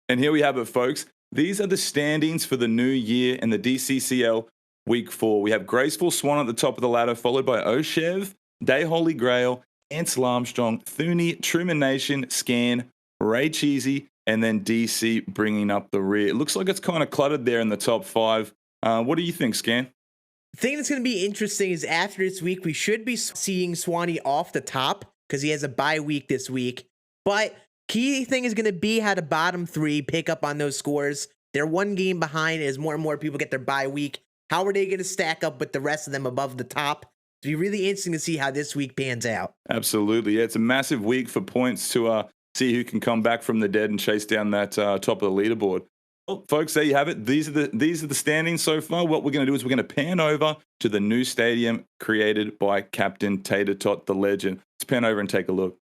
And here we have it, folks. These are the standings for the new year in the DCCL Week 4. We have Graceful Swan at the top of the ladder, followed by Oshev, Day Holy Grail, Ance Larmstrong, Thuuuuney, Trumanation, Scann, RayCheesy, and then DC bringing up the rear. It looks like it's kind of cluttered there in the top 5. What do you think, Scann? The thing that's going to be interesting is after this week, we should be seeing Swanee off the top because he has a bye week this week. But key thing is going to be how the bottom 3 pick up on those scores. They're one game behind as more and more people get their bye week. How are they going to stack up with the rest of them above the top? It'll be really interesting to see how this week pans out. Absolutely. Yeah, it's a massive week for points to see who can come back from the dead and chase down that top of the leaderboard. Well, folks, there you have it. These are the standings so far. What we're going to do is we're going to pan over to the new stadium created by Captain Tater Tot, the legend. Let's pan over and take a look.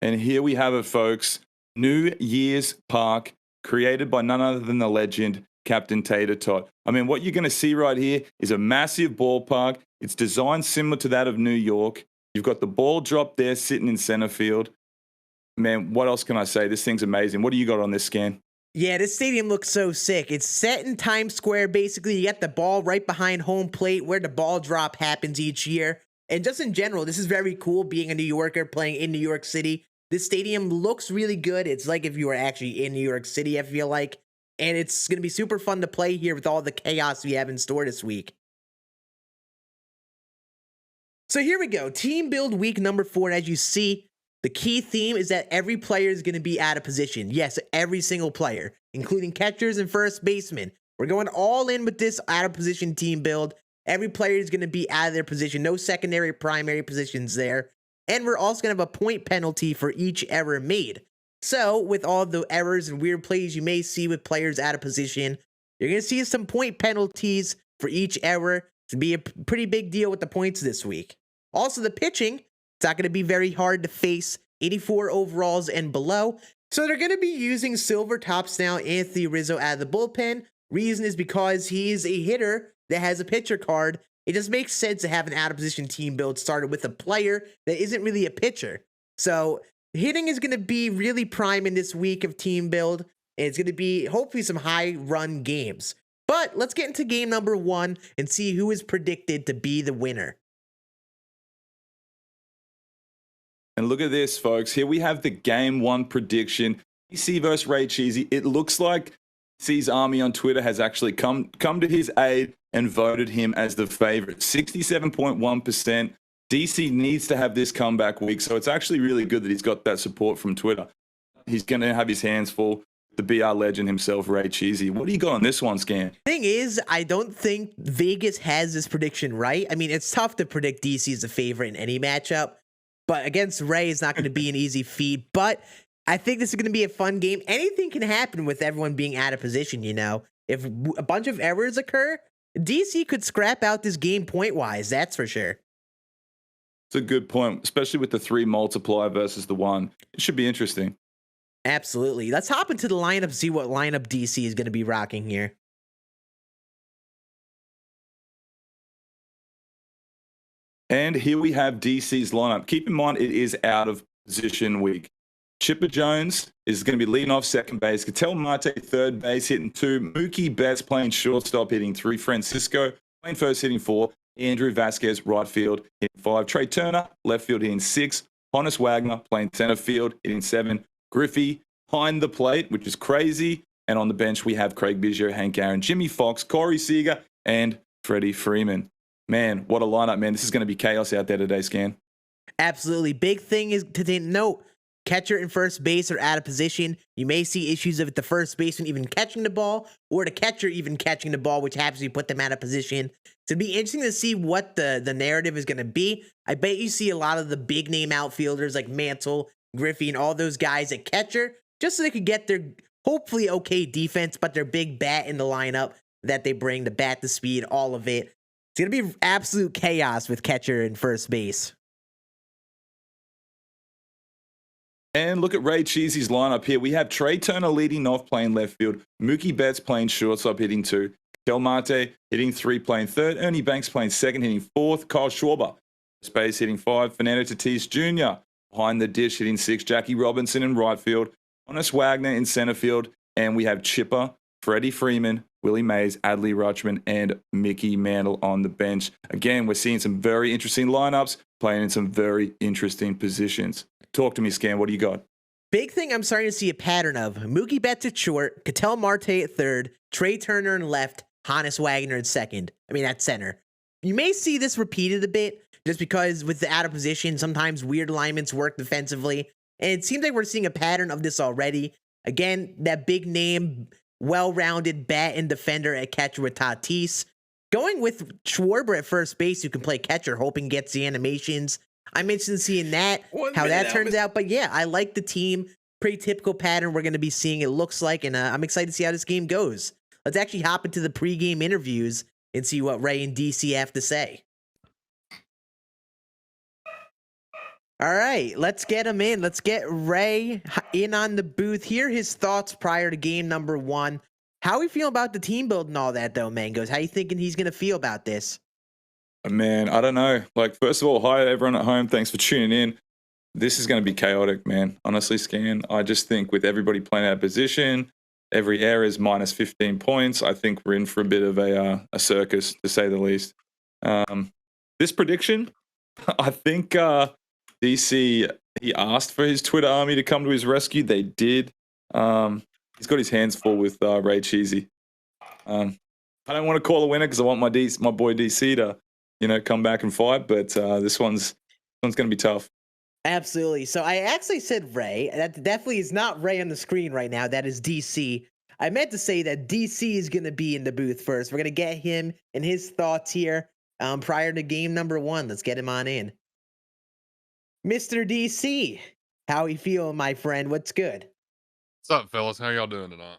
And here we have it, folks. New Year's Park, created by none other than the legend, Captain Tater Tot. I mean, what you're going to see right here is a massive ballpark. It's designed similar to that of New York. You've got the ball drop there sitting in center field. Man, what else can I say? This thing's amazing. What do you got on this, Scan? Yeah, this stadium looks so sick. It's set in Times Square, basically. You got the ball right behind home plate where the ball drop happens each year. And just in general, this is very cool being a New Yorker playing in New York City. This stadium looks really good. It's like if you were actually in New York City, I feel like. And it's going to be super fun to play here with all the chaos we have in store this week. So here we go. Team build week number 4. And as you see, the key theme is that every player is going to be out of position. Yes, every single player, including catchers and first basemen. We're going all in with this out of position team build. Every player is going to be out of their position. No secondary, primary positions there. And we're also going to have a point penalty for each error made. So with all the errors and weird plays you may see with players out of position, you're going to see some point penalties for each error. To be a pretty big deal with the points this week. Also, the pitching, it's not going to be very hard to face. 84 overalls and below. So they're going to be using Silver Tops now, Anthony Rizzo out of the bullpen. Reason is because he's a hitter that has a pitcher card. It just makes sense to have an out-of-position team build started with a player that isn't really a pitcher. So hitting is going to be really prime in this week of team build. And it's going to be hopefully some high-run games. But let's get into game number 1 and see who is predicted to be the winner. And look at this, folks. Here we have the game 1 prediction. DC versus RayCheesy. It looks like C's Army on Twitter has actually come to his aid and voted him as the favorite. 67.1%. DC needs to have this comeback week, so it's actually really good that he's got that support from Twitter. He's going to have his hands full. The BR legend himself, RayCheesy. What do you got on this one, Scan? Thing is, I don't think Vegas has this prediction right. I mean, it's tough to predict DC as a favorite in any matchup, but against Ray, it's not going to be an easy feat. But I think this is going to be a fun game. Anything can happen with everyone being out of position, you know. If a bunch of errors occur, DC could scrap out this game point-wise, that's for sure. It's a good point, especially with the 3 multiplier versus the 1. It should be interesting. Absolutely. Let's hop into the lineup, see what lineup DC is going to be rocking here. And here we have DC's lineup. Keep in mind, it is out of position week. Chipper Jones is going to be leading off second base. Ketel Marte, third base, hitting 2. Mookie Betts playing shortstop, hitting 3. Francisco playing first, hitting 4. Andrew Vasquez, right field, hitting 5. Trey Turner, left field, hitting 6. Honus Wagner playing center field, hitting 7. Griffey behind the plate, which is crazy. And on the bench, we have Craig Biggio, Hank Aaron, Jimmy Fox, Corey Seager, and Freddie Freeman. Man, what a lineup, man. This is going to be chaos out there today, Scan. Absolutely. Big thing is to note, catcher and first base are out of position. You may see issues of the first baseman even catching the ball or the catcher even catching the ball, which happens to put them out of position. So it'd be interesting to see what the narrative is going to be. I bet you see a lot of the big name outfielders like Mantle, Griffey, and all those guys at catcher, just so they could get their hopefully okay defense, but their big bat in the lineup that they bring, the bat, the speed, all of it. It's going to be absolute chaos with catcher and first base. And look at RayCheesy's lineup here. We have Trey Turner leading off, playing left field. Mookie Betts playing shortstop, hitting 2. Kel Marte hitting 3, playing third. Ernie Banks playing second, hitting 4th. Kyle Schwarber Space hitting 5. Fernando Tatis Jr. behind the dish hitting 6. Jackie Robinson in right field. Honest Wagner in center field. And we have Chipper, Freddie Freeman, Willie Mays, Adley Rutschman, and Mickey Mantle on the bench. Again, we're seeing some very interesting lineups playing in some very interesting positions. Talk to me, Scan. What do you got? Big thing I'm starting to see a pattern of. Mookie Betts at short, Ketel Marte at third, Trey Turner in left, Honest Wagner at second. At center. You may see this repeated a bit just because with the out of position, sometimes weird alignments work defensively. And it seems like we're seeing a pattern of this already. Again, that big name, well-rounded bat and defender at catcher with Tatis. Going with Schwarber at first base, who can play catcher, hoping gets the animations. I'm interested in seeing that, how that turns out. But yeah, I like the team. Pretty typical pattern we're going to be seeing, it looks like. And I'm excited to see how this game goes. Let's actually hop into the pregame interviews and see what Ray and DC have to say. All right, let's get him in. Let's get Ray in on the booth. Hear his thoughts prior to game number 1. How we feel about the team build and all that, though, Mangos? How you thinking he's going to feel about this? Man, I don't know. First of all, hi, everyone at home. Thanks for tuning in. This is going to be chaotic, man. Honestly, Scan, I just think with everybody playing out of position, every error is minus 15 points. I think we're in for a bit of a circus, to say the least. This prediction, I think DC, he asked for his Twitter army to come to his rescue. They did. He's got his hands full with RayCheesy. I don't want to call a winner because I want my boy DC to, come back and fight. But this one's going to be tough. Absolutely. So I actually said Ray. That definitely is not Ray on the screen right now. That is DC. I meant to say that DC is going to be in the booth first. We're going to get him and his thoughts here prior to game number 1. Let's get him on in. Mr. DC, how you feeling, my friend? What's good? What's up, fellas? How y'all doing tonight?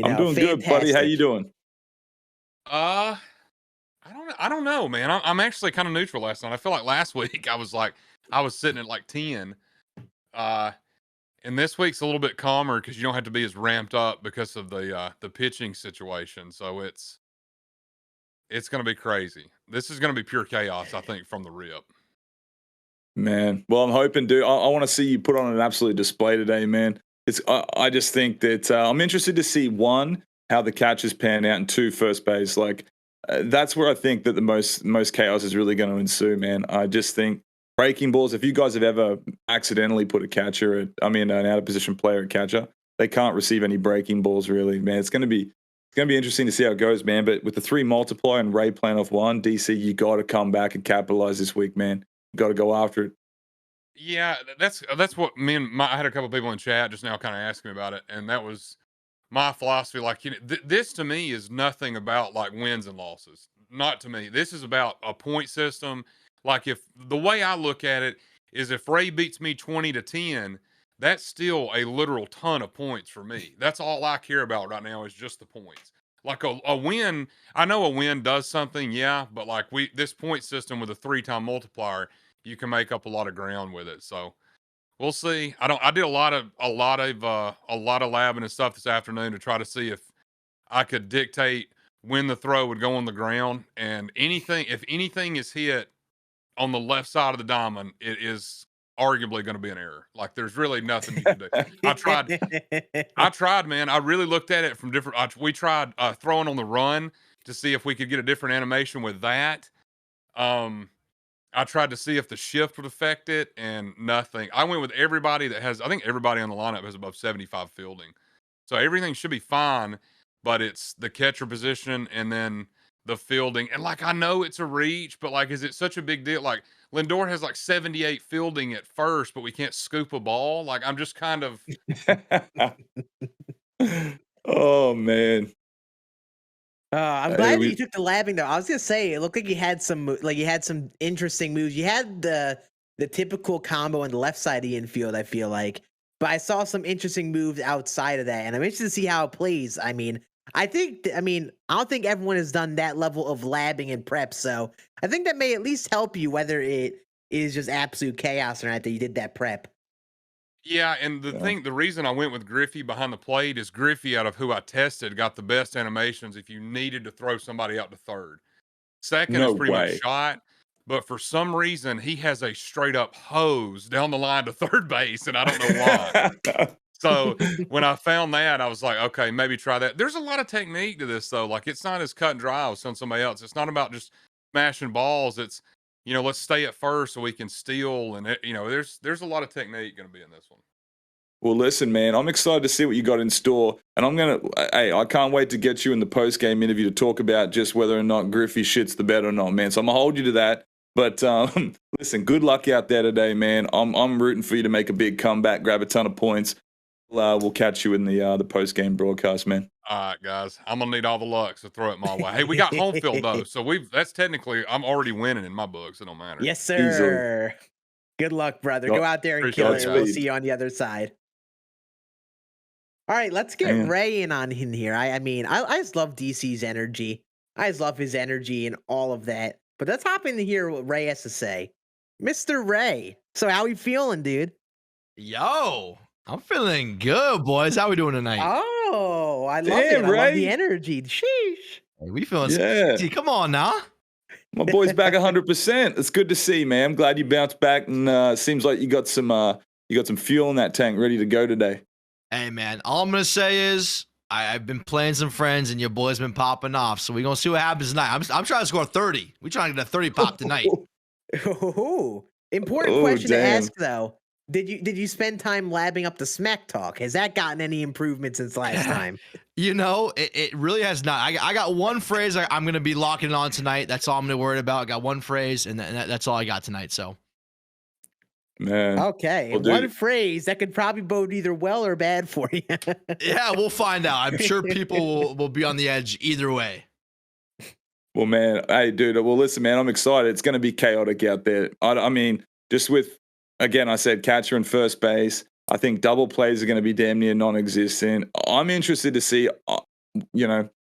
I'm doing good, buddy. How you doing? I don't know, man. I'm actually kind of neutral last night. I feel like last week I was sitting at like 10. And this week's a little bit calmer because you don't have to be as ramped up because of the pitching situation. So it's gonna be crazy. This is gonna be pure chaos, I think, from the rip. Man, well, I'm hoping, dude. I want to see you put on an absolute display today, man. I just think that I'm interested to see, 1, how the catches pan out, and 2, first base. That's where I think that the most chaos is really going to ensue, man. I just think breaking balls. If you guys have ever accidentally put an out of position player at catcher, they can't receive any breaking balls, really, man. It's going to be interesting to see how it goes, man. But with the 3 multiplier and Ray playing off 1, DC, you got to come back and capitalize this week, man. Got to go after it. Yeah, that's what I had a couple people in chat just now kind of asking me about it, and that was my philosophy. This to me is nothing about like wins and losses. Not to me. This is about a point system. Like, if the way I look at it is, if Ray beats me 20-10, that's still a literal ton of points for me. That's all I care about right now is just the points. Like a win, I know a win does something, yeah, but like this point system with a 3-time multiplier, you can make up a lot of ground with it. So we'll see. I did a lot of labbing and stuff this afternoon to try to see if I could dictate when the throw would go on the ground, and if anything is hit on the left side of the diamond, it is arguably going to be an error. Like, there's really nothing you can do. I tried, man. I really looked at it from different. We tried throwing on the run to see if we could get a different animation with that. I tried to see if the shift would affect it, and nothing. I went with everybody I think everybody on the lineup has above 75 fielding. So everything should be fine, but it's the catcher position and then the fielding. And I know it's a reach, but is it such a big deal? Lindor has 78 fielding at first, but we can't scoop a ball. I'm just kind of. Oh, man. I'm glad that you took the labbing, though. I was gonna say, it looked like you had some interesting moves. You had the typical combo on the left side of the infield, I feel like, but I saw some interesting moves outside of that, and I'm interested to see how it plays. I don't think everyone has done that level of labbing and prep, so I think that may at least help you, whether it is just absolute chaos or not, that you did that prep. Yeah, and the reason I went with Griffey behind the plate is Griffey, out of who I tested, got the best animations if you needed to throw somebody out to third. Second is pretty much shot. but for some reason he has a straight up hose down the line to third base, and I don't know why. So when I found that, I was like, okay, maybe try that. There's a lot of technique to this though. Like it's not as cut and dry as on somebody else. It's not about just smashing balls. It's, let's stay at first so we can steal. And there's a lot of technique going to be in this one. Well, listen, man, I'm excited to see what you got in store. And I can't wait to get you in the post-game interview to talk about just whether or not Griffey shits the bed or not, man. So I'm going to hold you to that. But listen, good luck out there today, man. I'm rooting for you to make a big comeback, grab a ton of points. We'll catch you in the post-game broadcast, man. All right, guys. I'm going to need all the luck, so throw it my way. Hey, we got home field, though. So that's technically, I'm already winning in my books. It don't matter. Yes, sir. Easily. Good luck, brother. Go out there and kill it. We'll see you on the other side. All right, let's get Ray in here. I mean, I just love DC's energy. I just love his energy and all of that. But let's hop in to hear what Ray has to say. Mr. Ray. So how you feeling, dude? Yo, I'm feeling good, boys. How we doing tonight? Oh, I love it. Ray. I love the energy. Sheesh. Hey, we feeling spicy. Come on now. My boy's back 100%. It's good to see, man. I'm glad you bounced back, and seems like you got some fuel in that tank ready to go today. Hey, man, all I'm going to say is I've been playing some friends, and your boy's been popping off. So we're going to see what happens tonight. I'm trying to score 30. We're trying to get a 30 pop tonight. Important question to ask, though. Did you spend time labbing up the smack talk? Has that gotten any improvement since last time? It really has not. I got one phrase I'm going to be locking it on tonight. That's all I'm going to worry about. I got one phrase, and that's all I got tonight, so. Man. Okay, well, one phrase that could probably bode either well or bad for you. Yeah, we'll find out. I'm sure people will be on the edge either way. Well, man, hey, dude. Well, listen, man, I'm excited. It's going to be chaotic out there. I mean, just with, again, I said catcher and first base. I think double plays are going to be damn near non-existent. I'm interested to see,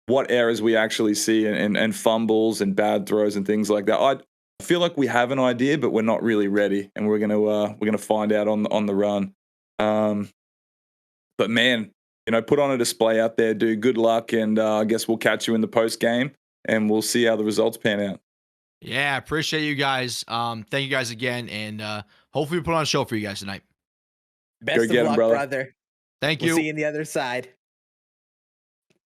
what errors we actually see and fumbles and bad throws and things like that. I feel like we have an idea, but we're not really ready, and we're gonna find out on the run. But man, put on a display out there, dude. Good luck, and I guess we'll catch you in the post game, and we'll see how the results pan out. Yeah, appreciate you guys. Thank you guys again, and hopefully we put on a show for you guys tonight. Best of luck, brother. Thank you. We'll see you on the other side.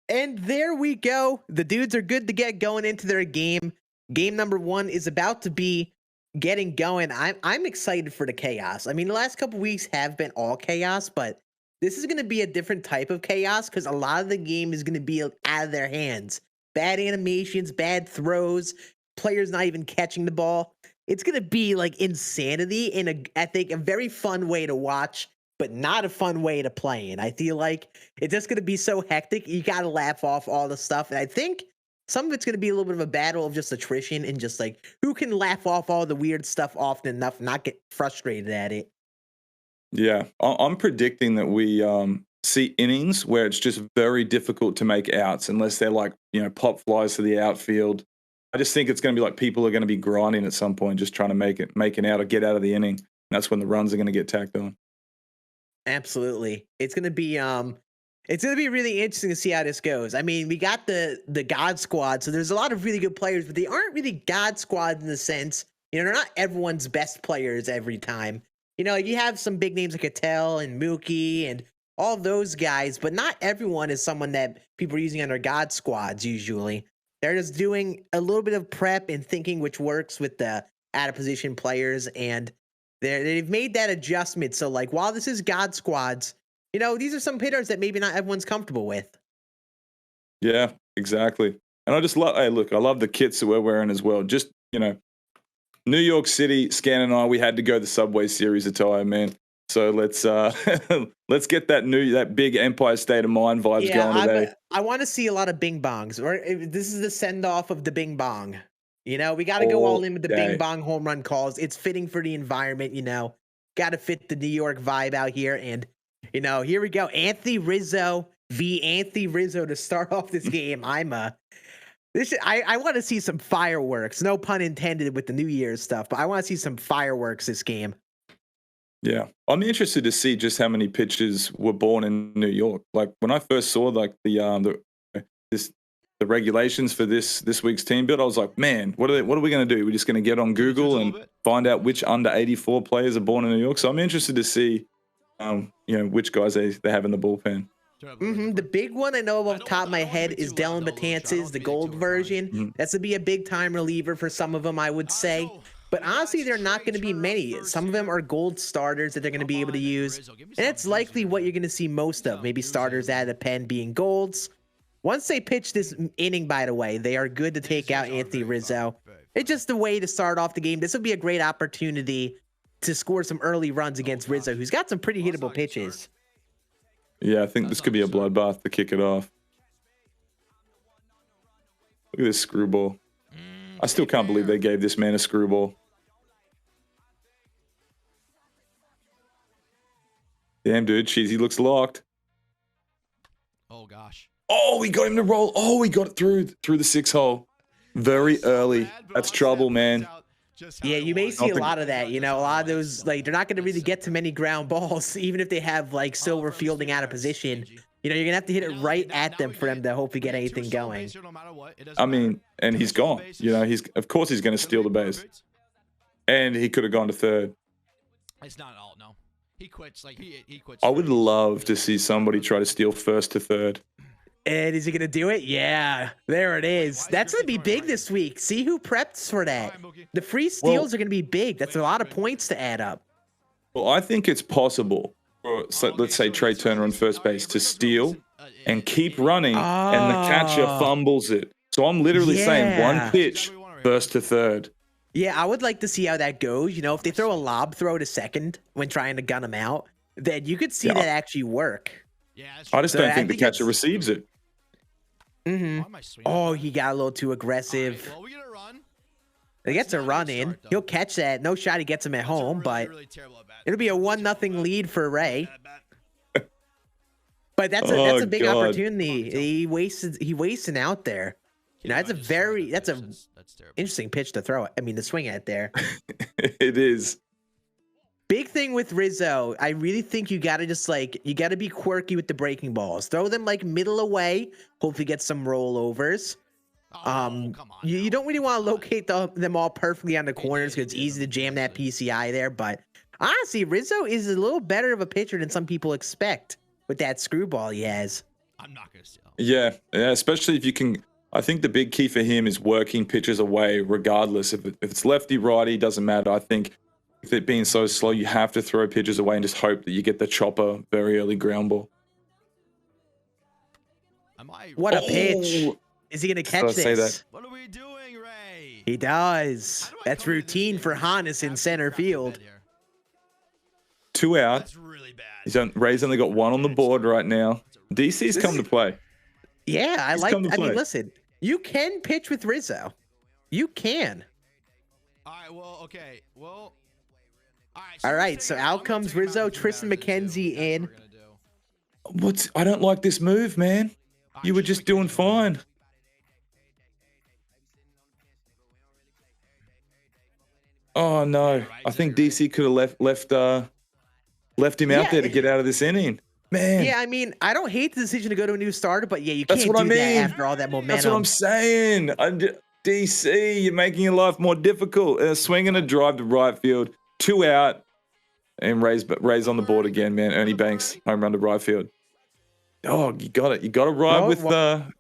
And there we go. The dudes are good to get going into their game. Game number 1 is about to be getting going. I'm excited for the chaos. I mean, the last couple weeks have been all chaos, but this is going to be a different type of chaos because a lot of the game is going to be out of their hands. Bad animations, bad throws, players not even catching the ball. It's going to be like insanity in I think a very fun way to watch, but not a fun way to play in. I feel like it's just going to be so hectic. You got to laugh off all the stuff. And I think some of it's going to be a little bit of a battle of just attrition and just like who can laugh off all the weird stuff often enough, not get frustrated at it. Yeah, I'm predicting that we see innings where it's just very difficult to make outs unless they're like, pop flies to the outfield. I just think it's going to be like people are going to be grinding at some point, just trying to make an out or get out of the inning. And that's when the runs are going to get tacked on. Absolutely. It's going to be really interesting to see how this goes. I mean, we got the God Squad, so there's a lot of really good players, but they aren't really God Squad in the sense, they're not everyone's best players every time. You have some big names like Attell and Mookie and all those guys, but not everyone is someone that people are using on their God Squads usually. They're just doing a little bit of prep and thinking which works with the out-of-position players, and they've made that adjustment. So, like, while this is God Squads, these are some hitters that maybe not everyone's comfortable with. Yeah, exactly. And I just love, I love the kits that we're wearing as well. Just, New York City, Scann and I, we had to go the Subway Series attire, man. So let's let's get that big Empire State of Mind vibes going today. I want to see a lot of bing bongs. Or this is the send off of the bing bong. We got to go all in with the bing bong home run calls. It's fitting for the environment. Got to fit the New York vibe out here. And here we go. Anthony Rizzo v. Anthony Rizzo to start off this game. I want to see some fireworks. No pun intended with the New Year's stuff, but I want to see some fireworks this game. Yeah, I'm interested to see just how many pitchers were born in New York. Like when I first saw like the the regulations for this week's team build, I was like, man, what are we going to do? We're just going to get on Google and find out which under 84 players are born in New York. So I'm interested to see, which guys they have in the bullpen. The big one I know off the top of my head is Dylan Betances, the gold version. That's to be a big time reliever for some of them, I would say. But honestly, they're not going to be many. Some of them are gold starters that they're going to be able to use. And it's likely what you're going to see most of. Maybe starters out of the pen being golds. Once they pitch this inning, by the way, they are good to take out Anthony Rizzo. It's just a way to start off the game. This would be a great opportunity to score some early runs against Rizzo, who's got some pretty hittable pitches. Yeah, I think this could be a bloodbath to kick it off. Look at this screwball. I still can't believe they gave this man a screwball. Damn, dude, Cheesy looks locked. Oh gosh. Oh, we got him to roll. Oh, we got it through the 6-hole. Very early. That's trouble, man. Yeah, you may see a lot of that. A lot of those, like, they're not going to really get to many ground balls, even if they have, like, Silver fielding out of position. You're going to have to hit it right at them for them to hopefully get anything going. I mean, and he's gone. Of course he's going to steal the base. And he could have gone to third. It's not all, no. He quits. Like, he quits. I would love to see somebody try to steal first to third. And is he going to do it? Yeah, there it is. That's going to be big this week. See who preps for that. The free steals are going to be big. That's a lot of points to add up. Well, I think it's possible for, let's say, Trey Turner on first base to steal and keep running, and the catcher fumbles it. So I'm literally saying one pitch, first to third. Yeah, I would like to see how that goes. If they throw a lob throw to second when trying to gun him out, then you could see that actually work. Yeah, I just don't think the catcher receives it. Oh, he got a little too aggressive. Well, we get a run. He gets a run in. He'll catch that. No shot he gets him at home, but it'll be a 1-0 lead for Ray. But that's a big opportunity. He wasting out there. That's a interesting pitch to throw. To swing at there. It is. Big thing with Rizzo, I really think you gotta be quirky with the breaking balls. Throw them like middle away. Hopefully get some rollovers. You don't really want to locate them all perfectly on the corners because it's easy to jam that PCI there. But honestly, Rizzo is a little better of a pitcher than some people expect with that screwball he has. I'm not gonna steal. Yeah, especially if you can. I think the big key for him is working pitches away, regardless if it's lefty, righty, doesn't matter. I think with it being so slow, you have to throw pitches away and just hope that you get the chopper very early ground ball. What a pitch! Is he gonna catch this? What are we doing, Ray? He does. That's routine for Hannes in center field. 2 out. That's really bad. Ray's only got 1 on the board right now. DC's come to play. Yeah, listen, you can pitch with Rizzo. You can. All right, well, okay. Well, all right, so out comes Rizzo, Tristan McKenzie in. I don't like this move, man. You were just doing fine. Oh no. I think DC could have left him out there to get out of this inning. Man. Yeah, I don't hate the decision to go to a new starter, but yeah, you can't do that after all that momentum. That's what I'm saying. DC, you're making your life more difficult. Swinging a drive to right field, 2 out, and Ray's on the board again, man. Ernie Banks, home run to right field. Oh, you got it. You got to ride with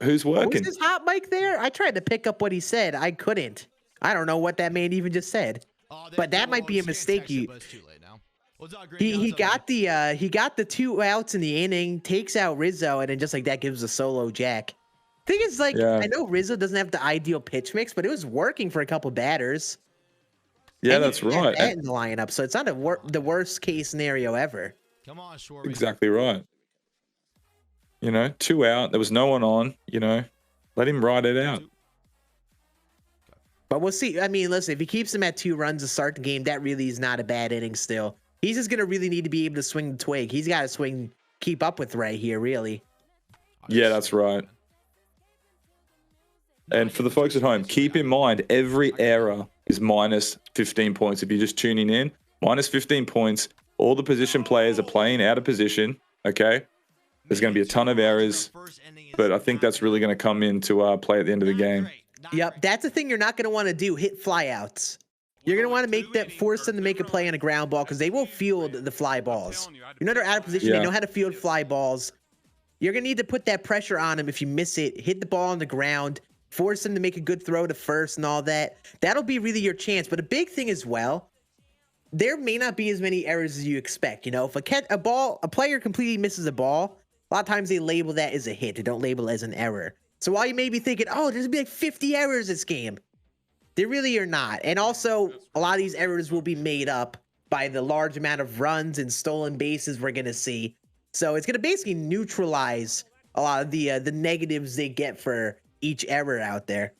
who's working. What was his hot mic there? I tried to pick up what he said. I couldn't. I don't know what that man even just said. But that might be a mistake. He got the 2 outs in the inning, takes out Rizzo, and then just like that gives a solo jack. Thing is, I know Rizzo doesn't have the ideal pitch mix, but it was working for a couple batters. Yeah, that's right. In the lineup, so it's not the worst case scenario ever. Come on, Shore. Exactly right. 2 out. There was no one on. Let him ride it out. But we'll see. Listen, if he keeps him at 2 runs to start the game, that really is not a bad inning still. He's just going to really need to be able to swing the twig. He's got to keep up with Ray here, really. Yeah, that's right. And for the folks at home, keep in mind, every error is minus 15 points. If you're just tuning in, minus 15 points. All the position players are playing out of position, okay? There's going to be a ton of errors, but I think that's really going to come into play at the end of the game. Yep, that's the thing you're not going to want to do, hit flyouts. You're going to want to force them to make a play on a ground ball because they will field the fly balls. You're not out of position. Yeah. They know how to field fly balls. You're going to need to put that pressure on them if you miss it. Hit the ball on the ground. Force them to make a good throw to first and all that. That'll be really your chance. But a big thing as well, there may not be as many errors as you expect. You know, if a player completely misses a ball, a lot of times they label that as a hit. They don't label it as an error. So while you may be thinking, oh, there's going to be like 50 errors this game, they really are not. And also, a lot of these errors will be made up by the large amount of runs and stolen bases we're going to see. So it's going to basically neutralize a lot of the negatives they get for each error out there.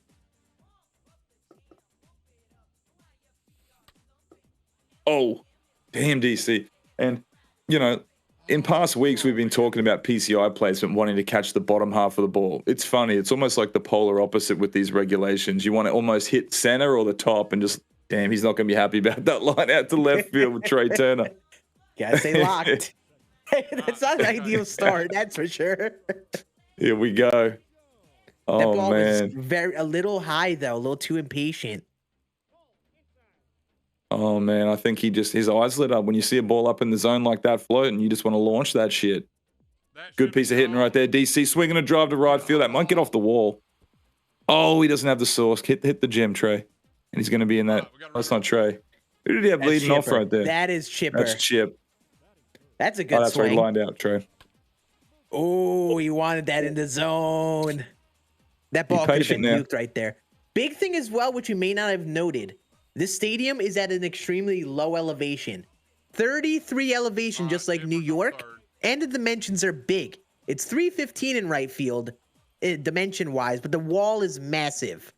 Oh, damn, DC. And, you know, in past weeks, we've been talking about PCI placement, wanting to catch the bottom half of the ball. It's funny. It's almost like the polar opposite with these regulations. You want to almost hit center or the top and just, damn, he's not going to be happy about that line out to left field with Trey Turner. Gotta stay locked. That's not an ideal start, that's for sure. Here we go. That Oh, ball man. was a little high, though, a little too impatient. Oh, man. I think his eyes lit up. When you see a ball up in the zone like that floating, you just want to launch that shit. Good piece of hitting right there. DC swinging a drive to right field. That might get off the wall. Oh, he doesn't have the source. Hit the gem, Trey. And he's going to be in that. That's not Trey. Who did he have That's leading off Chipper. right there? That is Chipper. That's Chip. That's a good That's where he swing. lined out, Trey. Oh, he wanted that in the zone. That ball could have been patient now. nuked right there. Big thing as well, which you may not have noted. This stadium is at an extremely low elevation. 33 elevation, just like New York. And the dimensions are big. It's 315 in right field, dimension-wise, but the wall is massive.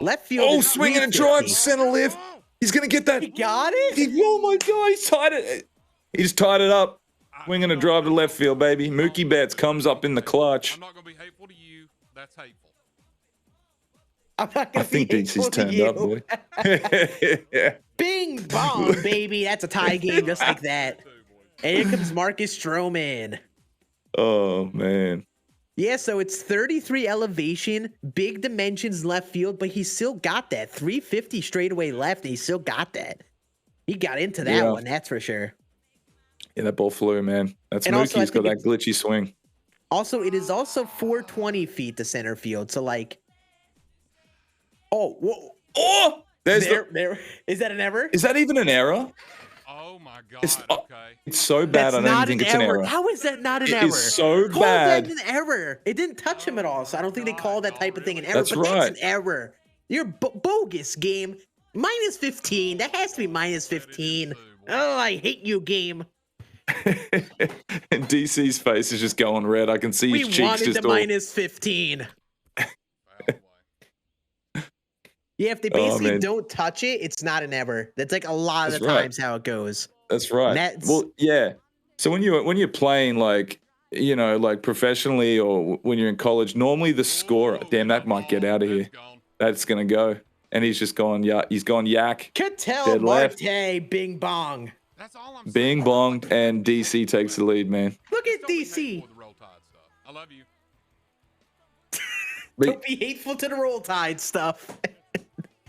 Left field Oh, is swinging a 350. drive, center left. He's going to get that. He got it? Oh, my God. He's tied it. He just tied it up. Swinging a drive to left field, baby. Mookie Betts comes up in the clutch. I'm not going to be hateful to you. That's hateful. I'm not I gonna think be DC's hateful to turned you. up, boy. Yeah. Bing bong, baby. That's a tie game just like that. And here comes Marcus Stroman. Oh, man. Yeah, so it's 33 elevation, big dimensions left field, but he still got that 350 straightaway left, and he still got that. He got into that Yeah. one, that's for sure. Yeah, that ball flew, man. That's And also, I Mookie's got think that glitchy swing. Also, it is also 420 feet to center field, so like, oh, whoa, Oh, there's there. Is that an error? Is that even an error? Oh, my God. It's- Okay. It's so bad. That's I don't not even think an it's an error. error. How is that not an It error? is so Call bad. that an error. It didn't touch him at all, so I don't think they call that type of thing an error. That's but that's right. an error. You're bogus, game. Minus 15. That has to be minus 15. Oh, I hate you, game. And DC's face is just going red. I can see We his cheeks wanted just the all. minus 15. Foul away. Yeah, if they Oh, basically man. don't touch it, it's not an error. That's like a lot of That's the right. times how it goes. That's right. That's- Well, yeah. So when you're playing like like professionally or when you're in college, normally the scorer. Damn, that might get out of here. That's gone. That's gonna go. And he's just gone. Yeah, he's gone yak. Cattell Dead left. Marte, bing bong. That's all I'm saying. Bing bong, and DC takes the lead, man. Look at Don't be DC. hateful with the Roll Tide stuff. I love you. Don't be hateful to the roll tide stuff.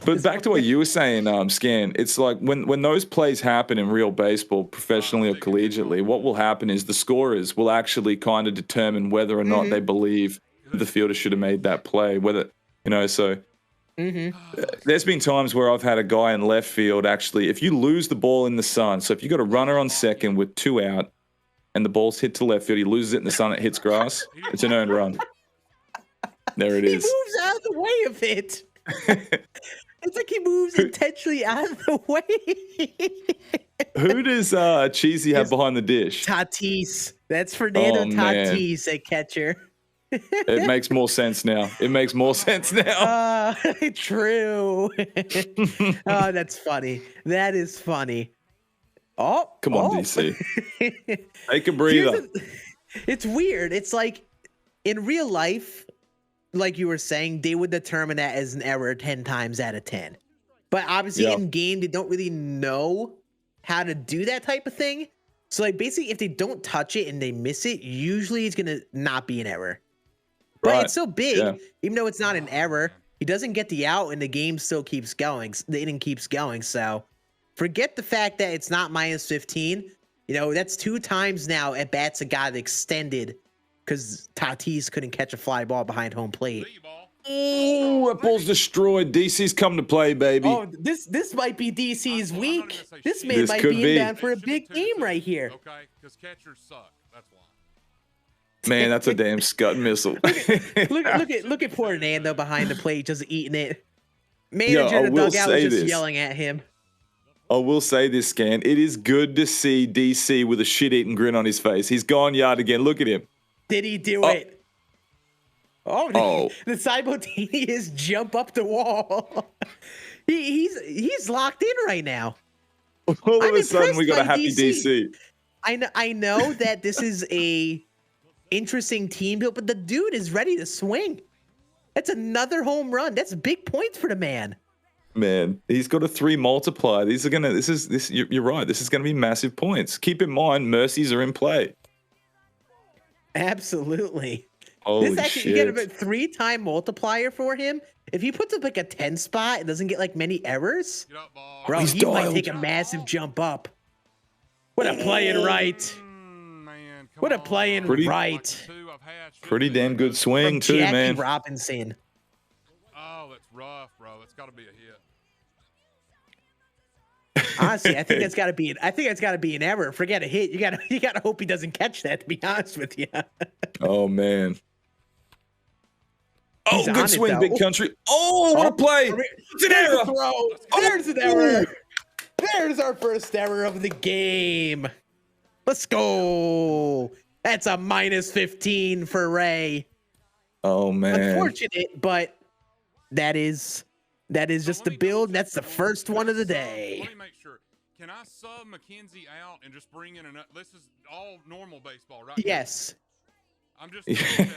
But back to what you were saying, Scann, it's like when those plays happen in real baseball, professionally or collegiately, what will happen is the scorers will actually kind of determine whether or not they believe the fielder should have made that play. Whether, so there's been times where I've had a guy in left field actually, if you lose the ball in the sun, so if you got a runner on second with 2 out and the ball's hit to left field, he loses it in the sun, it hits grass, it's an earned run. There it He is. moves out of the way of it. It's like he moves intentionally out of the way. Who does Cheesy have behind the dish? Tatis. That's Fernando Oh, man. Tatis at catcher. It makes more sense now. It makes more sense now. True. Oh, that's funny. That is funny. Oh, Come on, DC. Take a breather. It's weird. It's like in real life, like you were saying, they would determine that as an error 10 times out of 10. But obviously Yeah. in game, they don't really know how to do that type of thing. So like basically, if they don't touch it and they miss it, usually it's gonna not be an error. But Right. it's so big, Yeah. even though it's not an error, man. he doesn't get the out, and the game still keeps going. The inning keeps going. So forget the fact that it's not minus 15. You know, that's 2 times now at bats that got extended because Tatis couldn't catch a fly ball behind home plate. See you, ball. Oh, that ball's destroyed. DC's come to play, baby. Oh, this might be DC's I'm not even week. gonna say This shit. man This might could be be. inbound for a It should be big 2-2, game right here. Okay, because catchers suck. That's why. Man, that's a damn Scud missile. Look at poor Nando behind the plate just eating it. Manager I in the will dugout was say just this. yelling at him. I will say this, Scan. It is good to see DC with a shit-eating grin on his face. He's gone yard again. Look at him. Did he do Oh. it? Oh, Oh. the simultaneous jump up the wall. He's locked in right now. All of I'm a sudden, we got a impressed by happy DC. DC. I know that this is a interesting team build, but the dude is ready to swing. That's another home run. That's big points for the man. Man, he's got a 3 multiplier. You're right. This is gonna be massive points. Keep in mind, mercies are in play. Absolutely. Holy This actually, shit. you get a 3-time multiplier for him. If he puts up like a 10 spot and doesn't get like many errors, Get up, ball. bro, He's he might dialed. take a massive jump up. What a playing right. Man, come What a on. playing Pretty- right. Like the 2 I've had should Pretty be damn good good. swing From too, Jackie man. Robinson. Oh, that's rough, bro. That's got to be a hit. Honestly, I think that's got to be an error. Forget a hit. You gotta hope he doesn't catch that. To be honest with you. Oh man. Oh, He's on good it, swing, though. big country. Oh, what a play! It's an There's error. a throw. There's an error. There's our first error of the game. Let's go. That's a minus 15 for Ray. Oh man. Unfortunate, but that is just the build. That's the first one of the day. Let me make sure. Can I sub McKenzie out and just bring in another? This is all normal baseball, right? Yes. I'm just.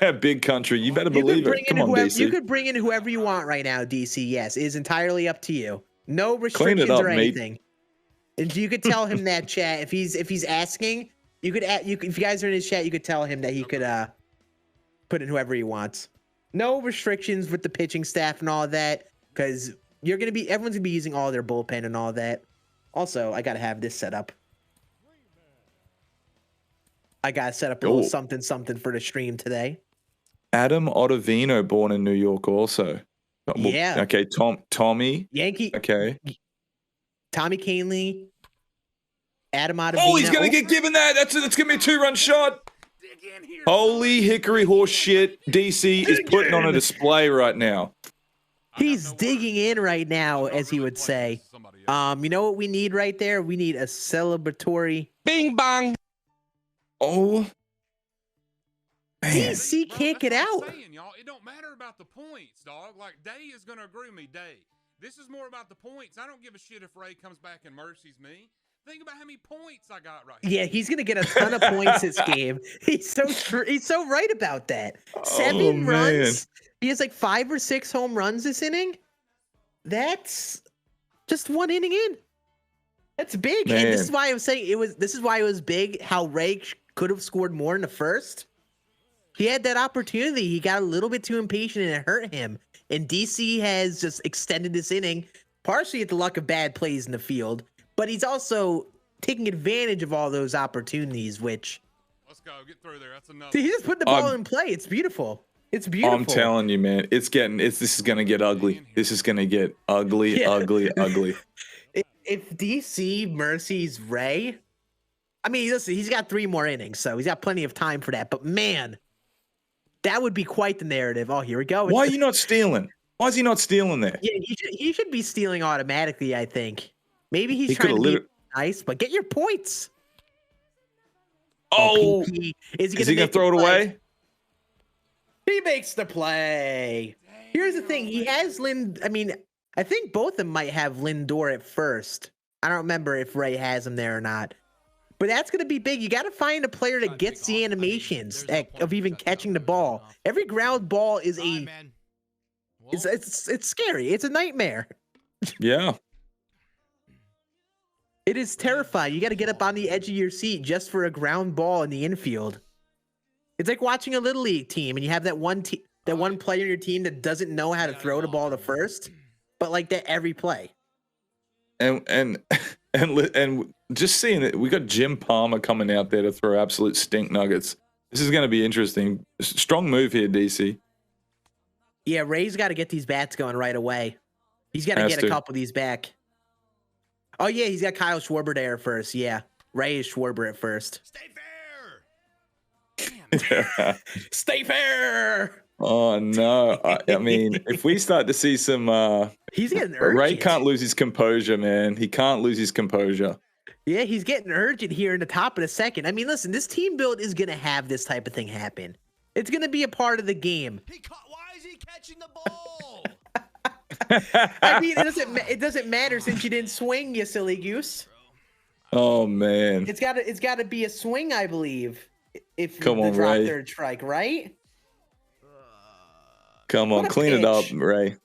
Yeah, big country. You better You could believe bring it. in Come on, whoever DC. you could bring in whoever you want right now, DC. Yes, it is entirely up to you. No Clean restrictions it up, or mate. anything. And you could tell him that, chat. If he's asking, you could if you guys are in his chat, you could tell him that he could put in whoever he wants. No restrictions with the pitching staff and all that, because everyone's gonna be using all their bullpen and all that. Also, I gotta have this set up. I gotta set up a little Oh. something for the stream today. Adam Ottavino, born in New York, also. Yeah. Okay, Tommy. Yankee, Okay. Tommy Canley, Adam Ottavino. Oh, he's gonna get given that. That's gonna be a 2-run shot. Holy hickory horse shit! DC is putting on a display right now. He's digging in right now, as he would say. You know what we need right there? We need a celebratory. Bing bong. Oh, man. DC can't get out. Saying, y'all, it don't matter about the points, dog. Like Day is gonna agree with me. Day. This is more about the points. I don't give a shit if Ray comes back and mercies me. Think about how many points I got right here. Yeah, he's gonna get a ton of points this game. He's so right about that. 7 man. runs. He has like 5 or 6 home runs this inning. That's just 1 inning in. That's big. And this is Man. why I was saying this is why it was big how Ray could have scored more in the first. He had that opportunity. He got a little bit too impatient and it hurt him. And DC has just extended this inning, partially at the luck of bad plays in the field, but he's also taking advantage of all those opportunities, which Let's go. Get through there. That's enough. he just put the ball in play. It's beautiful. It's beautiful. I'm telling you, man. This is gonna get ugly. This is gonna get ugly, Yeah. ugly, ugly. If DC mercies Ray, I mean, listen, he's got 3 more innings, so he's got plenty of time for that. But man, that would be quite the narrative. Oh, here we go. Why are you not stealing? Why is he not stealing there? Yeah, he should be stealing automatically, I think. Maybe he's He trying coulda to be nice, but get your points. Oh, PP. is he gonna make the throw it play? away? He makes the play. Here's the thing. He has I mean, I think both of them might have Lindor at first. I don't remember if Ray has him there or not. But that's going to be big. You got to find a player that gets the animations of even catching the ball. Every ground ball is it's scary. It's a nightmare. Yeah. It is terrifying. You got to get up on the edge of your seat just for a ground ball in the infield. It's like watching a little league team, and you have that one player in your team that doesn't know how to throw the ball to first, but like that every play. And just seeing it, we got Jim Palmer coming out there to throw absolute stink nuggets. This is going to be interesting. Strong move here, DC. Yeah, Ray's got to get these bats going right away. He's got to get a couple of these back. Oh, yeah, he's got Kyle Schwarber there first. Yeah, Ray is Schwarber at first. Stay fair. Yeah. Stay fair. Oh, no. I mean, if we start to see some... he's getting urgent. Ray can't lose his composure, man. He can't lose his composure. Yeah, he's getting urgent here in the top of the second. I mean, listen, this team build is going to have this type of thing happen. It's going to be a part of the game. Why is he catching the ball? I mean, it doesn't matter since you didn't swing, you silly goose. Oh, man. It's got to be a swing, I believe. If Come you on, drop Ray. third strike, right? Come on, What a clean it up, pitch. Ray.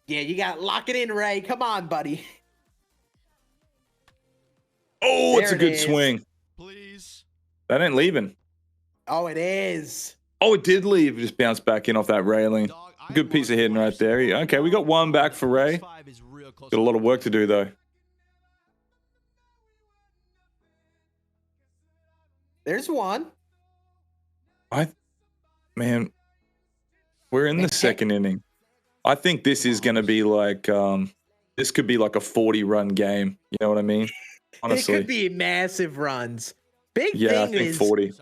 Yeah, you got to lock it in, Ray. Come on, buddy. Oh, it's a There it good is. swing. Please. That ain't leaving. Oh, it is. Oh, it did leave. Just bounced back in off that railing. Good piece of hitting right there. Okay, we got one back for Ray. Got a lot of work to do, though. There's one. Man, we're in the second inning. I think this is going to be like, this could be like a 40-run game. You know what I mean? Honestly. It could be massive runs. Big Yeah, I thing think is 40.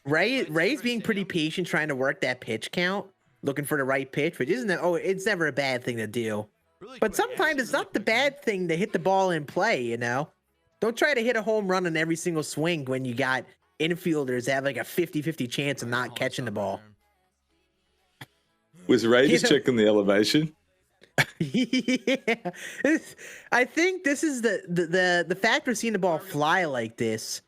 Ray's being pretty patient trying to work that pitch count, looking for the right pitch, which isn't it's never a bad thing to do. But sometimes it's not the bad thing to hit the ball in play, you know? Don't try to hit a home run on every single swing when you got infielders that have like a 50-50 chance of not catching the ball. Was Ray just You know- checking the elevation? Yeah. I think this is the factor of seeing the ball fly like this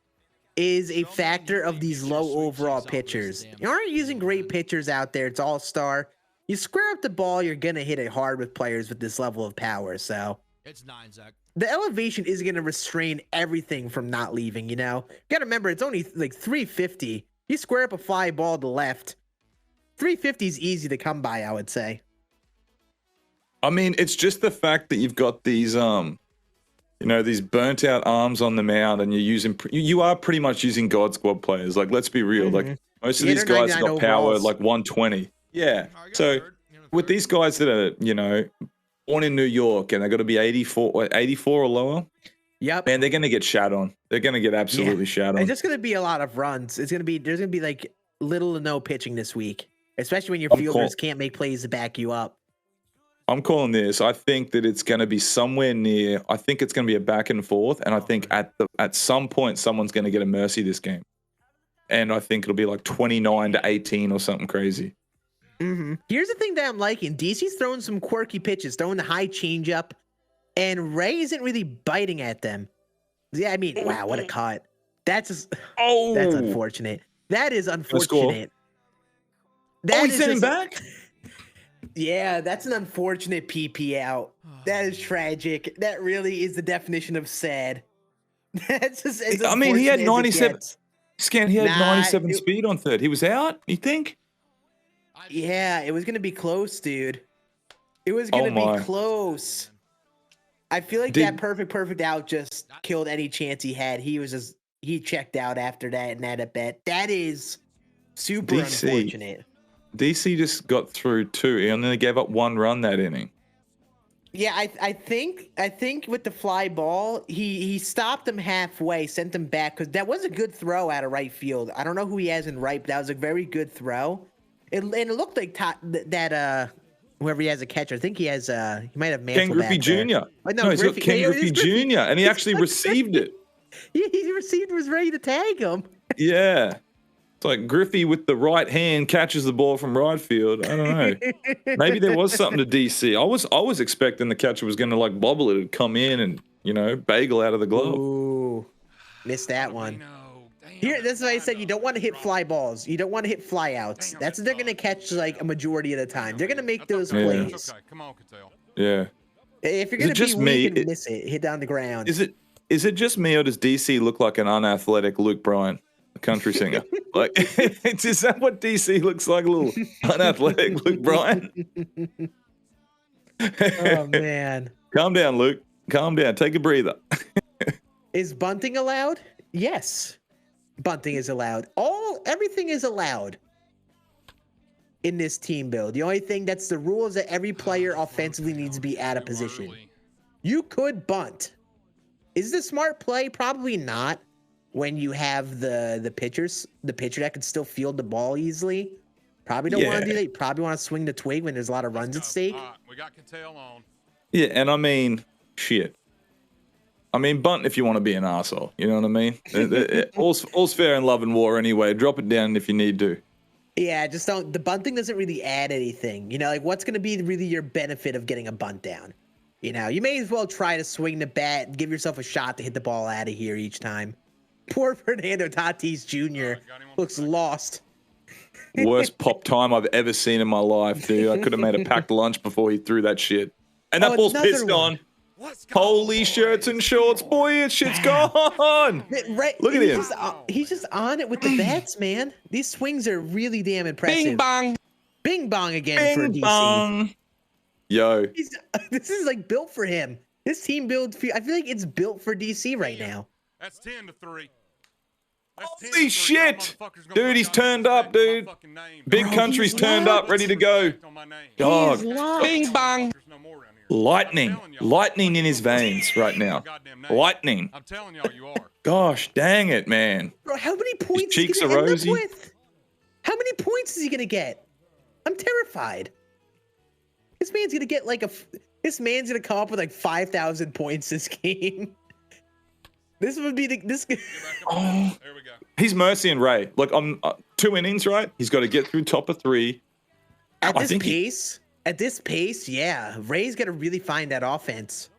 is a factor of these low overall pitchers. You aren't using great pitchers out there. It's all-star. You square up the ball, you're going to hit it hard with players with this level of power. So It's 9, Zach. the elevation is going to restrain everything from not leaving, you know? You got to remember, it's only like 350. You square up a fly ball to left. 350 is easy to come by, I would say. I mean, it's just the fact that you've got these, these burnt out arms on the mound, and you are pretty much using God Squad players. Like, let's be real. Like, most of Yeah, these they're guys 99 got power overalls. like 120. Yeah. So with these guys that are, born in New York and they're going to be 84 or lower, Yep. man, they're going to get shat on. They're going to get absolutely shat on. It's just going to be a lot of runs. There's going to be like little to no pitching this week, especially when your Of fielders course. can't make plays to back you up. I'm calling this. I think that it's going to be somewhere near. I think it's going to be a back and forth, and I think at some point someone's going to get a mercy this game, and I think it'll be like 29-18 or something crazy. Mm-hmm. Here's the thing that I'm liking: DC's throwing some quirky pitches, throwing the high changeup, and Ray isn't really biting at them. Yeah, I mean, wow, what a cut! That's unfortunate. That is unfortunate. He's sending back. Yeah, that's an unfortunate PP out. That is tragic. That really is the definition of sad. That's just. As I mean, he had unfortunate as it 97. gets. Scan. He had Nah, 97 speed on third. He was out. You think? Yeah, it was gonna be close, dude. It was gonna my. be close. I feel like that perfect out just killed any chance he had. He checked out after that and that at bet. That is super unfortunate. DC just got through 2 and then they gave up 1 run that inning. Yeah, I think with the fly ball, he stopped him halfway, sent him back because that was a good throw out of right field. I don't know who he has in right, but that was a very good throw. And it looked like that whoever he has a catcher, I think he has he might have Mantle Ken Griffey back there. Jr. Oh, No, he's got Griffey. Ken Yeah, it Griffey is Griffey. Jr. and he actually received it. He received, was ready to tag him. Yeah. It's like Griffey with the right hand catches the ball from right field. I don't know. Maybe there was something to DC. I was expecting the catcher was going to like bobble it and come in and, bagel out of the glove. Ooh, missed that one. Here, that's why I said you don't want to hit fly balls. You don't want to hit fly outs. That's what they're going to catch like a majority of the time. They're going to make those Yeah. plays. Okay, come on, Cattell. Yeah. If you're Is going it to be just weak me? and miss it, hit down the ground. Is is it just me or does DC look like an unathletic Luke Bryan, a country singer? Like, is that what DC looks like? A little unathletic Luke Bryan? Oh man. Calm down, Luke. Calm down. Take a breather. Is bunting allowed? Yes. Bunting is allowed. Everything is allowed in this team build. The only thing that's the rule is that every player offensively needs to be out of position. You could bunt. Is this smart play? Probably not. When you have the pitcher that can still field the ball easily. Probably don't want to do that. You probably want to swing the twig when there's a lot of runs at stake. We got Cattell on. Yeah, and I mean, shit. I mean, bunt if you want to be an asshole. You know what I mean? All's fair in love and war anyway. Drop it down if you need to. Yeah, just don't. The bunting doesn't really add anything. You know, like what's going to be really your benefit of getting a bunt down? You know, you may as well try to swing the bat and give yourself a shot to hit the ball out of here each time. Poor Fernando Tatis Jr. looks lost. Worst pop time I've ever seen in my life, dude. I could have made a packed lunch before he threw that shit. And that ball's pissed on. Holy shirts and shorts, boy, it shit's gone. Right, look at him. He's just on it with the bats, man. These swings are really damn impressive. Bing bong. Bing bong again for DC. Bong. Yo. This is like built for him. This team build, I feel like it's built for DC right now. That's 10-3. Holy shit. Dude, he's turned up, dude. Big Country's turned up, ready to go. Dog. Bing bong. Lightning in his veins right now. Lightning. I'm telling y'all, you are. Gosh, dang it, man. Bro, how many points His cheeks is he are gonna end rosy. up with? How many points is he gonna get? I'm terrified. This man's gonna get like this man's gonna come up with like 5,000 points this game. This would be this. Oh, There we go. he's Mercy and Ray. Like, on 2 innings, right? He's got to get through top of 3. At I this think pace, yeah, Ray's got to really find that offense.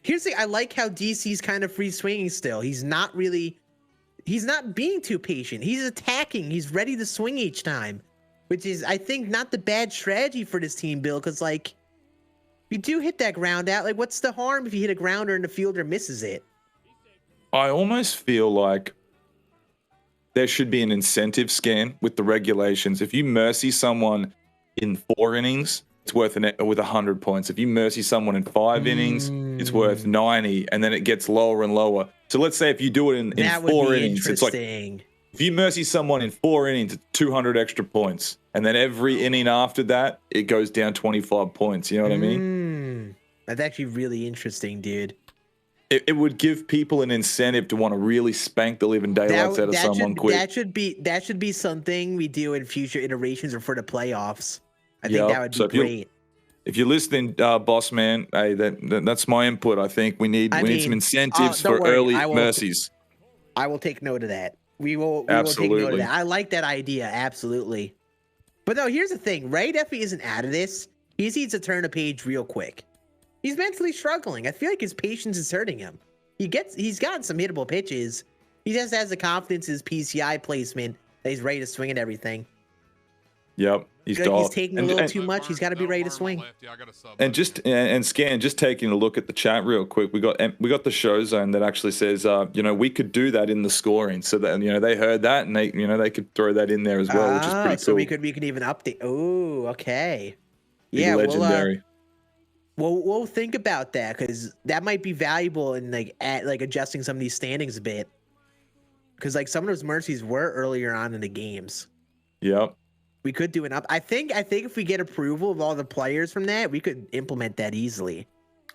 Here's the I like how DC's kind of free swinging still. He's not being too patient. He's attacking. He's ready to swing each time, which is, I think, not the bad strategy for this team, Bill, because, like, if you do hit that ground out, like, what's the harm if you hit a grounder and the fielder misses it? I almost feel like there should be an incentive scan with the regulations. If you mercy someone in 4 innings, it's worth with 100 points. If you mercy someone in 5 innings, it's worth 90, and then it gets lower and lower. So let's say if you do it in 4 innings, it's like if you mercy someone in 4 innings, it's 200 extra points, and then every inning after that, it goes down 25 points. You know what I mean? That's actually really interesting, dude. It would give people an incentive to want to really spank the living daylights out of someone quick. That should be something we do in future iterations or for the playoffs. I think that would be great. If you're listening, boss man, hey, that's my input. I think we need some incentives for early mercies. I will take note of that. We will take note of that. I like that idea, absolutely. But no, here's the thing. Ray definitely isn't out of this. He just needs to turn a page real quick. He's mentally struggling. I feel like his patience is hurting him. He's gotten some hittable pitches. He just has the confidence in his PCI placement that he's ready to swing at everything. Yep, he's taking a little too much. He's got to be ready to swing. And Scan, just taking a look at the chat real quick. We got the show zone that actually says, we could do that in the scoring, so that they heard that and they could throw that in there as well, which is pretty cool. So we could even update. Oh, okay. Yeah, legendary. We'll think about that because that might be valuable in adjusting some of these standings a bit. Because some of those mercies were earlier on in the games. Yep. We could do I think if we get approval of all the players from that, we could implement that easily.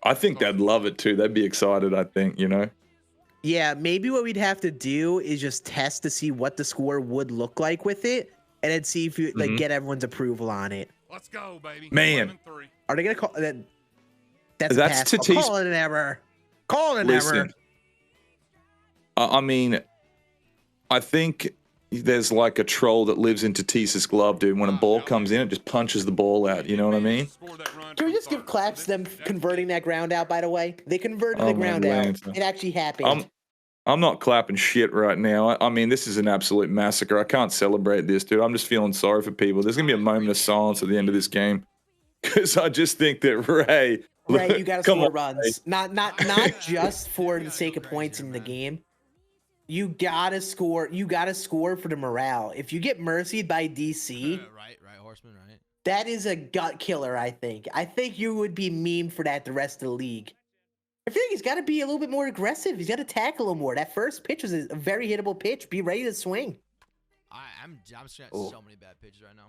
I think they'd love it too. They'd be excited, I think, Yeah, maybe what we'd have to do is just test to see what the score would look like with it, and then see if you get everyone's approval on it. Let's go, baby. Man. Are they gonna call that? That's Tatis. Call it an error. Call it an error. I mean, I think there's like a troll that lives in Tatis's glove, dude. When a ball comes in, it just punches the ball out. You know what I mean? Can we just give claps to them converting that ground out, by the way? They converted the ground out. It actually happened. I'm not clapping shit right now. I mean, this is an absolute massacre. I can't celebrate this, dude. I'm just feeling sorry for people. There's going to be a moment of silence at the end of this game. Because I just think that Ray Right, you gotta Come score on, runs. Not just for the sake of points in the game. You gotta score. You gotta score for the morale. If you get mercied by DC, right, Horseman, right. that is a gut killer. I think you would be memed for that the rest of the league. I feel like he's got to be a little bit more aggressive. He's got to tackle a little more. That first pitch was a very hittable pitch. Be ready to swing. I'm seeing so many bad pitches right now.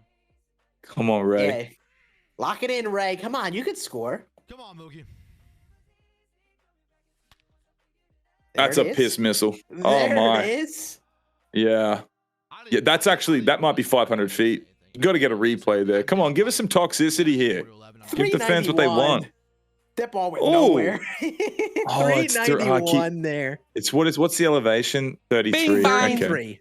Come on, Ray. Yeah. Lock it in, Ray. Come on, you could score. Come on, Mookie. That's a piss missile. Oh my. It is. Yeah. Yeah, that might be 500 feet. You got to get a replay there. Come on, give us some toxicity here. Give the fans what they want. That ball went Ooh. nowhere. Oh, it's 391 there. What's the elevation? 33. Okay. 33.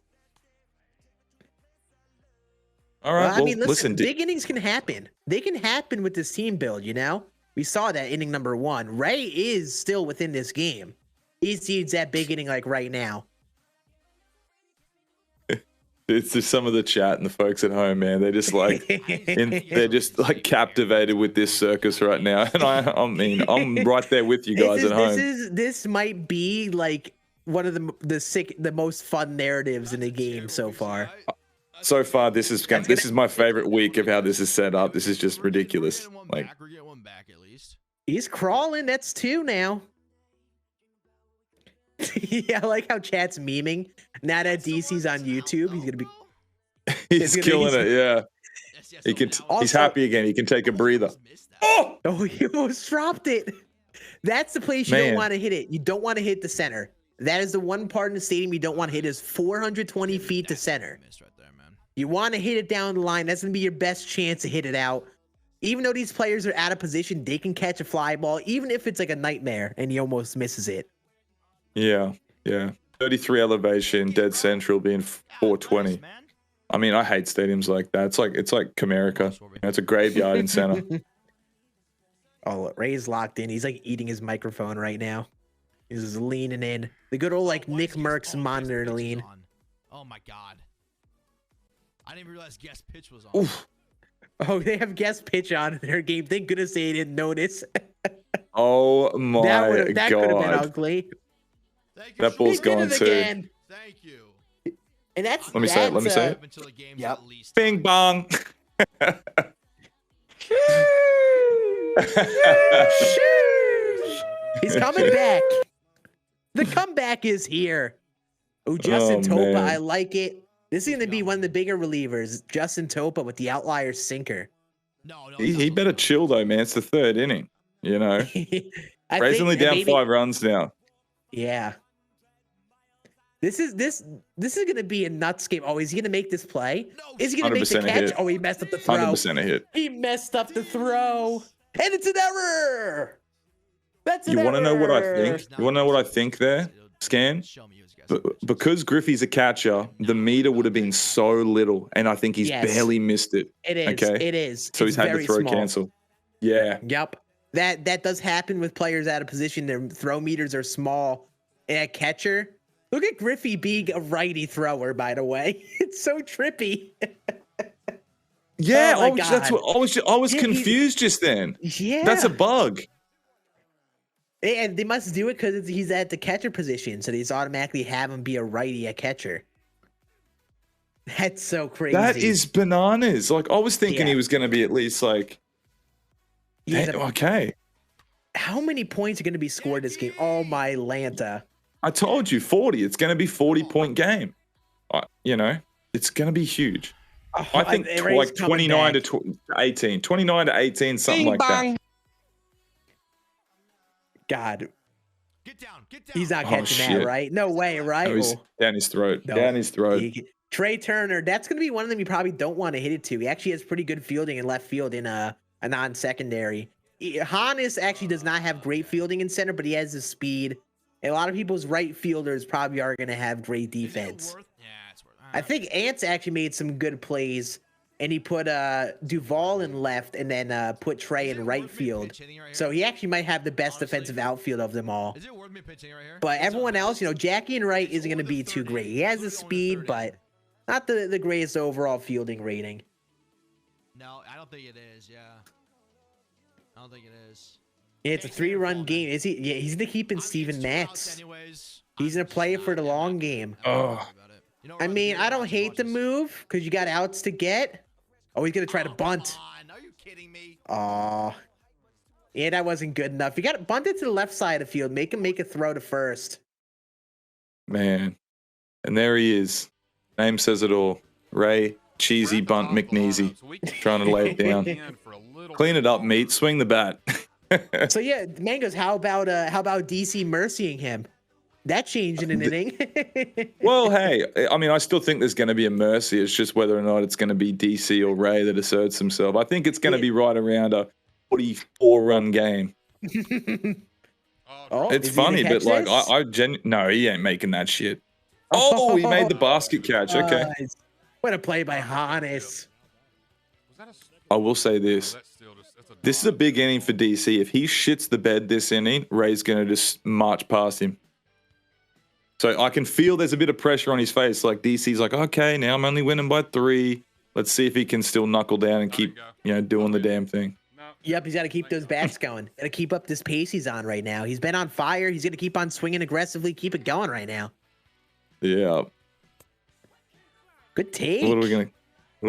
All right. Well, I mean, listen. listen, big innings can happen. They can happen with this team build, you know? We saw that inning number 1. Ray is still within this game. He seeds that big inning like right now. It's just some of the chat and the folks at home, man. They're just like, they're just like captivated with this circus right now. And I mean, I'm right there with you guys at home. This might be like one of the most fun narratives in the game so far. So far, this is my favorite week of how this is set up. This is just ridiculous. Like, he's crawling. That's 2 now. Yeah, I like how chat's memeing. Now that DC's on YouTube, he's gonna be. He's killing it. Yeah, he can. He's happy again. He can take a breather. Oh, he almost dropped it. That's the place you don't want to hit it. You don't want to hit the center. That is the one part in the stadium you don't want to hit. Is 420 feet to center. You want to hit it down the line. That's gonna be your best chance to hit it out. Even though these players are out of position, they can catch a fly ball, even if it's like a nightmare and he almost misses it. Yeah. 33 elevation, dead central being 420. I mean, I hate stadiums like that. It's like Comerica. It's a graveyard in center. Oh, Ray's locked in. He's like eating his microphone right now. He's just leaning in. The good old like Nick Merckx monitor lean. Oh my god. I didn't even realize guest pitch was on. Oof. Oh, they have guest pitch on in their game. Thank goodness they didn't notice. Oh my god. That could have been ugly. That ball's gone too. Again. Thank you. And that's Let me say it. Yep. Bing bong. He's coming back. The comeback is here. Oh, Justin Topa, man. I like it. This is going to be one of the bigger relievers. Justin Topa with the outlier sinker. No, He better chill though, man. It's the 3rd inning. You know, Ray's only down 5 runs now. Yeah. This is going to be a nuts game. Oh, is he going to make this play? Is he going to make the catch? Hit. Oh, he messed up the throw. 100% a hit. He messed up the throw. And it's an error. That's an You want to know what I error. think? You want to know what I think there, Scan? Because Griffey's a catcher, the meter would have been so little, and I think he's barely missed it. It is. Okay? It is. So It's he's had to very throw small. cancel. Yeah. Yep. That does happen with players out of position. Their throw meters are small. And a catcher. Look at Griffey being a righty thrower, by the way. It's so trippy. Yeah, Oh my that's God. what I was confused just then. Yeah. That's a bug. And they must do it because he's at the catcher position, so they just automatically have him be a righty, a catcher. That's so crazy. That is bananas. Like, I was thinking he was going to be at least like, okay. How many points are going to be scored this game? Oh, my Lanta. I told you, 40. It's going to be 40-point game. You know, it's going to be huge. I think like 29 to 18. 29 to 18, something like that. God. Get down. He's not catching that, right? No way, right? No, he's down his throat. No. Down his throat. Trey Turner, that's going to be one of them you probably don't want to hit it to. He actually has pretty good fielding in left field in a non-secondary. Hannes actually does not have great fielding in center, but he has the speed. And a lot of people's right fielders probably are going to have great defense. It's worth. I think Ance actually made some good plays, and he put Duvall in left and then put Trey in right field. So he actually might have the best defensive outfield of them all. Is it worth me pitching right here? But everyone else, you know, Jackie and Wright isn't going to be too great. He has the speed, but not the greatest overall fielding rating. No, I don't think it is. Yeah, I don't think it is. Yeah, it's a 3-run game. Is he? Yeah, he's gonna keep in Steven Matz. He's gonna play it for the long game. Oh, I mean, I don't hate the move because you got outs to get. Oh, he's gonna try to bunt. Are you kidding me? Aw. Yeah, that wasn't good enough. You got to bunt it to the left side of the field. Make him make a throw to first. man. And there he is. Name says it all. RayCheesy Bunt McNeasy. Trying to lay it down. Clean it up, meat. Swing the bat. So yeah, Mangoes, how about DC mercying him? That changed in an inning. Well, hey, I mean, I still think there's going to be a mercy. It's just whether or not it's going to be DC or Ray that asserts himself. I think it's going to be right around a 44-run game. Oh, It's is he gonna funny, but catch like, this? no, he ain't making that shit. Oh, he made the basket catch. Okay. Nice. What a play by Hannes. I will say this. This is a big inning for DC. If he shits the bed this inning, Ray's going to just march past him. So I can feel there's a bit of pressure on his face. Like DC's like, okay, now I'm only winning by 3. Let's see if he can still knuckle down and keep, doing the damn thing. Yep, he's got to keep those bats going. Got to keep up this pace he's on right now. He's been on fire. He's going to keep on swinging aggressively. Keep it going right now. Yeah. Good take. What are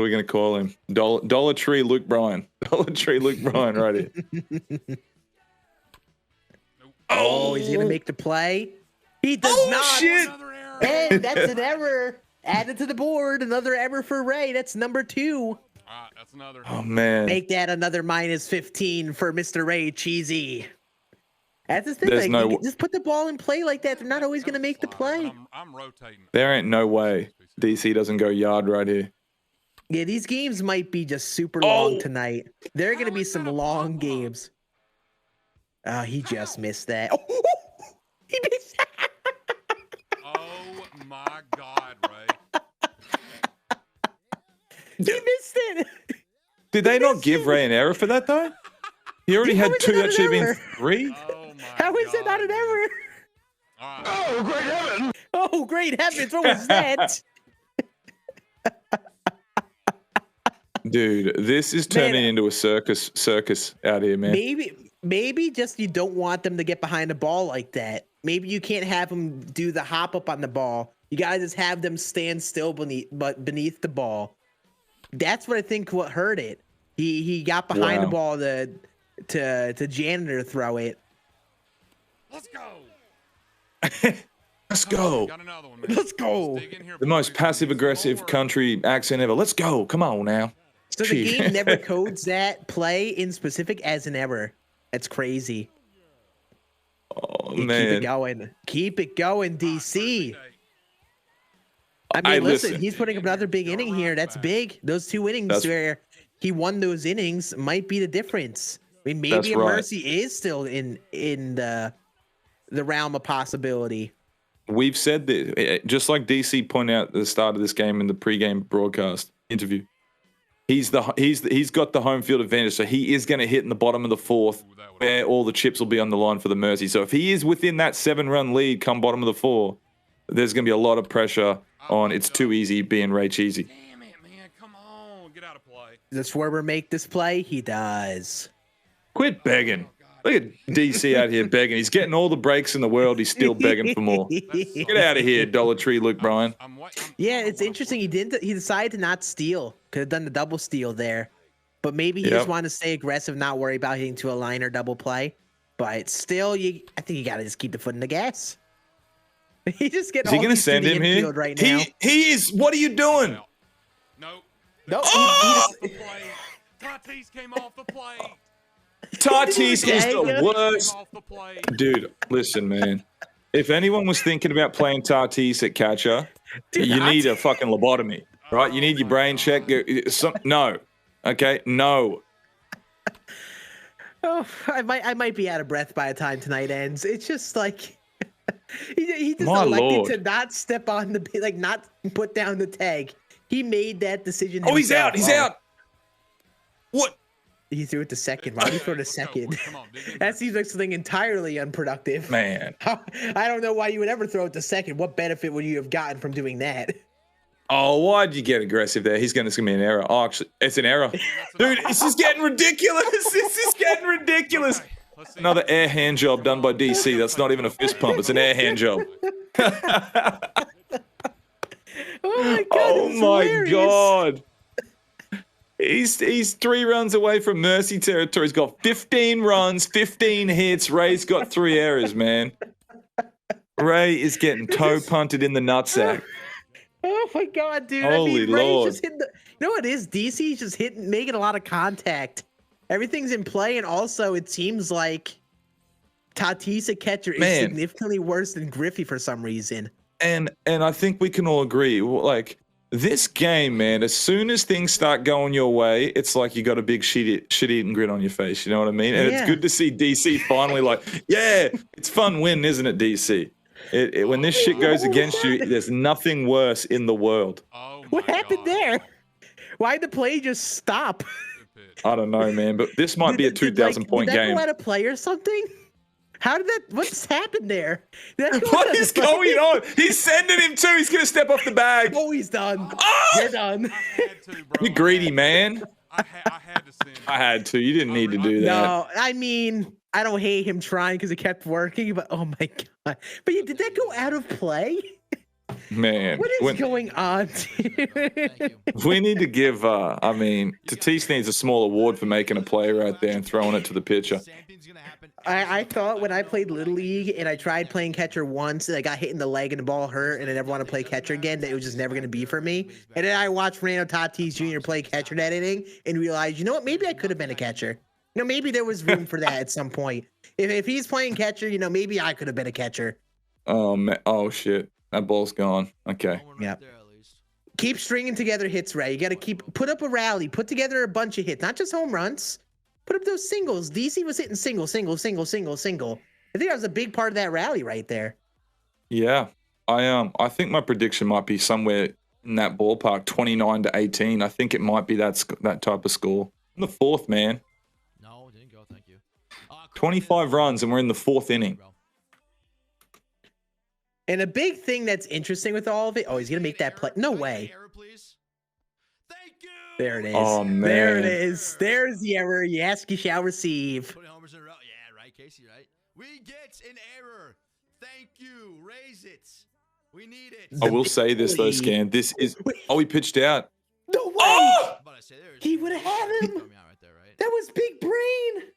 we gonna call him? Dollar Tree Luke Bryan. Dollar Tree Luke Bryan right here. Oh, he's gonna make the play. He does not. Shit. Hey, that's an error. Added to the board. Another error for Ray. That's number 2. That's another. Oh man. Make that another -15 for Mr. RayCheesy. That's the thing. There's Like, no you just put the ball in play like that. They're not always gonna make the play. I'm rotating. There ain't no way DC doesn't go yard right here. Yeah, these games might be just super long Oh. tonight. There are gonna be some long games. Oh, he just missed that. Oh, he missed that. Oh my God, Ray. He missed it. Did they not give Ray an error for that though? He already How had is it 2. not That an should have been error? 3. Oh my How is it not an God, error? All right. Oh, great heavens. What was that? Dude, this is turning into a circus out here, man. Maybe just you don't want them to get behind the ball like that. Maybe you can't have them do the hop up on the ball. You gotta just have them stand still beneath the ball. That's what I think what hurt it. He got behind the ball to janitor throw it. Let's go. Let's go. Got another one, man. Let's go. Dig in here, The boys. most passive aggressive country accent ever. Let's go. Come on now. So the Gee. game never codes that play in specific as an error. That's crazy. Oh Keep it man. going. Keep it going, DC. I Hey, mean, listen, listen. he's putting up another big inning here. That's big. Those 2 innings That's- where he won those innings might be the difference. I mean, That's maybe a right. mercy is still in the realm of possibility. We've said that, just like DC pointed out at the start of this game in the pregame broadcast interview. He's got the home field advantage, so he is going to hit in the bottom of the 4th, where all the chips will be on the line for the mercy. So if he is within that 7-run lead, come bottom of the 4, there's going to be a lot of pressure on. It's too easy being RayCheesy. Damn it, man. Come on. Get out of play. Does Schwarber make this play? He does. Quit begging. Look at DC out here begging. He's getting all the breaks in the world. He's still begging for more. Get out of here, Dollar Tree Luke Bryan. Yeah, it's interesting. He decided to not steal. Could have done the double steal there. But maybe he just wanted to stay aggressive, not worry about hitting to a line or double play. But still, I think you got to just keep the foot in the gas. He just getting Is he all going to these to send the him infield here? right now. He is. What are you doing? No. Nope. Off the plate. Tatis came off the plate. Tatis is the Dang. worst. Off the plate. Dude, listen, man. If anyone was thinking about playing Tatis at catcher, you need a fucking lobotomy, right? You need your brain checked. No. Okay? No. Oh, I might be out of breath by the time tonight ends. It's just like he just My elected Lord. to not step on not put down the tag. He made that decision. Oh, he's himself. out. He's out. What? He threw it to second. Why did he throw to Let's go. second? Come on, dig in That seems like something entirely unproductive. Man. I don't know why you would ever throw it to second. What benefit would you have gotten from doing that? Oh, why'd you get aggressive there? It's going to be an error. Oh, actually, it's an error. Dude, this is getting ridiculous. This is getting ridiculous. Okay, Let's see. Another air hand job done by DC. That's not even a fist pump. It's an air hand job. Oh my god! Oh this is my hilarious. god. He's 3 runs away from mercy territory. He's got 15 runs, 15 hits. Ray's got 3 errors, man. Ray is getting toe punted in the nutsack. Oh my god, dude! Holy I mean, Ray's Lord. just hitting the. You know what it is? DC's just making a lot of contact. Everything's in play, and also it seems like Tatis at catcher is significantly worse than Griffey for some reason. And I think we can all agree, like, this game, man, as soon as things start going your way, it's like you got a big shit-eating grin on your face. You know what I mean? And it's good to see DC finally like, yeah, it's fun win, isn't it, DC? When this shit goes against you, there's nothing worse in the world. Oh my What happened God. there? Why'd the play just stop? I don't know, man, but this might be a 2,000-point Did that game. go out of play or something? How did that? What's happened there? Did that go out What of is play? going on? He's sending him too. He's going to step off the bag. Oh, he's done. Oh! You're done. I had to, bro. You're greedy, man. I had to send I had to. You didn't need to do that. No, I mean, I don't hate him trying because it kept working, but oh my god! But did that go out of play? Man. What is going on, dude? Thank you. We need to give, I mean, Tatis needs a small award for making a play right there and throwing it to the pitcher. Same thing's gonna happen. I thought when I played Little League and I tried playing catcher once and I got hit in the leg and the ball hurt and I never want to play catcher again, that it was just never going to be for me. And then I watched Fernando Tatis Jr. play catcher that inning and realized, you know what, maybe I could have been a catcher. You know, maybe there was room for that at some point. If he's playing catcher, you know, maybe I could have been a catcher. Oh, man. Oh, shit. That ball's gone. Okay. One right Yep. there, at least. Keep stringing together hits, Ray. You got to put up a rally, put together a bunch of hits, not just home runs. Put up those singles. DC was hitting single. I think that was a big part of that rally right there. Yeah. I think my prediction might be somewhere in that ballpark, 29-18. I think it might be that type of score. In the 4th, man. No, didn't go. Thank you. 25 runs, and we're in the 4th inning. And a big thing that's interesting with all of it, oh, he's going to make that play. No way. Error, please. Thank you. There it is. Oh, man. There it is. There's the error. You ask, you shall receive. Putting homers in a row. Yeah, right, Casey, right? We get an error. Thank you. Raise it. We need it. I will say this, though, Scan. This is... Oh, he pitched out. No way. Oh! But I say there's- He would have had him. Throw me out right there, right? That was big brain.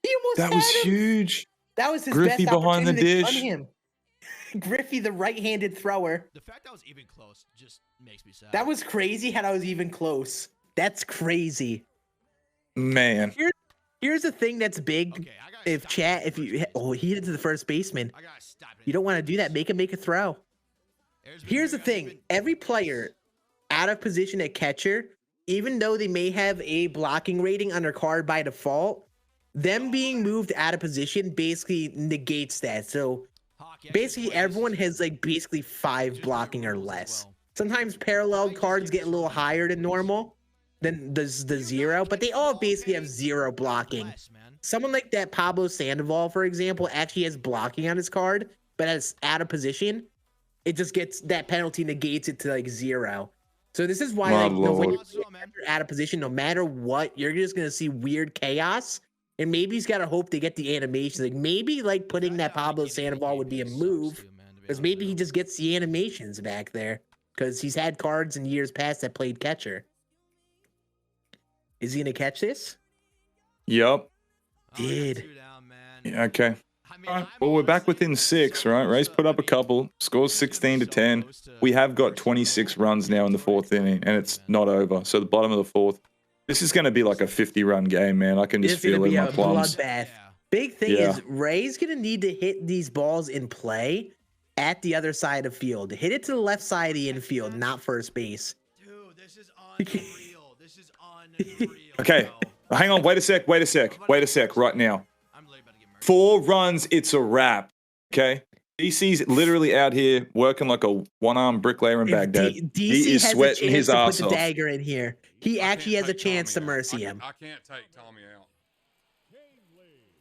He almost That had was him. huge. That was his Griffey best behind the opportunity to dish. stun him. Griffey, the right-handed thrower. The fact that was even close just makes me sad. That was crazy how I was even close. That's crazy. Man. Here's the thing that's big. Okay, I gotta If stop chat, this if you, first. oh, he hit it to the first baseman. I gotta stop it. You don't want to do that. Make him make a throw. Here's the thing. Every player out of position at catcher, even though they may have a blocking rating under card by default, them being moved out of position basically negates that. So basically everyone has like basically 5 blocking or less. Sometimes parallel cards get a little higher than normal than the 0, but they all basically have 0 blocking. Someone like that Pablo Sandoval, for example, actually has blocking on his card, but as out of position, it just gets that penalty negates it to like 0. So this is why My like when Lord. you're out of position, no matter what, you're just gonna see weird chaos. And maybe he's got to hope they get the animations. Like maybe like putting that Pablo Sandoval would be a move, because maybe he just gets the animations back there because he's had cards in years past that played catcher. Is he gonna catch this? Yup. Did. Yeah, okay. All right. Well, we're back within 6, right? Ray's put up a couple. Scores 16-10. We have got 26 runs now in the 4th inning, and it's not over. So the bottom of the 4th. This is going to be like a 50-run game, man. I can just It's gonna feel it be in my a plums. bloodbath. Big thing Yeah. is Ray's gonna need to hit these balls in play at the other side of field. Hit it to the left side of the infield, not first base. Dude, this is unreal. This is unreal. Okay. Hang on. Wait a sec. Right now. I'm literally about to get murdered. 4 runs. It's a wrap. Okay. DC's literally out here working like a one-armed bricklayer in If Baghdad. DC He is has a sweating chance his to ass put the off. dagger in here. He I actually can't has a take chance to Tommy out. mercy him. I can't take Tommy out.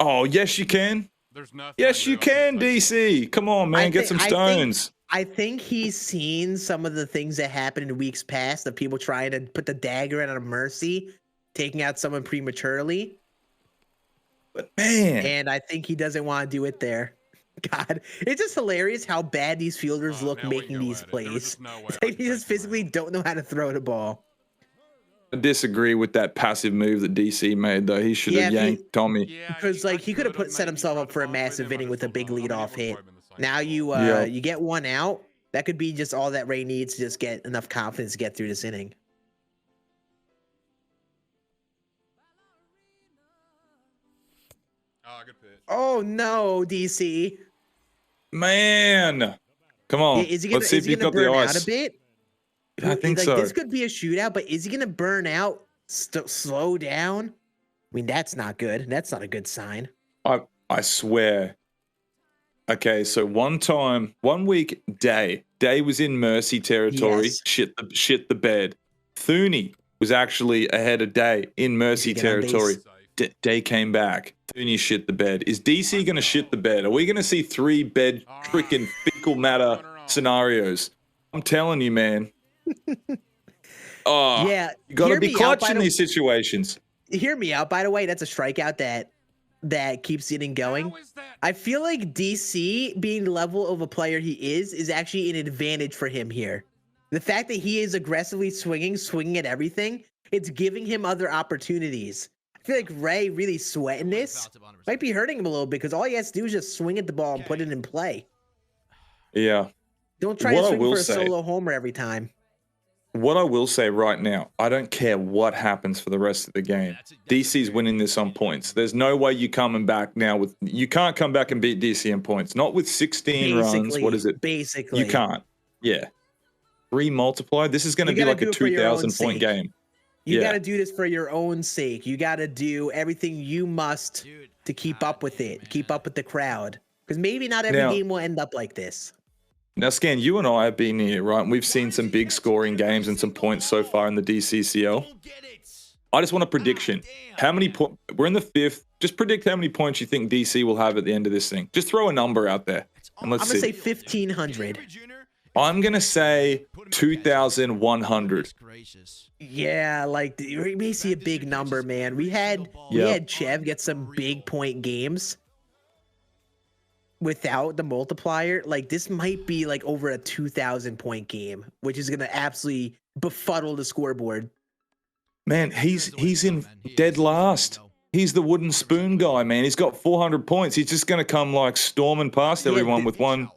Oh, yes, you can. There's nothing. Yes, you can, DC. Come on, man. Get some stones. I think he's seen some of the things that happened in weeks past of people trying to put the dagger in on a mercy, taking out someone prematurely. But man, And I think he doesn't want to do it there. God, it's just hilarious how bad these fielders look now we can making go these at it. There was plays. just no way It's I like could they just take him physically out. don't know how to throw the ball. I disagree with that passive move that DC made, though. He should have Yeah, yanked Tommy. Yeah, Because like he could have could've set maybe himself tried up to for a bunt with massive him. I inning just with a don't big know. I mean, it leadoff would've hit. probably been the same Now result. you get one out. That could be just all that Ray needs to just get enough confidence to get through this inning. Good pitch. Oh no, DC. Man, come on. Is he Let's see if he's got the burn out ice. a bit? I think like, so. This could be a shootout, but is he gonna burn out? Slow down? I mean, that's not good. That's not a good sign. I swear. Okay, so one week, Day was in Mercy territory. Yes. Shit the bed. Thuuuuney was actually ahead of Day in Mercy get on base? territory. Day came back. Thuuuuney shit the bed. Is DC going to shit the bed? Are we going to see 3 bed freaking fickle matter scenarios? I'm telling you, man. Oh, Yeah, you got to hear be me out, clutch by in the- these situations. Hear me out, by the way. That's a strikeout that keeps it going. How is that? I feel like DC being the level of a player he is actually an advantage for him here. The fact that he is aggressively swinging at everything, it's giving him other opportunities. I feel like Ray really sweating this might be hurting him a little bit because all he has to do is just swing at the ball and put it in play. Yeah. Don't try What to I swing will for a say- solo homer every time. What I will say right now, I don't care what happens for the rest of the game. DC's winning this on points. There's no way you coming back now with. You can't come back and beat DC in points. Not with 16 runs. What is it? Basically. You can't. Yeah. 3 multiplied. This is going to You be gotta like a do it for your own 2,000 point sake. game. You Yeah. got to do this for your own sake. You got to do everything you must to keep up with it, keep up with the crowd. Because maybe not every Now- game will end up like this. Now, Scan, you and I have been here, right? And we've seen some big scoring games and some points so far in the DCCL. I just want a prediction. How many points? We're in the 5th. Just predict how many points you think DC will have at the end of this thing. Just throw a number out there. And let's I'm going to see. say 1,500. I'm going to say 2,100. Yeah, like we may see a big number, man. We had Chev get some big point games without the multiplier. Like this might be like over a 2,000 point game, which is gonna absolutely befuddle the scoreboard. Man, he's in dead last. He's the wooden spoon guy, man. He's got 400 points. He's just going to come like storming past everyone with one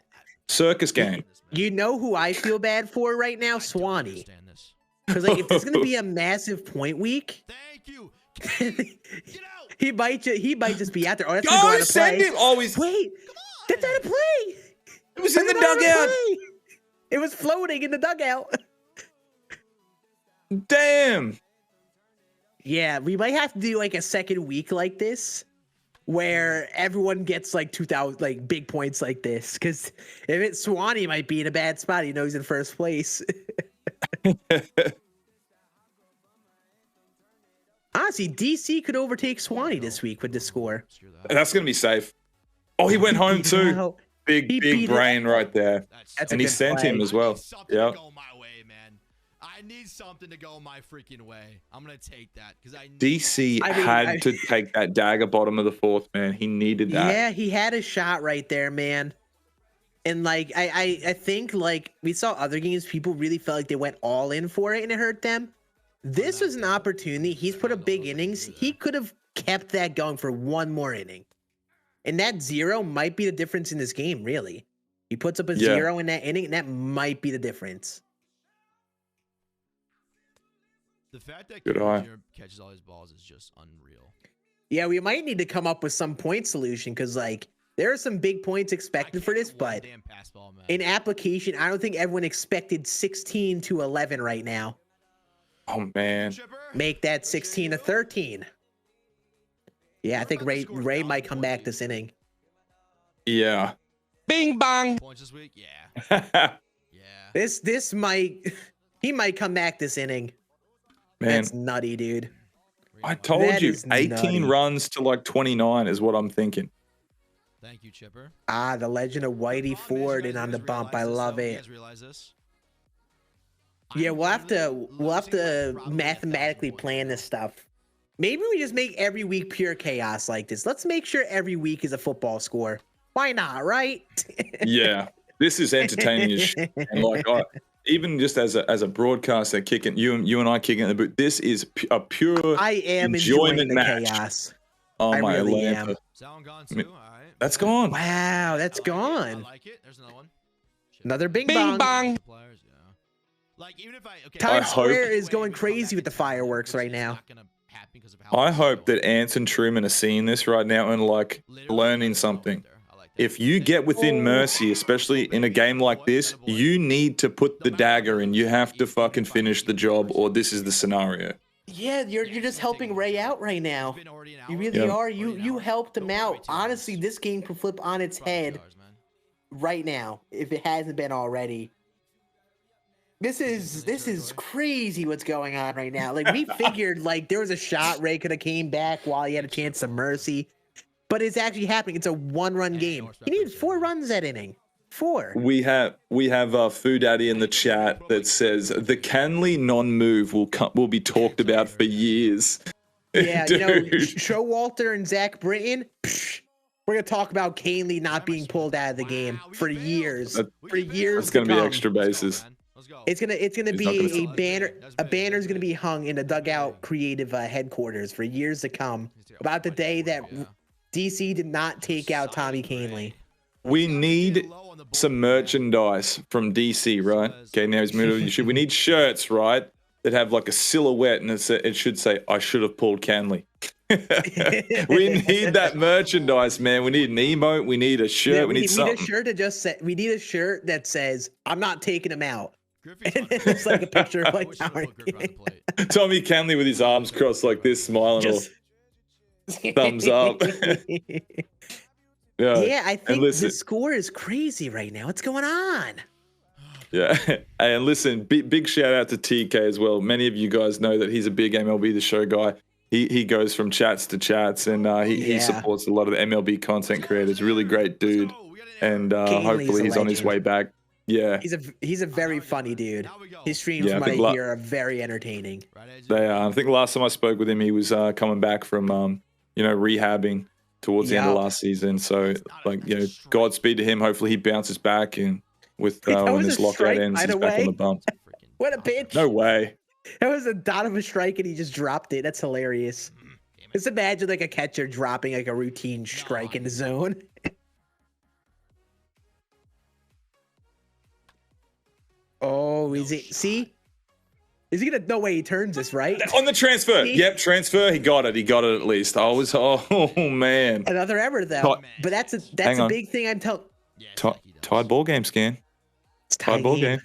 circus game. You know who I feel bad for right now? Swanee. Because like if there's gonna be a massive point week, he might just be out there. Oh, that's gonna go out of send play. him! Oh, he's Wait, that's out of play. it was in the That's out of dugout. play. It was floating in the dugout. Damn. Yeah, we might have to do like a second week like this, where everyone gets like 2,000 like big points like this. Because if it's Swanee, might be in a bad spot. He knows he's in first place. Honestly, DC could overtake Swanee this week with the score. That's going to be safe. Oh, he went home too. He Big beat brain right there. That's And a he good sent play. him as well. Yeah. I need something to go my freaking way. I'm gonna take that because DC had to take that dagger bottom of the 4th, man. He needed that. Yeah, he had a shot right there, man. And like I think like we saw other games, people really felt like they went all in for it and it hurt them. This was an opportunity. He's put up big innings. He could have kept that going for one more inning. And that 0 might be the difference in this game, really. He puts up a 0 in that inning, and that might be the difference. The fact that Good eye. catches all his balls is just unreal. Yeah, we might need to come up with some point solution because, like, there are some big points expected for this, but in application, I don't think everyone expected 16 to 11 right now. Oh, man. Make that 16 to 13. Yeah, I think Ray might come back this inning. Yeah. Bing bong. Points this week? Yeah. This might he might come back this inning. Man, That's nutty, dude. I told That you, is 18 nutty. runs to like 29 is what I'm thinking. Thank you, Chipper. Ah, the legend of Whitey Ford in on the bump. I love it. Yeah, we'll have to mathematically plan this stuff. Maybe we just make every week pure chaos like this. Let's make sure every week is a football score. Why not, right? Yeah, this is entertaining as shit. And like, even just as a broadcaster kicking you and I kicking the boot, this is a pure I am enjoying enjoyment the match. chaos. Oh I my really Atlanta. am. Sound gone too. All right. That's gone. Wow, that's gone. I like it. There's another one. Another bing, Bing bong. bong. Players, yeah. Like even if okay, Times I hope- Square is going crazy with the fireworks right now. I hope that Ance and Truman are seeing this right now and like learning something. If you get within mercy, especially in a game like this, you need to put the dagger in. You have to fucking finish the job, or this is the scenario. Yeah, you're just helping Ray out right now. You really Yeah. are. You helped him out. Honestly, this game could flip on its head right now if it hasn't been already. This is crazy what's going on right now. Like we figured like there was a shot Ray could have came back while he had a chance of mercy. But it's actually happening. It's a one-run game. He needed 4 runs that inning. 4. We have Foo Daddy in the chat that says the Canley non-move will be talked about for years. Yeah, you know, Dude. Showalter and Zach Britton, we're gonna talk about Canley not being pulled out of the game for years. For years. It's gonna to be come. extra bases. It's gonna He's not be gonna- a banner. A banner's gonna be hung in the Dugout Creative headquarters for years to come about the day that DC did not take out Tommy Canley. We need some merchandise from DC, right? Okay, now he's moved. We need shirts, right, that have like a silhouette and it should say, "I should have pulled Canley." We need that merchandise, man. We need an emote. We need a shirt. Yeah, we need we need something. a shirt that just say, we need a shirt that says, "I'm not taking him out." And it's like a picture of like Tommy Canley with his arms crossed like this, smiling. Just Thumbs up. Yeah, I think listen- the score is crazy right now. What's going on? Yeah, and listen, big shout out to TK as well. Many of you guys know that he's a big MLB The Show guy. He goes from chats to chats, and he Yeah. supports a lot of the MLB content creators. Really great dude, and Canley's hopefully a he's on his legend. way back. Yeah, He's a very funny dude. His streams Yeah, I from what I think hear are very entertaining. they are. I think last time I spoke with him, he was coming back from rehabbing towards the end of Yup. last season. So Godspeed to him. Hopefully he bounces back and with That when was this a lockout strike, ends, by he's the back on way. the bump. What a bitch. No way. That was a dot of a strike and he just dropped it. That's hilarious. Just imagine like a catcher dropping like a routine strike in the zone. Oh, is it? See? Is he gonna? No way he turns this, right? On the transfer. See? Yep, transfer. He got it. He got it at least. Oh man. Another ever though. Ti- But that's Hang a on. big thing. I'm telling. Tied ball game, Scan. It's Tied ball game.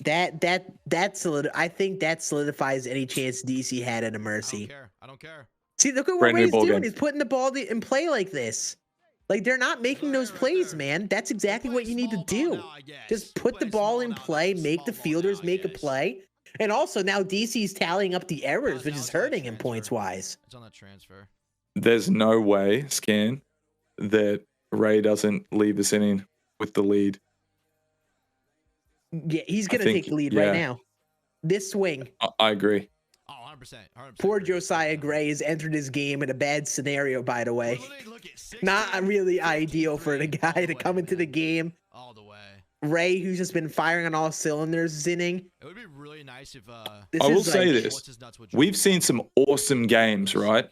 I think that solidifies any chance DC had at a mercy. I don't care. See, look at what Brand new Ray's ball doing. game. He's putting the ball in play like this. Like they're not making those plays, man. That's exactly what you need to do. Just put the ball in play, make the fielders make a play. And also now DC's tallying up the errors, which is hurting him points wise. It's on that transfer. There's no way, Scan, that Ray doesn't leave this inning with the lead. Yeah, he's gonna think- take the lead yeah. right now. This swing. I agree. Oh, 100%. Poor Josiah Gray has entered his game in a bad scenario, by the way. Not really ideal for the guy to come into the game. All the way. Ray, who's just been firing on all cylinders this inning. It would be really nice if This I will is say like- this. We've seen some awesome games, right?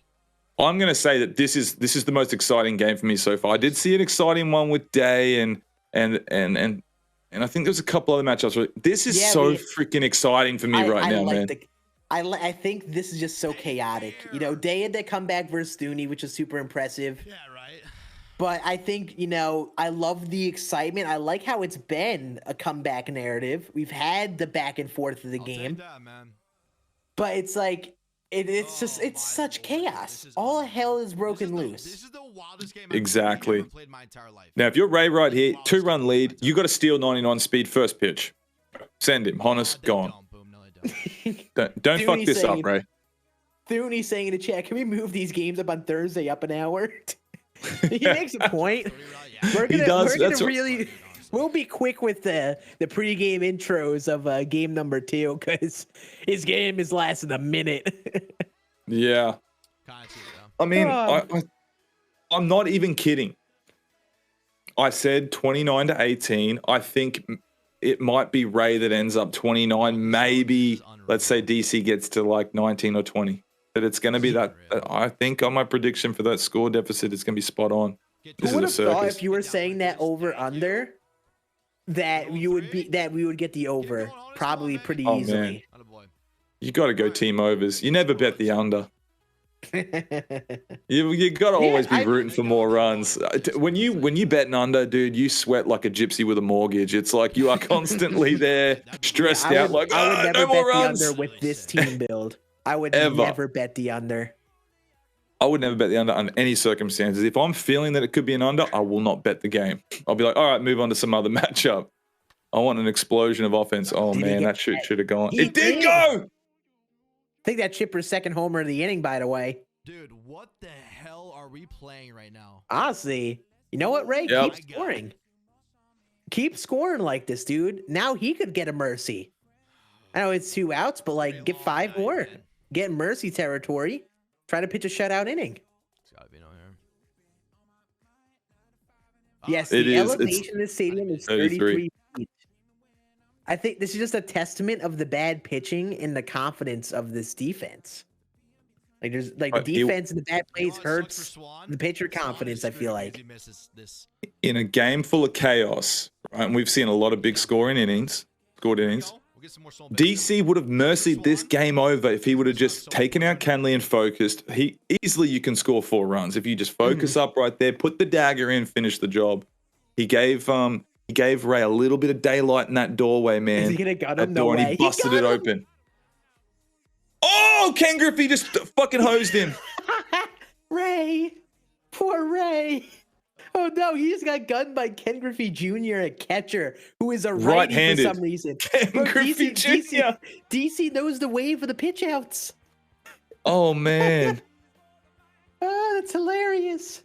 I'm going to say that this is the most exciting game for me so far. I did see an exciting one with Day and I think there's a couple other matchups. This is Yeah, so we- freaking exciting for me right now, man. I think this is just so chaotic. You know, Day had that comeback versus Thuuuuney, which was super impressive. Yeah, right. But I think, I love the excitement. I like how it's been a comeback narrative. We've had the back and forth of the game. That, man. But it's like, it's such chaos. All hell is broken This loose. is the wildest game Exactly. I've ever played in my entire life. Now, if you're Ray right here, 2-run lead, you got to steal 99 speed first pitch. Send him. Honest, They gone. don't, boom, no, they don't. Don't fuck Thuuuuney this up, saying- Ray. Thuuuuney saying in the chat, can we move these games up on Thursday up an hour? He makes a point. We're gonna, does, we're gonna that's what- really, we'll be quick with the pregame intros of game number 2 because his game is lasting a minute. Yeah. Kind of too, yeah. I mean, Oh. I'm not even kidding. I said 29 to 18. I think it might be Ray that ends up 29. Maybe, let's say DC gets to like 19 or 20. But it's going to be that. I think on my prediction for that score deficit, it's going to be spot on. This Who would is a have thought circus. if you were saying that over under that we would get the over probably pretty Oh, easily. You got to go team overs. You never bet the under. You got to always be rooting for more runs. When you bet an under, dude, you sweat like a gypsy with a mortgage. It's like you are constantly there, stressed out, like, I would never no more bet the runs. under with this team build. I would Ever. never bet the under. I would never bet the under under any circumstances. If I'm feeling that it could be an under, I will not bet the game. I'll be like, all right, move on to some other matchup. I want an explosion of offense. Oh, man, that should have gone. It did go! I think that Chipper's second homer of the inning, by the way. Dude, what the hell are we playing right now? Honestly, you know what, Ray? Yep. Keep scoring. Keep scoring like this, dude. Now he could get a mercy. I know it's 2 outs, but like get 5 more. Man. Get mercy territory. Try to pitch a shutout inning. It's gotta be no here. Yes, It the is. elevation of the stadium is 33 feet. I think this is just a testament of the bad pitching and the confidence of this defense. Like there's like the defense and the bad plays hurts the pitcher confidence, I feel like. In a game full of chaos, right, and we've seen a lot of big scored innings. DC would have mercied this game over if he would have just taken out Canley and focused. Easily you can score 4 runs if you just focus up right there, put the dagger in, finish the job. He gave Ray a little bit of daylight in that doorway, man. Is he gonna gut That him? door, No and way. he busted it open. Oh, Ken Griffey just fucking hosed him. Ray, poor Ray. Oh no, he just got gunned by Ken Griffey Jr., a catcher who is a righty Right-handed. for some reason. Ken Bro, Griffey Jr. DC knows the way for the pitch outs. Oh man. Oh, that's hilarious.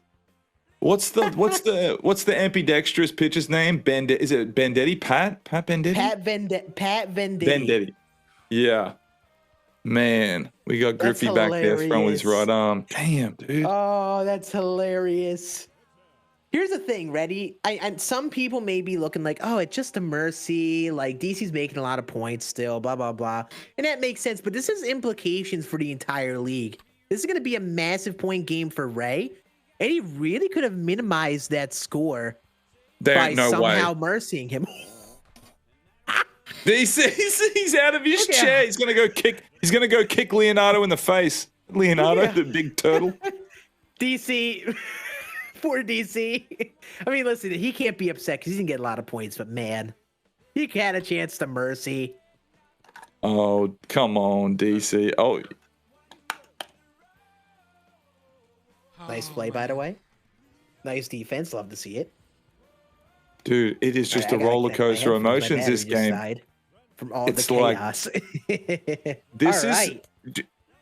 What's the ambidextrous pitcher's name? Is it Vendetti? Pat Vendetti? Pat Vendetti. Vendetti. Yeah. Man, we got Griffey back there throwing his right arm. Damn, dude. Oh, that's hilarious. Here's the thing, ready? And some people may be looking like, oh, it's just a mercy. Like DC's making a lot of points still, blah, blah, blah. And that makes sense. But this has implications for the entire league. This is going to be a massive point game for Ray. And he really could have minimized that score by somehow mercying him. He's out of his chair. He's gonna go kick Leonardo in the face. Leonardo, the big turtle. DC. Poor DC. I mean, listen, he can't be upset because he didn't get a lot of points, but man, he had a chance to mercy. Oh, come on, DC. Oh. Nice play, by the way. Nice defense. Love to see it. Dude, it is just a roller coaster of emotions, this game. From all the chaos. This is,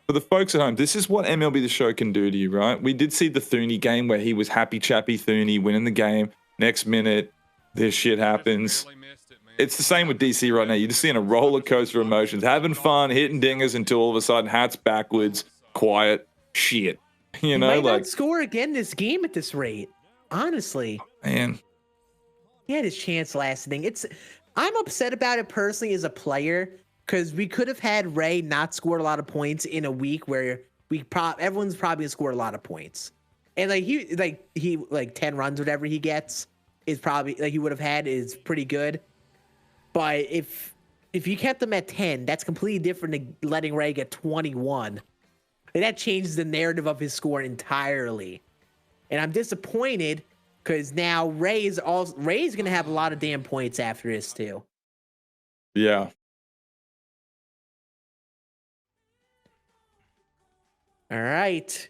for the folks at home, this is what MLB The Show can do to you, right? We did see the Thuuuuney game where he was happy chappy Thuuuuney winning the game. Next minute, this shit happens. It's the same with DC right now. You're just seeing a roller coaster of emotions, having fun, hitting dingers until all of a sudden, hats backwards, quiet, shit. You know, he might not score again this game at this rate. Honestly. Man. He had his chance last inning. I'm upset about it personally as a player because we could have had Ray not score a lot of points in a week where everyone's probably scored a lot of points, and he 10 runs, whatever he gets is probably he would have had is pretty good. But if you kept him at 10, that's completely different than letting Ray get 21. And that changes the narrative of his score entirely. And I'm disappointed. Because now Ray's going to have a lot of damn points after this, too. Yeah. All right.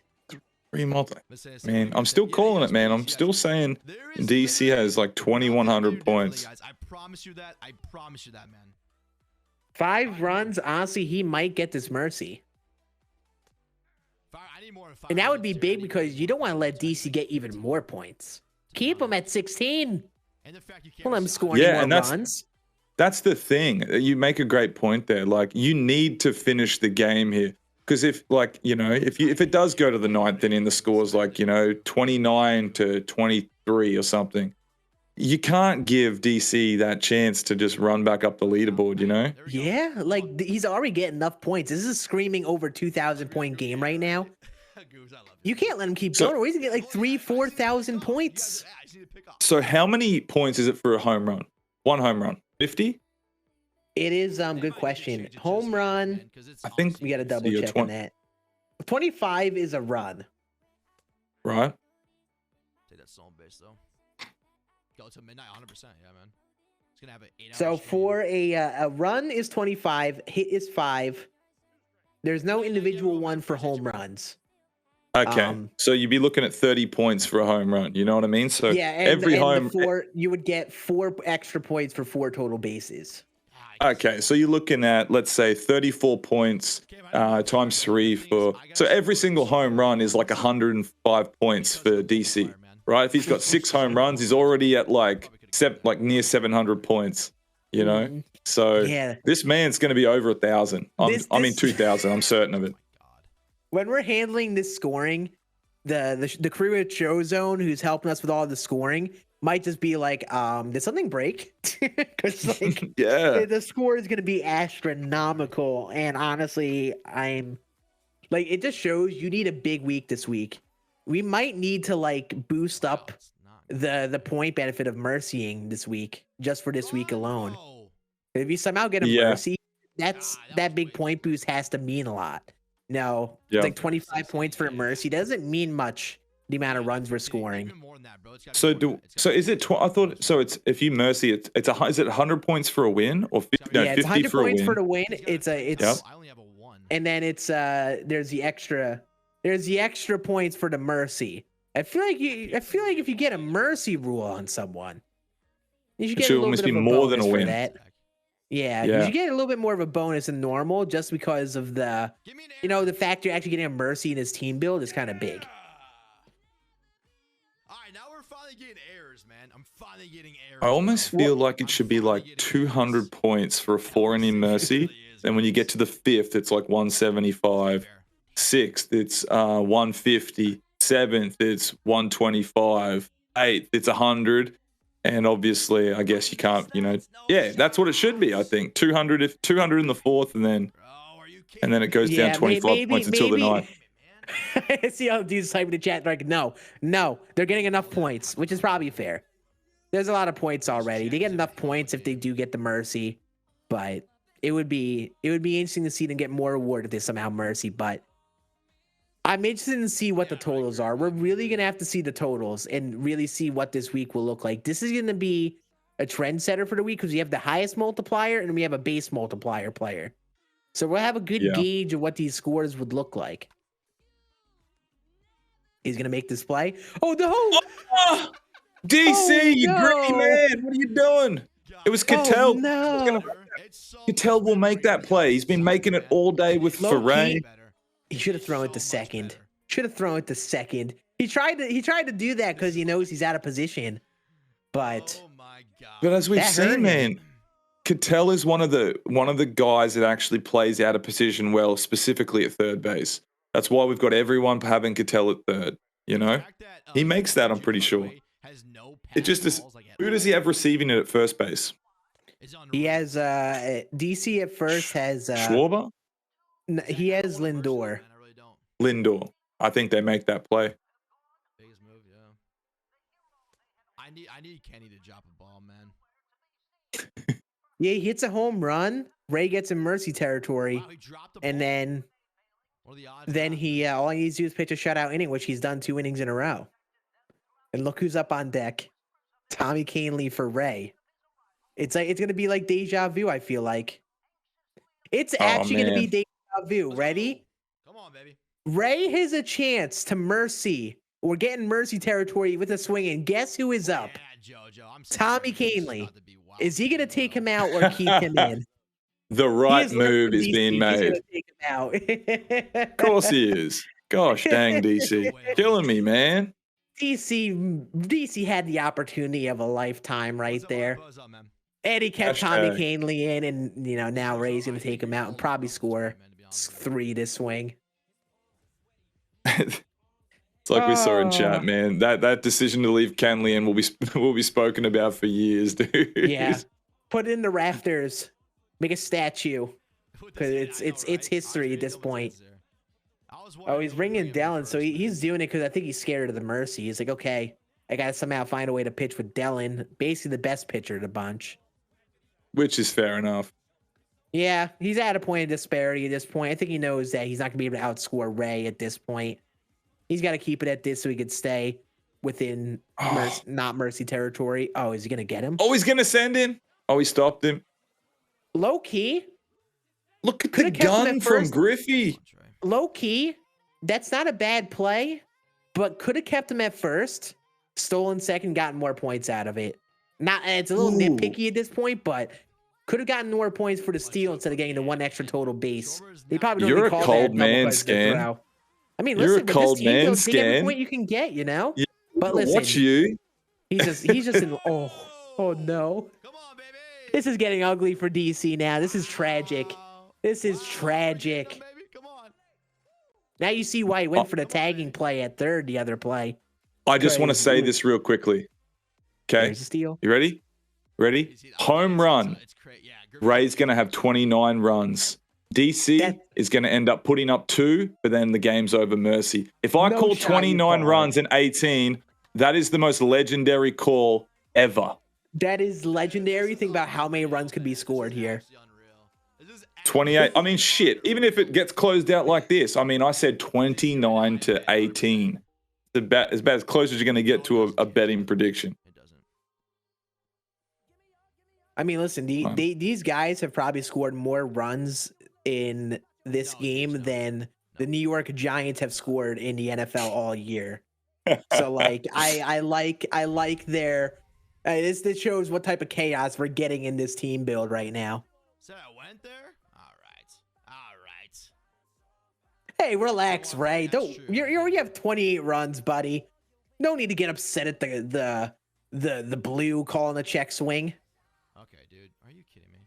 Man, I'm still calling it, man. I'm still saying DC has like 2,100 points. I promise you that. I promise you that, man. 5 runs. Honestly, he might get this mercy. And that would be big because you don't want to let DC get even more points. Keep him at 16. Well, I'm scoring more runs. That's the thing. You make a great point there. Like, you need to finish the game here Because if if it does go to the ninth and in the scores 29-23 or something, you can't give DC that chance to just run back up the leaderboard. Yeah, like he's already getting enough points. This is a screaming over 2,000 point game right now. You can't let him keep going, or he's gonna get like 4,000 points. So how many points is it for a home run? One home run, 50? It is good question. Home run. I think We got to double check on that. 25 is a run. Right. Take that song base though. Go to midnight, 100%. Yeah, man. It's gonna have an 8-hour So stream. for a run is 25, hit is 5. There's no individual one for home runs. Okay. So you'd be looking at 30 points for a home run. You know what I mean? So Yeah, and, every and home. the 4, you would get 4 extra points for 4 total bases. Okay, so you're looking at, let's say, 34 points times 3 for. So every single home run is like 105 points for DC, right? If he's got 6 home runs, he's already at near 700 points. So Yeah. this man's going to be over 1,000. I mean 2,000. I'm certain of it. When we're handling this scoring, the crew at Show Zone, who's helping us with all the scoring, might just be like, did something break? Because Yeah. the score is going to be astronomical. And honestly, I'm like, it just shows you need a big week this week. We might need to boost up the point benefit of mercying this week, just for this week alone. If you somehow get a mercy, that big point boost has to mean a lot. No, it's like 25 points for a mercy doesn't mean much. The amount of runs we're scoring. So is it? I thought so. It's if you mercy, is it 100 points for a win or 50? No, yeah, it's 50 100 for a points win. for the win. It's I only have a 1. And then it's there's the extra points for the mercy. I feel like if you get a mercy rule on someone, you should get a little bit of a more than bonus a for win. that. Yeah, you should get a little bit more of a bonus than normal, just because of the the fact you're actually getting a mercy in his team build is kind of big. All right, now we're finally getting errors, man. I'm finally getting errors. I almost feel like it should be like 200 points for a 4-inning mercy. Then when you get to the 5th, it's like 175. 6th, it's 150. 7th, it's 125. 8th, it's 100. And obviously, I guess you can't, that's what it should be. I think 200 in the 4th, and then it goes down 25 points until the 9th. See how dudes type in the chat like, no, they're getting enough points, which is probably fair. There's a lot of points already. They get enough points if they do get the mercy, but it would be interesting to see them get more reward if they somehow mercy. But I'm interested to see what the totals are. We're really gonna have to see the totals and really see what this week will look like. This is gonna be a trendsetter for the week because we have the highest multiplier and we have a base multiplier player. So we'll have a good gauge of what these scores would look like. He's gonna make this play. Oh no! Oh, DC, you gritty man! What are you doing? It was Cattell. Oh, no. Cattell will make that play. He's been making it all day with Foray. He should have thrown it to second. He tried to do that because he knows he's out of position. But as we've seen, man, Cattell is one of the guys that actually plays out of position well, specifically at third base. That's why we've got everyone having Cattell at third. He makes that, I'm pretty sure. It just is. Who does he have receiving it at first base? He has DC at first has Schwarber? He has Lindor. Lindor. I think they make that play. Biggest move, yeah. I need Kenny to drop a ball, man. Yeah, he hits a home run. Ray gets in mercy territory, Wow, he dropped the and ball. then What are the odds? Then he all he needs to do is pitch a shutout inning, which he's done 2 innings in a row. And look who's up on deck. Tommy Canley for Ray. It's gonna be like deja vu, I feel like. It's actually gonna be deja vu. Ready? Come on, baby. Ray has a chance to mercy. We're getting mercy territory with a swing, and guess who is up? Yeah, JoJo, I'm Tommy serious. This is Canley. about to be wild. Is he gonna take him out or keep him in? The right move is DC. being He's made. gonna take him out. Of course he is. Gosh dang, DC. Killing me, man. DC had the opportunity of a lifetime right there. What's up, man? And he kept Tommy Hashtag. Canley in, and now Ray's gonna take him out and probably score 3 this swing. It's like we saw in Oh. chat, man. That decision to leave Canley in will be spoken about for years, dude. Yeah. Put it in the rafters. Make a statue. Because it's history at this point. Oh, he's bringing Dellin, so he's doing it because I think he's scared of the mercy. He's like, okay, I got to somehow find a way to pitch with Dellin, basically the best pitcher of the bunch. Which is fair enough. Yeah, he's at a point of disparity at this point. I think he knows that he's not going to be able to outscore Ray at this point. He's got to keep it at this so he could stay within not mercy territory. Oh, is he going to get him? Oh, he's going to send him? Oh, he stopped him. Low key. Look at the gun from Griffey. Low key. That's not a bad play, but could have kept him at first, stolen second, gotten more points out of it. It's a little nitpicky at this point, but could have gotten more points for the steal instead of getting the one extra total base. They probably don't You're even a call cold that man, double Scann. throw. I mean, You're listen, a but cold this team man, don't take every Scann. point you can get, you know? Yeah, but listen, watch you. he's just in oh no. This is getting ugly for DC now. This is tragic. This is tragic. Now you see why he went for the tagging play at third, the other play. I just want to say this real quickly. Okay. There's a steal. You ready? Ready? Home run. Ray's going to have 29 runs. DC is going to end up putting up 2, but then the game's over mercy. If I call 29 runs in 18, that is the most legendary call ever. That is legendary. Think about how many runs could be scored here. 28. I mean, shit. Even if it gets closed out like this, I mean, I said 29 to 18. It's about as close as you're going to get to a betting prediction. I mean, listen, these guys have probably scored more runs in this game than the New York Giants have scored in the NFL all year. So, like, I like their. This shows what type of chaos we're getting in this team build right now. So I went there. All right. Hey, relax, Ray. You have 28 runs, buddy. No need to get upset at the blue calling a check swing. Okay, dude. Are you kidding me?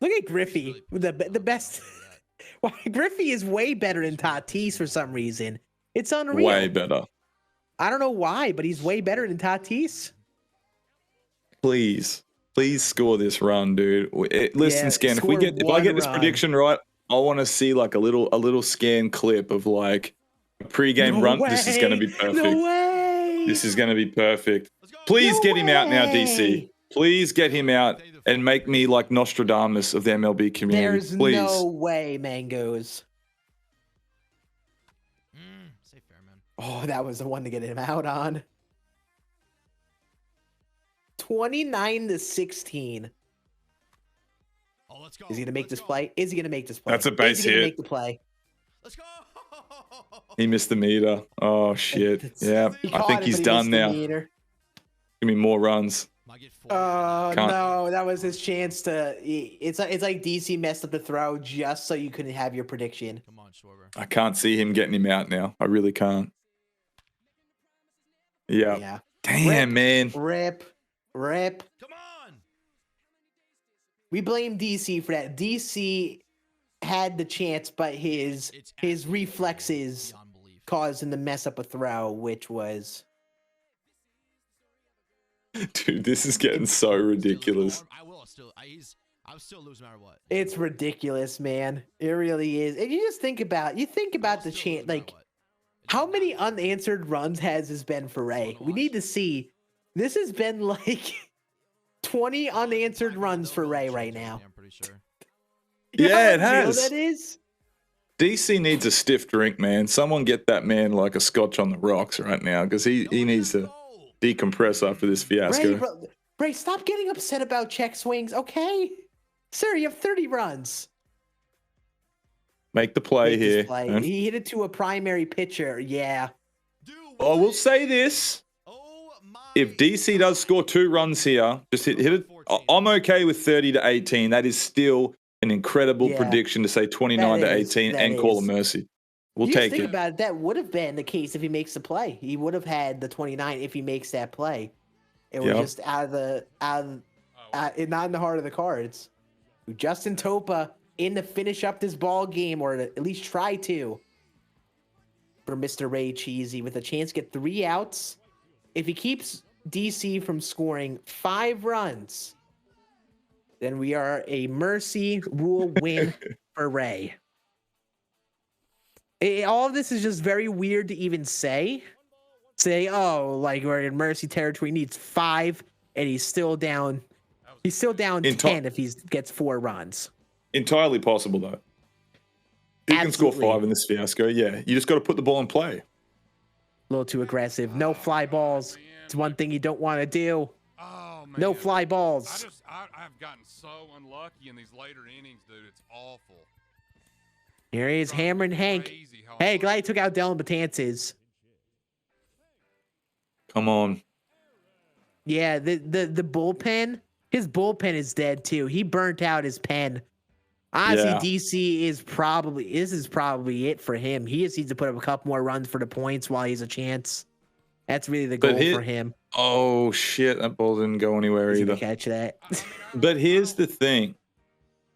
Look at Griffey, the best. Well, Griffey is way better than Tatis for some reason. It's unreal. Way better. I don't know why, but he's way better than Tatis. Please score this run, dude. Listen, Scann. If I get this prediction right, I want to see like a little Scann clip of like a pregame run. This is going to be perfect. No way. This is going to be perfect. Please get him out now, DC. Please get him out and make me like Nostradamus of the MLB community. There's Please. no way, Mangoes. Safe fair, man. Oh, that was the one to get him out on. 29 to 16. Oh, let's go. Is he gonna make this play? Is he gonna make this play? That's a base Is he gonna hit. make the play? Let's go. He missed the meter. Oh shit. Yeah, He I caught think it, he's but he done missed the now. meter. Give me more runs. Oh Can't. no, that was his chance to. It's like DC messed up the throw just so you couldn't have your prediction. Come on, Schwarber. I can't see him getting him out now. I really can't. Yeah. Yeah. Damn, man. Rip. Come on. We blame DC for that. DC had the chance, but his reflexes caused him to mess up a throw, which was. Dude, this is getting so ridiculous. I'll still lose no matter what. It's ridiculous, man. It really is. And you just think about the chance, like how many unanswered runs has this been for Ray? We need to see. This has been like 20 unanswered runs for Ray right now. I'm pretty sure. You know Yeah, how it real has. That is. DC needs a stiff drink, man. Someone get that man like a scotch on the rocks right now because he needs to decompress after this fiasco. Ray, stop getting upset about check swings, okay? Sir, you have 30 runs. Make the play Make this here. play. man. He hit it to a primary pitcher. Yeah. I will say this. If DC does score 2 runs here, just hit it. I'm okay with 30 to 18. That is still an incredible prediction to say 29 to 18 and call a mercy. We'll You take just think it. about it, that would have been the case if he makes the play. He would have had the 29 if he makes that play. It was just not in the heart of the cards. Justin Topa in to finish up this ball game, or to at least try to. for Mr. RayCheesy with a chance to get 3 outs. If he keeps DC from scoring 5 runs, then we are a mercy rule win for Ray. All of this is just very weird to even say. Oh, like we're in mercy territory. He needs 5, and he's still down. He's still down 10 if he gets 4 runs. Entirely possible, though. He can score 5 in this fiasco. Yeah, you just got to put the ball in play. A little too aggressive. No fly balls. It's one thing you don't want to do. Oh, man. No fly balls. I've gotten so unlucky in these later innings, dude. It's awful. Here he is, hammering Hank. Hey, glad he took out Dylan Betances. Come on. Yeah, the bullpen. His bullpen is dead too. He burnt out his pen. Honestly, DC is probably it for him. He just needs to put up a couple more runs for the points while he's a chance. That's really the goal for him. Oh shit, that ball didn't go anywhere either. Catch that. But here's the thing.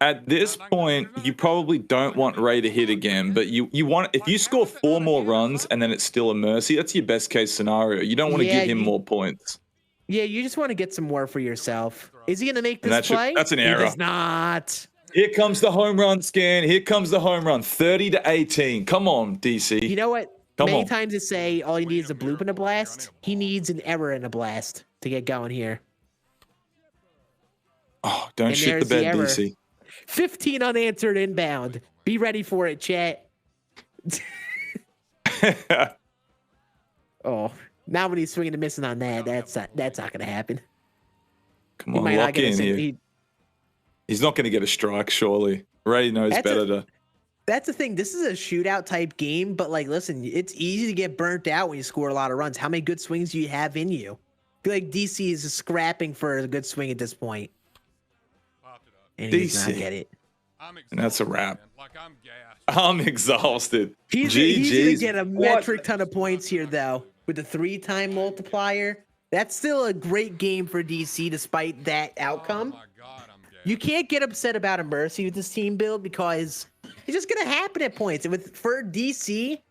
At this point, you probably don't want Ray to hit again, but you want, if you score 4 more runs and then it's still a mercy, that's your best case scenario. You don't want to give him more points. Yeah, you just want to get some more for yourself. Is he going to make this play? That's an error. He does not. Here comes the home run, Scann. Here comes the home run. 30-18. Come on, DC. You know what? Many times they say all you need is a bloop and a blast. He needs an error and a blast to get going here. Oh, don't shit the bed, DC. 15 unanswered inbound. Be ready for it, chat. Oh, now when he's swinging and missing on that, that's not going to happen. Come on, lock in here. He's not going to get a strike, surely. Ray knows better to. That's the thing. This is a shootout type game, but like, listen, it's easy to get burnt out when you score a lot of runs. How many good swings do you have in you? I feel like DC is scrapping for a good swing at this point. And he does not get it. And that's a wrap. Like, I'm gassed. I'm exhausted. He's going to get a metric ton of points here, though, with the 3-time multiplier. That's still a great game for DC despite that outcome. Oh my God, I'm gassed. You can't get upset about a mercy with this team build because it's just going to happen at points. And for DC,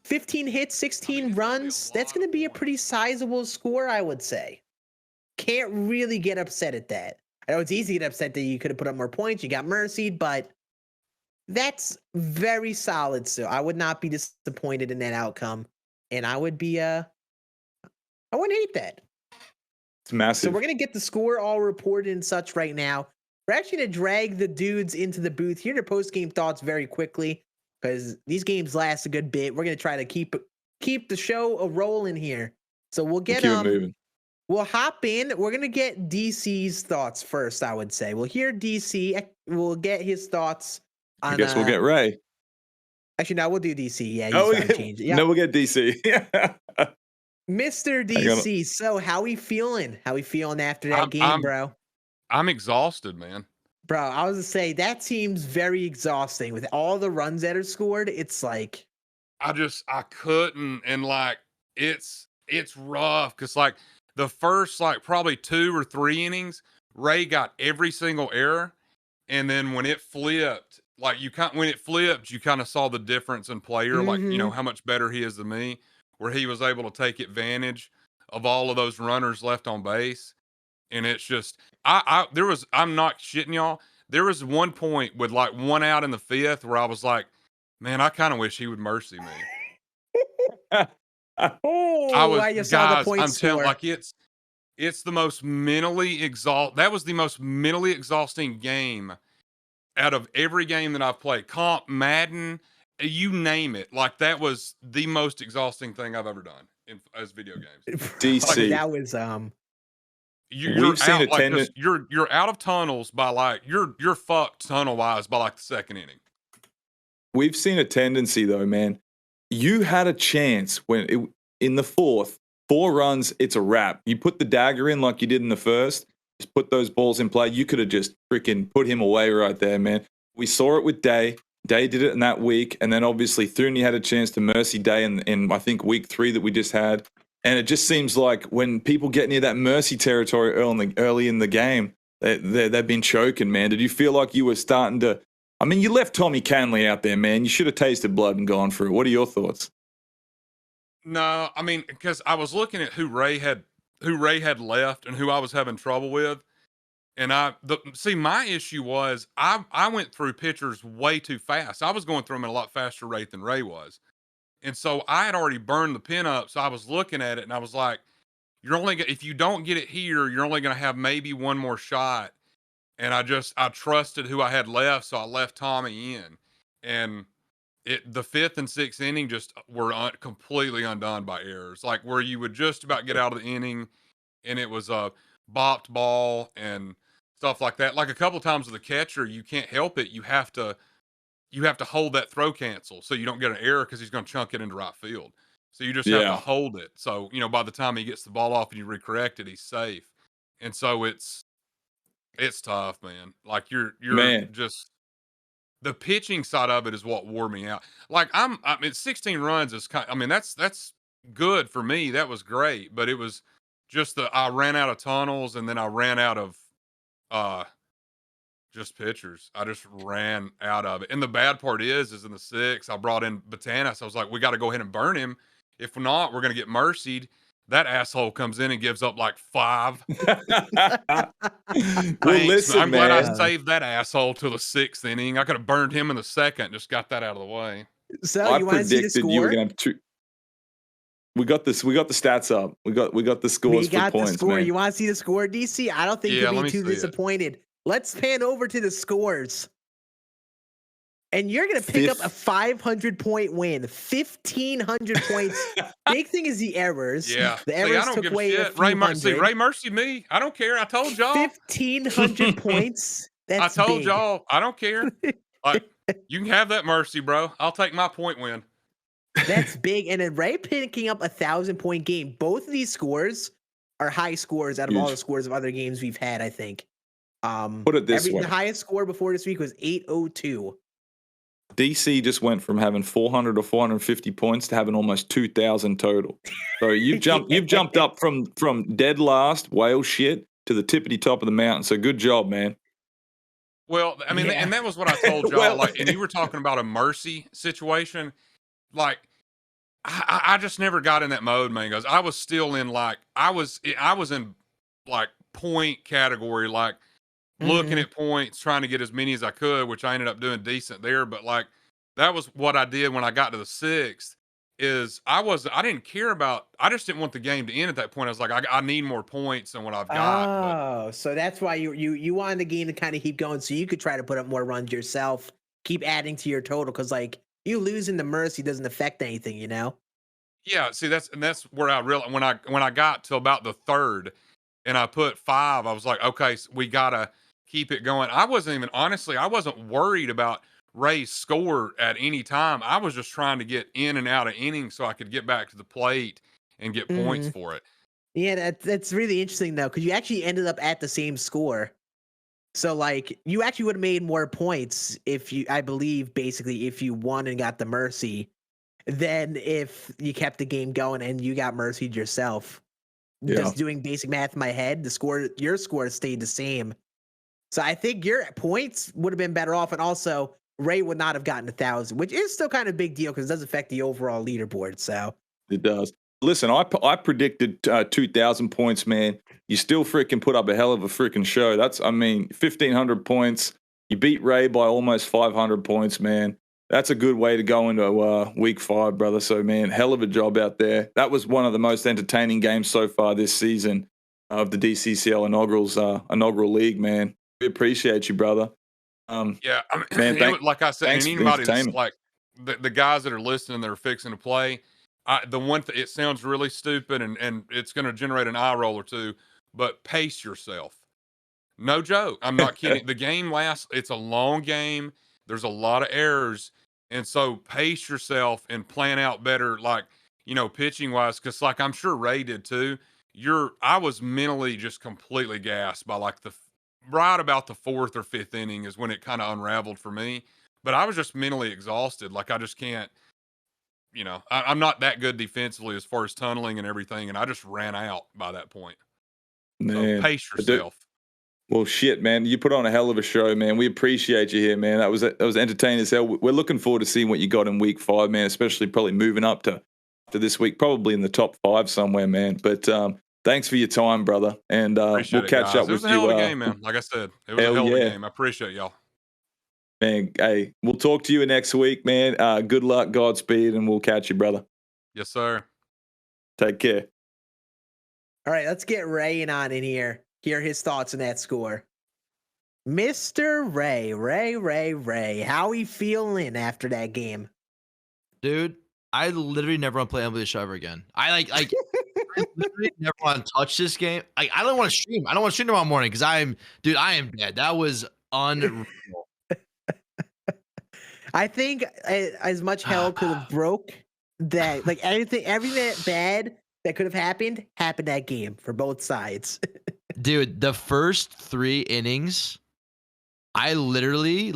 15 hits, 16 runs, that's going to be a pretty sizable score, I would say. Can't really get upset at that. I know it's easy to get upset that you could have put up more points. You got mercied, but that's very solid. So I would not be disappointed in that outcome. And I would be, I wouldn't hate that. It's massive. So we're going to get the score all reported and such right now. We're actually going to drag the dudes into the booth here to post-game thoughts very quickly because these games last a good bit. We're going to try to keep the show a rolling here. So we'll get moving. We'll hop in. We're going to get DC's thoughts first, I would say. We'll hear DC. We'll get his thoughts on... I guess we'll get Ray. Actually, no, we'll do DC. Yeah, change it. Yeah. No, we'll get DC. Mr. DC, so how we feeling? How we feeling after that game, bro? I'm exhausted, man. Bro, I was going to say, that seems very exhausting. With all the runs that are scored, it's like... I couldn't, and like, it's rough, because like, the first, like, probably 2 or 3 innings, Ray got every single error. And then when it flipped, like, when it flipped, you kind of saw the difference in player, like, you know, how much better he is than me, where he was able to take advantage of all of those runners left on base. And it's just, I'm not shitting y'all. There was one point with like 1 out in the 5th where I was like, man, I kind of wish he would mercy me. I just saw the point I'm score. telling, like, it's the most mentally that was the most mentally exhausting game out of every game that I've played. Comp, Madden, you name it. Like, that was the most exhausting thing I've ever done as video games. DC. Like, that was you're out of tunnels by like you're fucked tunnel wise by like the 2nd inning. We've seen a tendency though, man. You had a chance in the 4th, 4 runs, it's a wrap. You put the dagger in like you did in the 1st, just put those balls in play. You could have just freaking put him away right there, man. We saw it with Day. Day did it in that week. And then obviously Thuuuuney had a chance to mercy Day in I think week 3 that we just had. And it just seems like when people get near that mercy territory early in the game, they've been choking, man. Did you feel like you were starting to... I mean, you left Tommy Canley out there, man. You should have tasted blood and gone for it. What are your thoughts? No, I mean, because I was looking at who Ray had left and who I was having trouble with. And my issue was I went through pitchers way too fast. I was going through them at a lot faster rate than Ray was. And so I had already burned the pin up. So I was looking at it and I was like, if you don't get it here, you're only going to have maybe one more shot. And I trusted who I had left. So I left Tommy in. And the fifth and sixth inning just were completely undone by errors, like where you would just about get out of the inning and it was a bopped ball and stuff like that. Like a couple times with the catcher, you can't help it. You have to hold that throw cancel so you don't get an error because he's going to chunk it into right field. So you just have to hold it. So, by the time he gets the ball off and you recorrect it, he's safe. And so it's tough, man. Like you're just the pitching side of it is what wore me out. Like I mean, 16 runs is that's good for me. That was great, but it was just I ran out of tunnels and then I ran out of just pitchers. I just ran out of it. And the bad part is in the sixth, I brought in Batanas. I was like, we got to go ahead and burn him. If not, we're gonna get mercied. That asshole comes in and gives up like 5. Well, Thanks. listen, I'm glad man. I saved that asshole till the 6th inning. I could have burned him in the 2nd. Just got that out of the way. So I you want to see the predicted you were score? going to have 2. We got this. We got the stats up. We got the scores We got for points, the score. man. You want to see the score, DC? I don't think Yeah, you'll let be me too see it. disappointed. Let's pan over to the scores. And you're going to pick up a 500-point win, 1,500 points. Big thing is the errors. Yeah. The See, errors I don't took give a away a shit. few hundred. Ray mercy me. I don't care. I told y'all. 1,500 points. That's I told big. y'all. I don't care. Like, you can have that mercy, bro. I'll take my point win. That's big. And then Ray picking up a 1,000-point game. Both of these scores are high scores out of all the scores of other games we've had, I think. Put it this way. The highest score before this week was 802. DC just went from having 400 or 450 points to having almost 2,000 total. So you've jumped up from dead last whale shit to the tippity top of the mountain. So good job, man. Well, I mean, and that was what I told y'all. And you were talking about a mercy situation. Like, I just never got in that mode, man. Because I was still in I was in like point category, like looking at points, trying to get as many as I could, which I ended up doing decent there. But like that was what I did when I got to the 6th. Is I didn't care about. I just didn't want the game to end at that point. I was like, I need more points than what I've got. So that's why you wanted the game to kind of keep going, so you could try to put up more runs yourself, keep adding to your total, because like you losing the mercy doesn't affect anything, you know. Yeah, see that's where I realized when I got to about the 3rd, and I put 5, I was like, okay, so we gotta keep it going. I wasn't worried about Ray's score at any time. I was just trying to get in and out of innings so I could get back to the plate and get points for it. Yeah, that's really interesting though, because you actually ended up at the same score. So like you actually would have made more points if you won and got the mercy than if you kept the game going and you got mercied yourself. Yeah. Just doing basic math in my head, your score stayed the same. So I think your points would have been better off, and also Ray would not have gotten 1,000, which is still kind of a big deal because it does affect the overall leaderboard. So it does. Listen, I predicted 2,000 points, man. You still freaking put up a hell of a freaking show. 1,500 points. You beat Ray by almost 500 points, man. That's a good way to go into week 5, brother. So, man, hell of a job out there. That was one of the most entertaining games so far this season of the DCCL inaugural league, man. We appreciate you, brother. Yeah, I mean, man, like I said, and for the anybody that's entertainment. like the guys that are listening that are fixing to play, it sounds really stupid and it's going to generate an eye roll or two, but pace yourself. No joke. I'm not kidding. The game it's a long game. There's a lot of errors. And so pace yourself and plan out better, like, pitching wise. Cause like, I'm sure Ray did too. I was mentally just completely gassed by like right about the 4th or 5th inning is when it kind of unraveled for me, but I was just mentally exhausted. Like I just can't, I'm not that good defensively as far as tunneling and everything. And I just ran out by that point. Man, so pace yourself. Well, shit, man. You put on a hell of a show, man. We appreciate you here, man. That was entertaining as hell. We're looking forward to seeing what you got in week 5, man, especially probably moving up to after this week, probably in the top 5 somewhere, man. But thanks for your time, brother. And we'll catch up with you. It was a hell of a game, man. Like I said, it was a hell of a game. I appreciate y'all. Man, hey, we'll talk to you next week, man. Good luck, Godspeed, and we'll catch you, brother. Yes, sir. Take care. All right, let's get Ray on in here. Hear his thoughts on that score. Mr. Ray, how we feeling after that game? Dude, I literally never want to play MLB The Show ever again. I literally never want to touch this game. I don't want to stream. I don't want to stream tomorrow morning because I am dead. That was unreal. I think as much hell could have broke that, like everything that bad that could have happened that game for both sides. Dude, the first 3 innings, I literally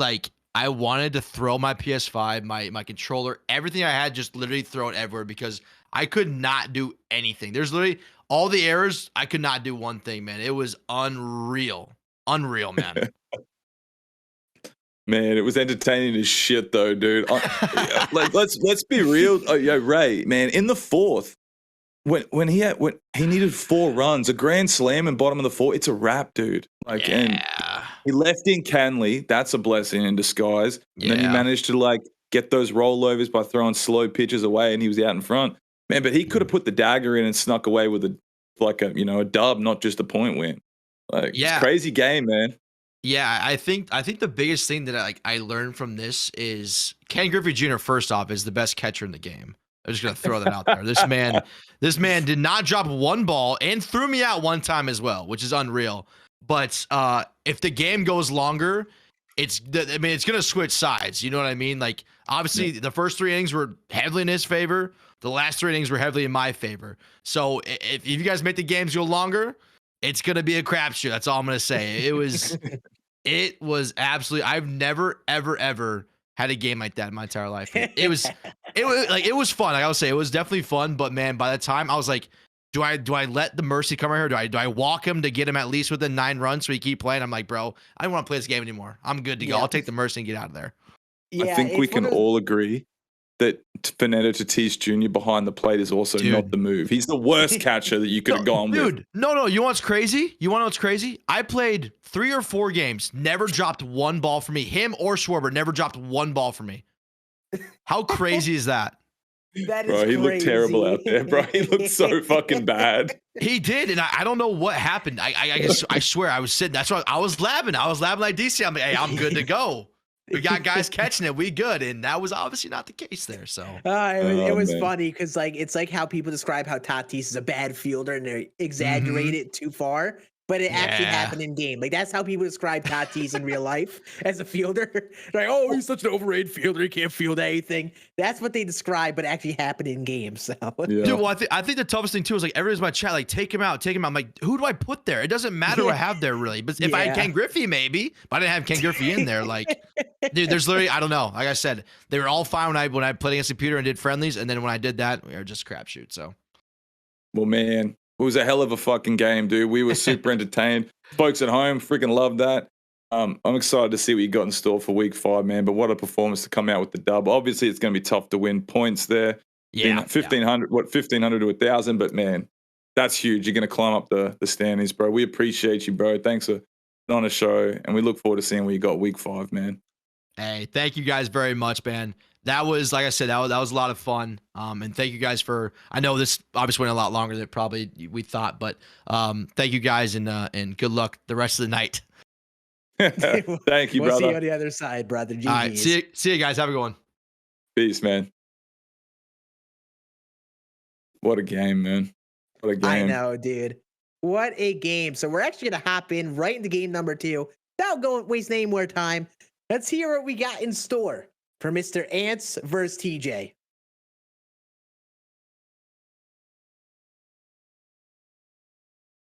I wanted to throw my PS5, my controller, everything I had, just literally throw it everywhere because I could not do anything. There's literally all the errors. I could not do one thing, man. It was unreal, man. Man, it was entertaining as shit, though, dude. Let's be real. Oh, yo, Ray, man, in the 4th, when he needed 4 runs, a grand slam in bottom of the 4th, it's a wrap, dude. And he left in Canley. That's a blessing in disguise. And then he managed to get those rollovers by throwing slow pitches away, and he was out in front. Man, but he could have put the dagger in and snuck away with a dub, not just a point win. It's a crazy game, man. Yeah, I think the biggest thing that I learned from this is Ken Griffey Jr. first off is the best catcher in the game. I'm just gonna throw that out there. This man did not drop one ball and threw me out one time as well, which is unreal. But if the game goes longer, it's gonna switch sides. You know what I mean? Obviously, the first 3 innings were heavily in his favor. The last 3 innings were heavily in my favor. So if you guys make the games go longer, it's gonna be a crapshoot. That's all I'm gonna say. It was absolutely. I've never ever had a game like that in my entire life. It was fun. I would say it was definitely fun. But man, by the time I was like, do I let the mercy come right here? Do I walk him to get him at least within 9 runs so he keep playing? I'm like, bro, I don't want to play this game anymore. I'm good to go. I'll take the mercy and get out of there. I think we can all agree that Fernando Tatis Jr. behind the plate is also not the move. He's the worst catcher that you could have gone with. Dude, no. You know what's crazy? I played 3 or 4 games, never dropped one ball for me. Him or Schwarber never dropped one ball for me. How crazy is that? That is bro, he crazy. looked terrible out there, bro. He looked so fucking bad. He did, and I don't know what happened. I swear I was sitting. That's why I was labbing. Like DC. I'm like, hey, I'm good to go. We got guys catching it. We good. And that was obviously not the case there. So it was funny because it's like how people describe how Tatis is a bad fielder and they exaggerate it too far. But it actually happened in game. That's how people describe Tatis in real life as a fielder. Oh, he's such an overrated fielder. He can't field anything. That's what they describe, but actually happened in game. So, dude, well, I think the toughest thing too is everybody's in my chat take him out. I'm like, who do I put there? It doesn't matter who I have there really. But if I had Ken Griffey, maybe. But I didn't have Ken Griffey in there. Dude, there's literally I don't know. Like I said, they were all fine when I played against the computer and did friendlies, and then when I did that, we were just crapshoot. So, well, man. It was a hell of a fucking game, dude. We were super entertained. Folks at home freaking loved that. I'm excited to see what you got in store for week 5, man. But what a performance to come out with the dub. Obviously, it's going to be tough to win points there. Yeah. 1,500 to 1,000. But, man, that's huge. You're going to climb up the standings, bro. We appreciate you, bro. Thanks for being on the show. And we look forward to seeing what you got week 5, man. Hey, thank you guys very much, man. That was, like I said, that was a lot of fun. And thank you guys for, I know this obviously went a lot longer than probably we thought, but thank you guys and good luck the rest of the night. Thank you, we'll brother. See you on the other side, brother. GG's. All right, see you guys. Have a good one. Peace, man. What a game, man. What a game. I know, dude. What a game. So we're actually going to hop in right into game number 2. Without waste any more time. Let's hear what we got in store for Mr. Ance versus TJ.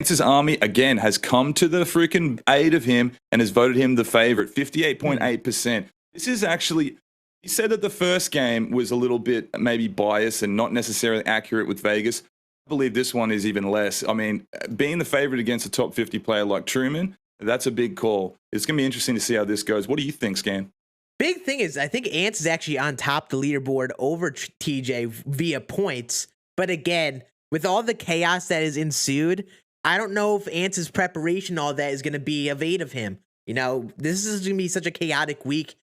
Ance's army, again, has come to the freaking aid of him and has voted him the favorite, 58.8%. This is actually, he said that the first game was a little bit maybe biased and not necessarily accurate with Vegas. I believe this one is even less. I mean, being the favorite against a top 50 player like Truman, that's a big call. It's going to be interesting to see how this goes. What do you think, Scann? Big thing is, I think Ance is actually on top of the leaderboard over TJ via points. But again, with all the chaos that is ensued, I don't know if Ance's preparation, all that, is going to be of aid of him. You know, this is going to be such a chaotic week.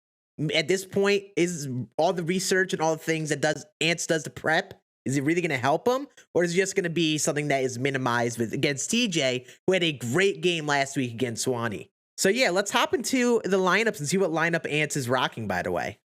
At this point, is all the research and all the things that Ance does to prep, is it really going to help him? Or is it just going to be something that is minimized against TJ, who had a great game last week against Thuuuuney? So yeah, let's hop into the lineups and see what lineup Ance is rocking, by the way.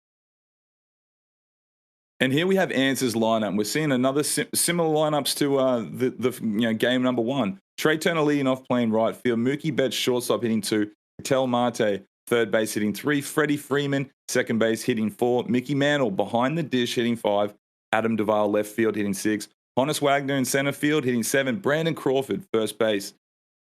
And here we have Ance's lineup. We're seeing another similar lineups to the game number 1. Trey Turner leading off playing right field. Mookie Betts shortstop hitting 2. Ketel Marte third base hitting 3. Freddie Freeman second base hitting 4. Mickey Mantle behind the dish hitting 5. Adam Duvall left field hitting 6. Honus Wagner in center field hitting 7. Brandon Crawford first base.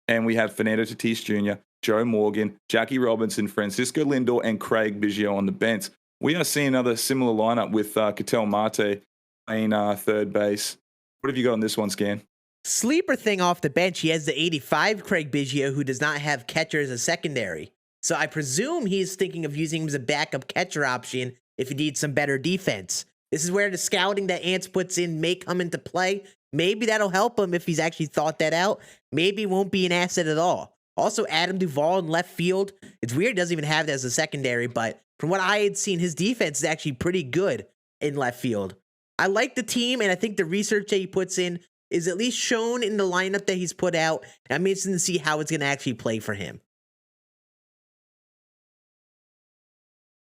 And we have Fernando Tatis Jr., Joe Morgan, Jackie Robinson, Francisco Lindor, and Craig Biggio on the bench. We are seeing another similar lineup with Ketel Marte playing third base. What have you got on this one, Scan? Sleeper thing off the bench, he has the 85 Craig Biggio, who does not have catcher as a secondary. So I presume he's thinking of using him as a backup catcher option if he needs some better defense. This is where the scouting that Ance puts in may come into play. Maybe that'll help him if he's actually thought that out. Maybe it won't be an asset at all. Also, Adam Duvall in left field. It's weird he doesn't even have that as a secondary, but from what I had seen, his defense is actually pretty good in left field. I like the team, and I think the research that he puts in is at least shown in the lineup that he's put out. I'm interested to see how it's going to actually play for him.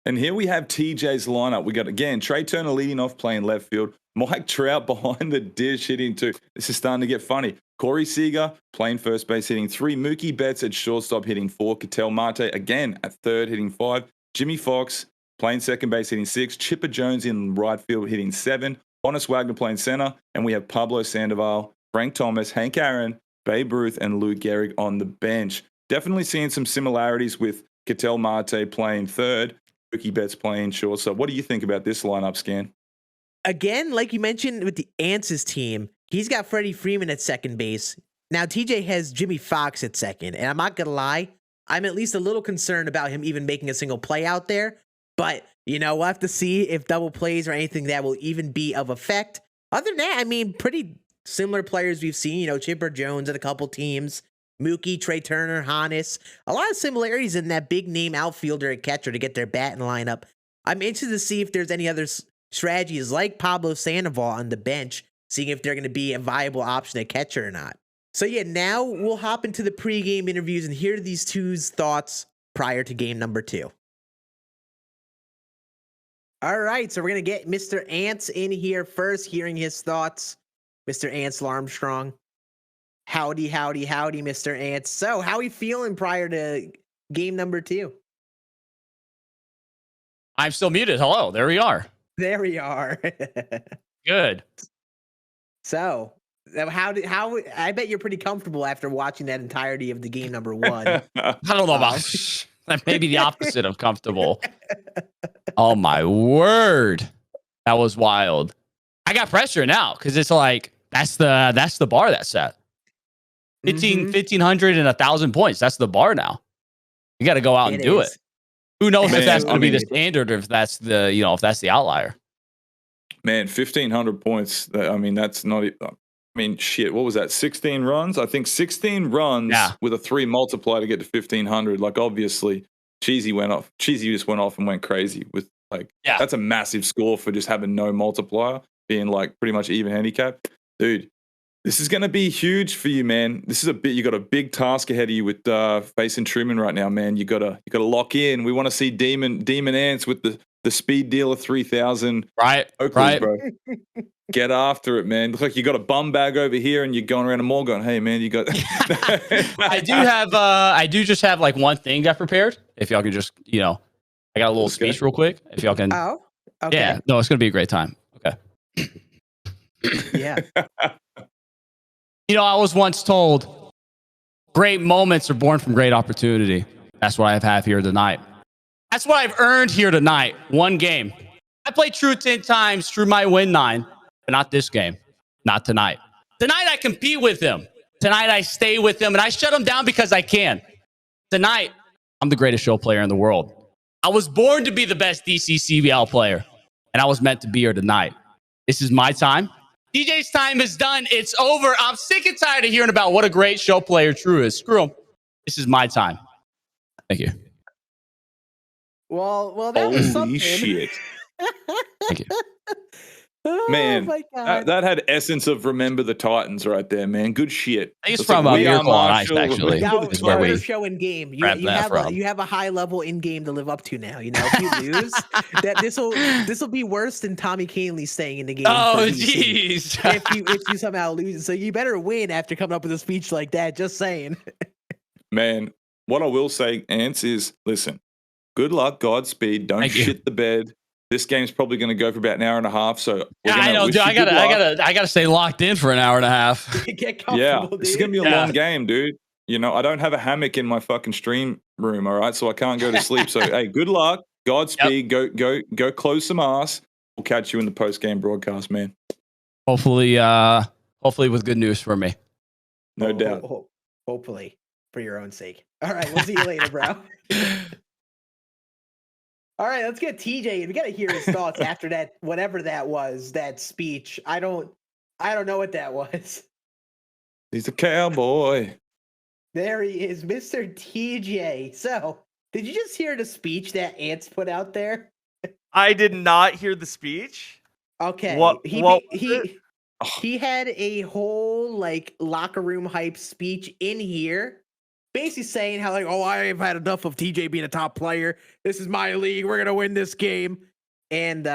And here we have TJ's lineup. We got, again, Trey Turner leading off playing left field. Mike Trout behind the dish hitting 2. This is starting to get funny. Corey Seager playing first base hitting 3. Mookie Betts at shortstop hitting 4. Ketel Marte again at third hitting 5. Jimmy Fox playing second base hitting 6. Chipper Jones in right field hitting 7. Honus Wagner playing center. And we have Pablo Sandoval, Frank Thomas, Hank Aaron, Babe Ruth, and Lou Gehrig on the bench. Definitely seeing some similarities with Ketel Marte playing third. Mookie Betts playing shortstop. What do you think about this lineup, Scan? Again, like you mentioned with the Ance's team, he's got Freddie Freeman at second base. Now, TJ has Jimmy Fox at second. And I'm not going to lie, I'm at least a little concerned about him even making a single play out there. But, we'll have to see if double plays or anything that will even be of effect. Other than that, I mean, pretty similar players we've seen. Chipper Jones at a couple teams. Mookie, Trey Turner, Honus. A lot of similarities in that big name outfielder and catcher to get their bat in lineup. I'm interested to see if there's any other strategies like Pablo Sandoval on the bench, seeing if they're going to be a viable option at catcher or not. So yeah, now we'll hop into the pregame interviews and hear these two's thoughts prior to game number 2. All right, so we're going to get Mr. Ance in here first, hearing his thoughts. Mr. Ance Larmstrong. Howdy, howdy, howdy, Mr. Ance. So how are you feeling prior to game number 2? I'm still muted. Hello, there we are. There we are. Good. So, how I bet you're pretty comfortable after watching that entirety of the game number 1. I don't know about that. May be the opposite of comfortable. Oh my word, that was wild. I got pressure now because it's like that's the bar that's set. 1,500 and 1,000 points. That's the bar now. You got to go out and do it. Who knows if that's going to be the standard or if that's the if that's the outlier. Man, 1,500 points. I mean, that's not. I mean, shit. What was that? 16 runs. I think 16 runs with a 3 multiplier to get to 1,500. Like, obviously, Cheesy went off. Cheesy just went off and went crazy with that's a massive score for just having no multiplier, being like pretty much even handicap, dude. This is going to be huge for you, man. This is you got a big task ahead of you with facing Truman right now, man. You got to lock in. We want to see Demon Ance with the speed deal of 3,000. Right. Bro. Get after it, man. Look like you got a bum bag over here and you're going around the mall going, hey, man, you got. I do just have like one thing got prepared. If y'all can just, I got a little speech real quick. If y'all can. Oh, okay. Yeah. No, it's going to be a great time. Okay. Yeah. I was once told great moments are born from great opportunity. That's what I have here tonight. That's what I've earned here tonight. One game. I played True 10 times. True might win 9, but not this game. Not tonight. Tonight I compete with him. Tonight I stay with him, and I shut him down because I can. Tonight, I'm the greatest show player in the world. I was born to be the best DCCBL player, and I was meant to be here tonight. This is my time. DJ's time is done. It's over. I'm sick and tired of hearing about what a great show player True is. Screw him. This is my time. Thank you. Well, that was something. Holy shit. Thank you. Oh Man, my God. that had essence of Remember the Titans right there, man. Good shit. I think it's It's like, from we are Miracle on Ice, Marshall, actually. Remember Now, the is where now we you're showing game. You, grabbed you that have from. you have a high level in game to live up to now. You know, if you lose, that this will be worse than Tommy Canley staying in the game. Oh, for DC. jeez. if you somehow lose, so you better win after coming up with a speech like that. Just saying. Man, what I will say, Ance, is listen, good luck, Godspeed. Don't Thank you. shit the bed. This game's probably going to go for about an hour and a half. So we're I gonna know, wish dude. you good luck. I gotta stay locked in for an hour and a half. Get Yeah, comfortable, this is dude. going to be a Yeah. long game, dude. You know, I don't have a hammock in my fucking stream room, all right? So I can't go to sleep. So, hey, good luck. Godspeed. Go close some ass. We'll catch you in the post-game broadcast, man. Hopefully with good news for me. No doubt. Hopefully, for your own sake. All right, we'll see you later, bro. All right, let's get TJ. We got to hear his thoughts after that, whatever that was, that speech. I don't know what that was. He's a cowboy. There he is, Mr. TJ. So, did you just hear the speech that Ance put out there? I did not hear the speech. Okay, What was he had a whole like locker room hype speech in here, basically saying how like, oh, I've had enough of TJ being a top player. This is my league. We're gonna win this game, and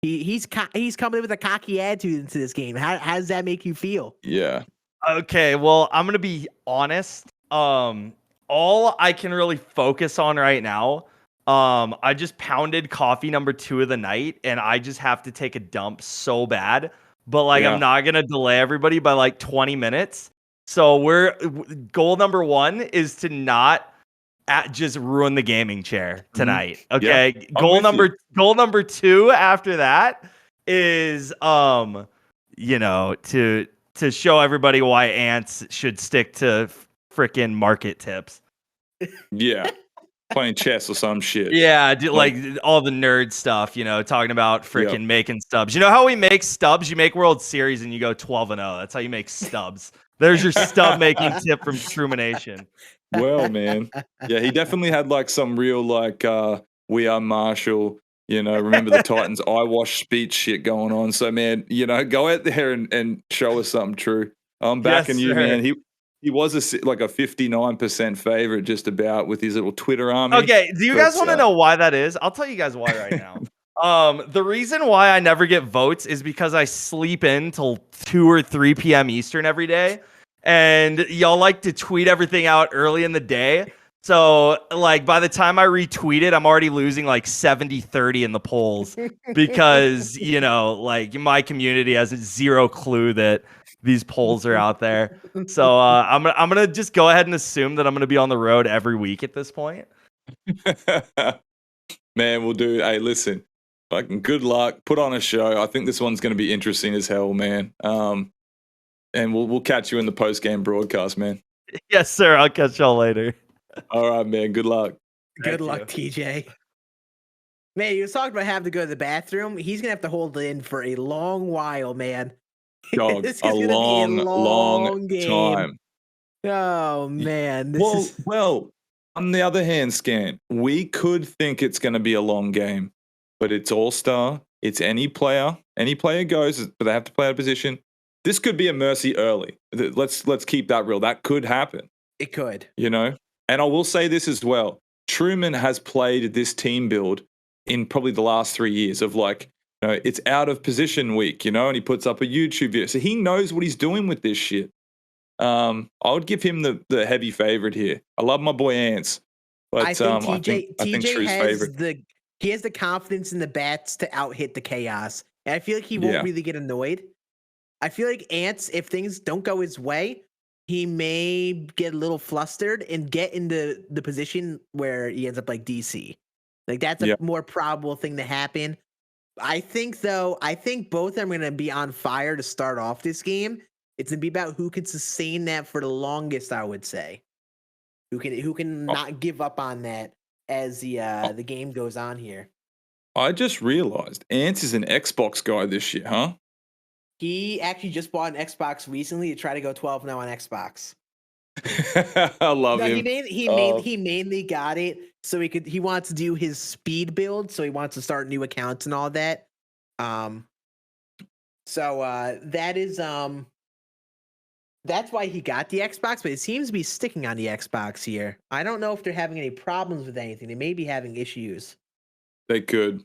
he's coming in with a cocky attitude into this game. How does that make you feel? Yeah. Okay, well, I'm gonna be honest. All I can really focus on right now, I just pounded coffee number 2 of the night, and I just have to take a dump so bad. But like, Yeah. I'm not gonna delay everybody by like 20 minutes. So goal number 1 is to not just ruin the gaming chair tonight. Okay, Yeah, I'm with you. goal number 2 after that is to show everybody why ants should stick to freaking market tips. Yeah. Playing chess or some shit. Yeah, like all the nerd stuff, talking about freaking making stubs. You know how we make stubs? You make World Series and you go 12-0. That's how you make stubs. There's your stub making tip from Trumanation. Well, man. Yeah, he definitely had like some real like we are Marshall, remember the Titans eye wash speech shit going on. So man, go out there and show us something true. I'm backing you, sir. man. He was like a 59% favorite just about with his little Twitter army. Okay, do you guys want to know why that is? I'll tell you guys why right now. The reason why I never get votes is because I sleep in till 2 or 3 p.m. Eastern every day. And y'all like to tweet everything out early in the day. So, like, by the time I retweet it, I'm already losing like 70-30 in the polls because, like, my community has zero clue that these polls are out there. So, I'm gonna just go ahead and assume that I'm gonna be on the road every week at this point. Man, we'll do. Hey, listen, fucking good luck. Put on a show. I think this one's going to be interesting as hell, man. And we'll catch you in the post game broadcast, man. Yes, sir. I'll catch y'all later. All right, man. Good luck. Good luck, TJ. Man, he was talking about having to go to the bathroom. He's gonna have to hold it in for a long while, man. Dog, This is a gonna be a long game. time. Oh man, Well, on the other hand, Scann, we could think it's going to be a long game, but it's All-Star. It's any player. Any player goes, but they have to play out of position. This could be a mercy early. Let's keep that real. That could happen. it could. And I will say this as well. Truman has played this team build in probably the last 3 years of like, it's out of position week, and he puts up a YouTube video. So he knows what he's doing with this shit. I would give him the heavy favorite here. I love my boy Ance, but I think I think TJ True's has favorite. he has the confidence in the bats to out hit the chaos, and I feel like he won't really get annoyed. I feel like Ance, if things don't go his way, he may get a little flustered and get into the position where he ends up like DC. Like that's a more probable thing to happen. I think both of them are going to be on fire to start off this game. It's going to be about who can sustain that for the longest, I would say. Who can not give up on that as the game goes on here. I just realized Ance is an Xbox guy this year, huh? He actually just bought an Xbox recently to try to go 12-0 on Xbox. I love No, him. he mainly got it so he wants to do his speed build, so he wants to start new accounts and all that. That is that's why he got the Xbox, but it seems to be sticking on the Xbox here. I don't know if they're having any problems with anything. They may be having issues. They could.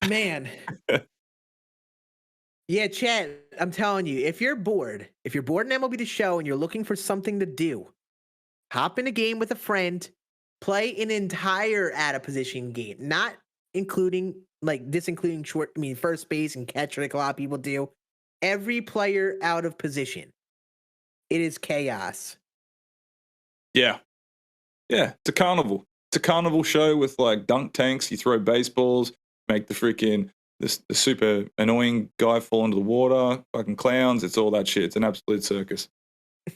Man. Yeah, chat, I'm telling you, if you're bored in MLB The Show and you're looking for something to do, hop in a game with a friend, play an entire out of position game, not including first base and catcher like a lot of people do. Every player out of position. It is chaos. Yeah. Yeah, it's a carnival. It's a carnival show with like dunk tanks. You throw baseballs, make the super annoying guy fall into the water, fucking clowns. It's all that shit. It's an absolute circus.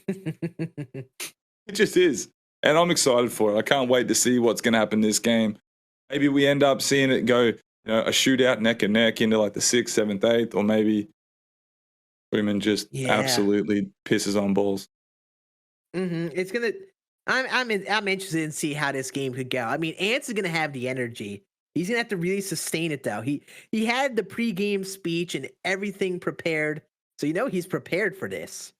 It just is. And I'm excited for it. I can't wait to see what's going to happen this game. Maybe we end up seeing it go, a shootout neck and neck into like the 6th, 7th, 8th, or maybe Truman just absolutely pisses on balls. It's gonna. I'm interested in see how this game could go. I mean, Ance is gonna have the energy. He's gonna have to really sustain it though. He had the pregame speech and everything prepared, so he's prepared for this.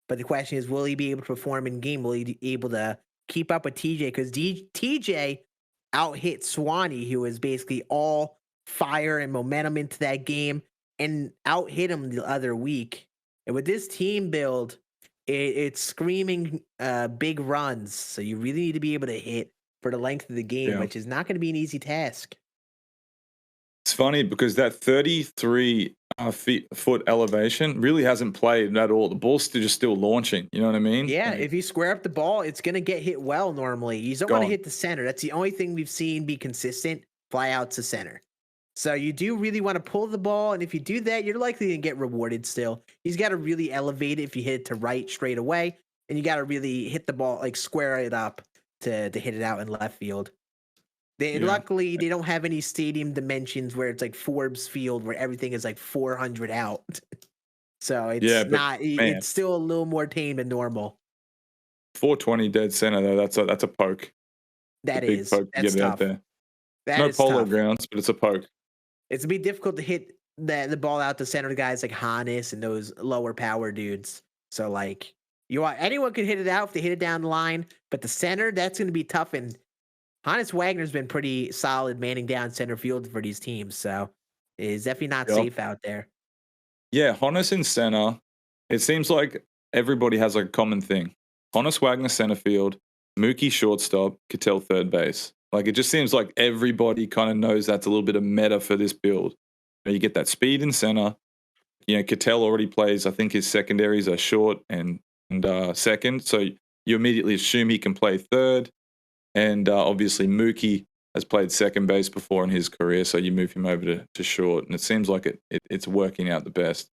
But the question is, will he be able to perform in game? Will he be able to keep up with TJ? Because TJ out-hit Thuuuuney, who was basically all fire and momentum into that game, and out-hit him the other week. And with this team build, it's screaming big runs. So you really need to be able to hit for the length of the game, which is not going to be an easy task. It's funny because that 33 foot elevation really hasn't played at all. The ball's still launching. You know what I mean? Yeah, if you square up the ball, it's going to get hit well normally. You don't want to hit the center. That's the only thing we've seen be consistent, fly out to center. So you do really want to pull the ball, and if you do that, you're likely to get rewarded still. He's got to really elevate it if you hit it to right straight away, and you got to really hit the ball, like square it up to hit it out in left field. Luckily, they don't have any stadium dimensions where it's like Forbes Field where everything is like 400 out. So it's it's still a little more tame than normal. 420 dead center, though, that's a poke. That is. Poke that's tough. Out there. No polo grounds, but it's a poke. It's going to be difficult to hit the ball out to center guys like Hannes and those lower power dudes. So, like, anyone can hit it out if they hit it down the line, but the center, that's going to be tough. And Hannes Wagner's been pretty solid manning down center field for these teams, so it's definitely not safe out there. Yeah, Hannes in center. It seems like everybody has like a common thing. Hannes Wagner center field, Mookie shortstop, Cattell third base. Like, it just seems like everybody kind of knows that's a little bit of meta for this build. You get that speed in center. Cattell already plays, I think his secondaries are short and second. So you immediately assume he can play third. And obviously Mookie has played second base before in his career. So you move him over to short. And it seems like it's working out the best.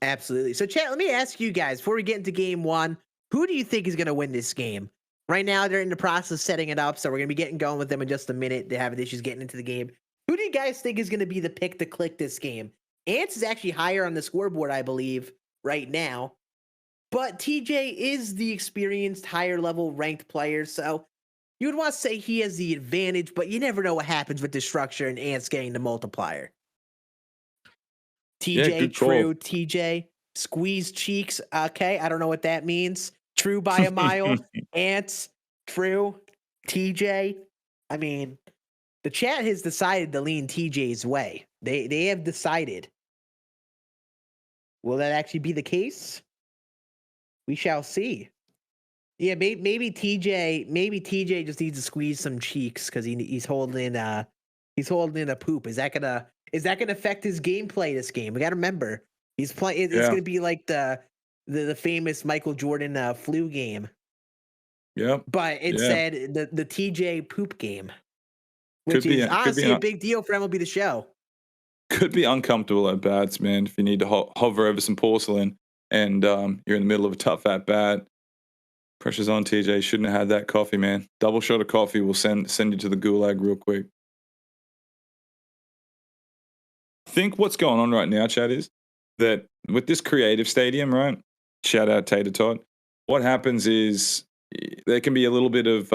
Absolutely. So, chat, let me ask you guys, before we get into game one, who do you think is going to win this game? Right now, they're in the process of setting it up, so we're going to be getting going with them in just a minute. They're having issues getting into the game. Who do you guys think is going to be the pick to click this game? Ance is actually higher on the scoreboard, I believe, right now. But TJ is the experienced, higher-level ranked player, so you would want to say he has the advantage, but you never know what happens with the structure and Ance getting the multiplier. TJ, true, TJ, squeeze cheeks. Okay, I don't know what that means. True by a mile. Ance, true. TJ. I mean, the chat has decided to lean TJ's way. They have decided. Will that actually be the case? We shall see. Yeah, maybe TJ just needs to squeeze some cheeks because he's holding in a poop. Is that gonna affect his gameplay this game? We gotta remember he's playing. It's gonna be like the famous Michael Jordan flu game. Yeah. But it said the TJ poop game, which is honestly a big deal for MLB The Show. Could be uncomfortable at bats, man. If you need to hover over some porcelain and you're in the middle of a tough at bat, Pressure's on, TJ. Shouldn't have had that coffee, man. Double shot of coffee will send you to the gulag real quick. I think what's going on right now, Chad, is that with this creative stadium, right? Shout out Tater Tot. What happens is there can be a little bit of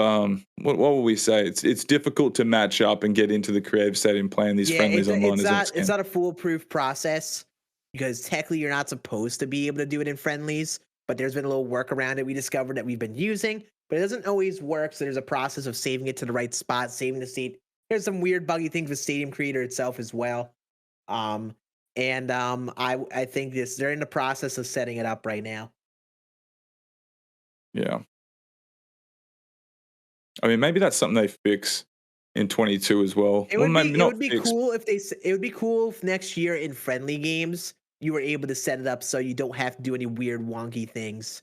what will we say? It's difficult to match up and get into the creative stadium playing these friendlies online. It's not a foolproof process because technically you're not supposed to be able to do it in friendlies. But there's been a little workaround that we discovered that we've been using, but it doesn't always work. So there's a process of saving it to the right spot, saving the seat. There's some weird buggy things with Stadium Creator itself as well. I think they're in the process of setting it up right now. Yeah. I mean, maybe that's something they fix in 22 as well. It would be cool if next year in friendly games you were able to set it up so you don't have to do any weird wonky things.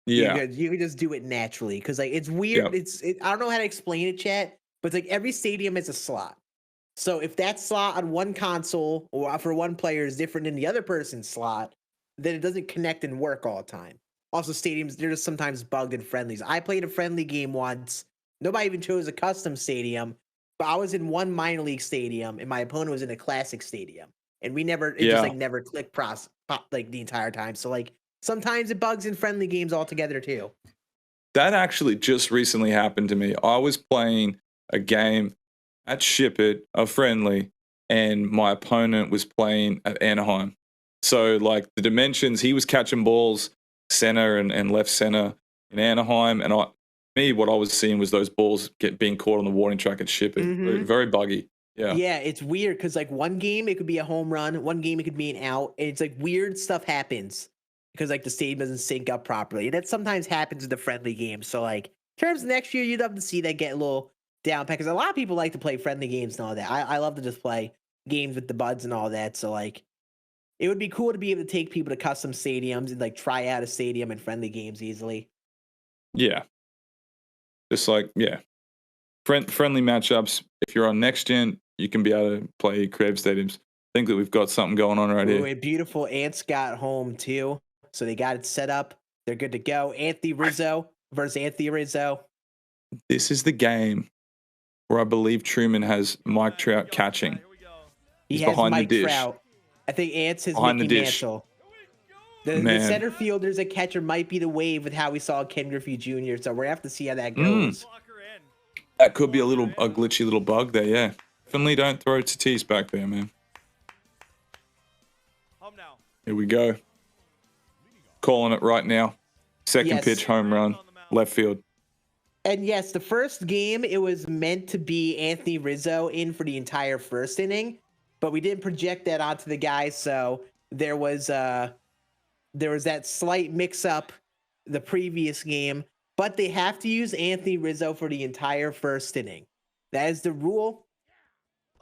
Yeah, you could just do it naturally because like it's weird. Yep. I don't know how to explain it, chat, but it's like every stadium is a slot. So if that slot on one console or for one player is different than the other person's slot, then it doesn't connect and work all the time. Also, stadiums, they're just sometimes bugged in friendlies. I played a friendly game once. Nobody even chose a custom stadium, but I was in one minor league stadium and my opponent was in a classic stadium. And just like never clicked like the entire time. So like sometimes it bugs in friendly games altogether too. That actually just recently happened to me. I was playing a game at Ship It, a friendly, and my opponent was playing at Anaheim. So like the dimensions, he was catching balls center and left center in Anaheim, and what I was seeing was those balls being caught on the warning track at Ship It. Mm-hmm. Very buggy. Yeah, it's weird because like one game it could be a home run, one game it could be an out, and it's like weird stuff happens because like the stadium doesn't sync up properly. And that sometimes happens in the friendly games. So like in terms of next year, you'd love to see that get a little down pat because a lot of people like to play friendly games and all that. I love to just play games with the buds and all that. So like it would be cool to be able to take people to custom stadiums and like try out a stadium in friendly games easily. Yeah. Just like, friendly matchups. If you're on next gen, you can be able to play creative stadiums. I think that we've got something going on right here. And beautiful Ants got home too. So they got it set up. They're good to go. Anthony Rizzo versus Anthony Rizzo. This is the game where I believe Truman has Mike Trout catching. He's has behind Mike the dish. Trout. I think Ants has Behind Mickey the dish. Mantle. The center fielder's a catcher might be the wave with how we saw Ken Griffey Jr. So we're gonna have to see how that goes. That could be a glitchy little bug there, yeah. Definitely don't throw Tatis back there, man. Here we go. Calling it right now. Second pitch, home run, left field. And yes, the first game, it was meant to be Anthony Rizzo in for the entire first inning, but we didn't project that onto the guys, so there was that slight mix-up the previous game, but they have to use Anthony Rizzo for the entire first inning. That is the rule.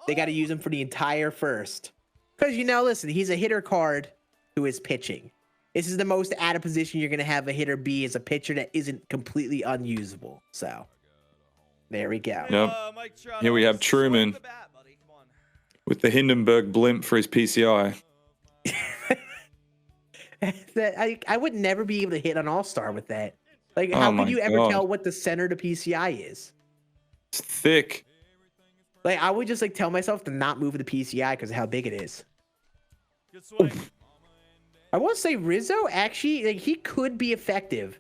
They got to use him for the entire first. Because, listen, he's a hitter card who is pitching. This is the most out of position you're going to have a hitter be as a pitcher that isn't completely unusable. So, there we go. Yep. Here we have Truman with the Hindenburg blimp for his PCI. I would never be able to hit an all-star with that. Like, how could you ever tell what the center of the PCI is? It's thick. Like, I would just tell myself to not move the PCI because of how big it is. I will say Rizzo actually, he could be effective.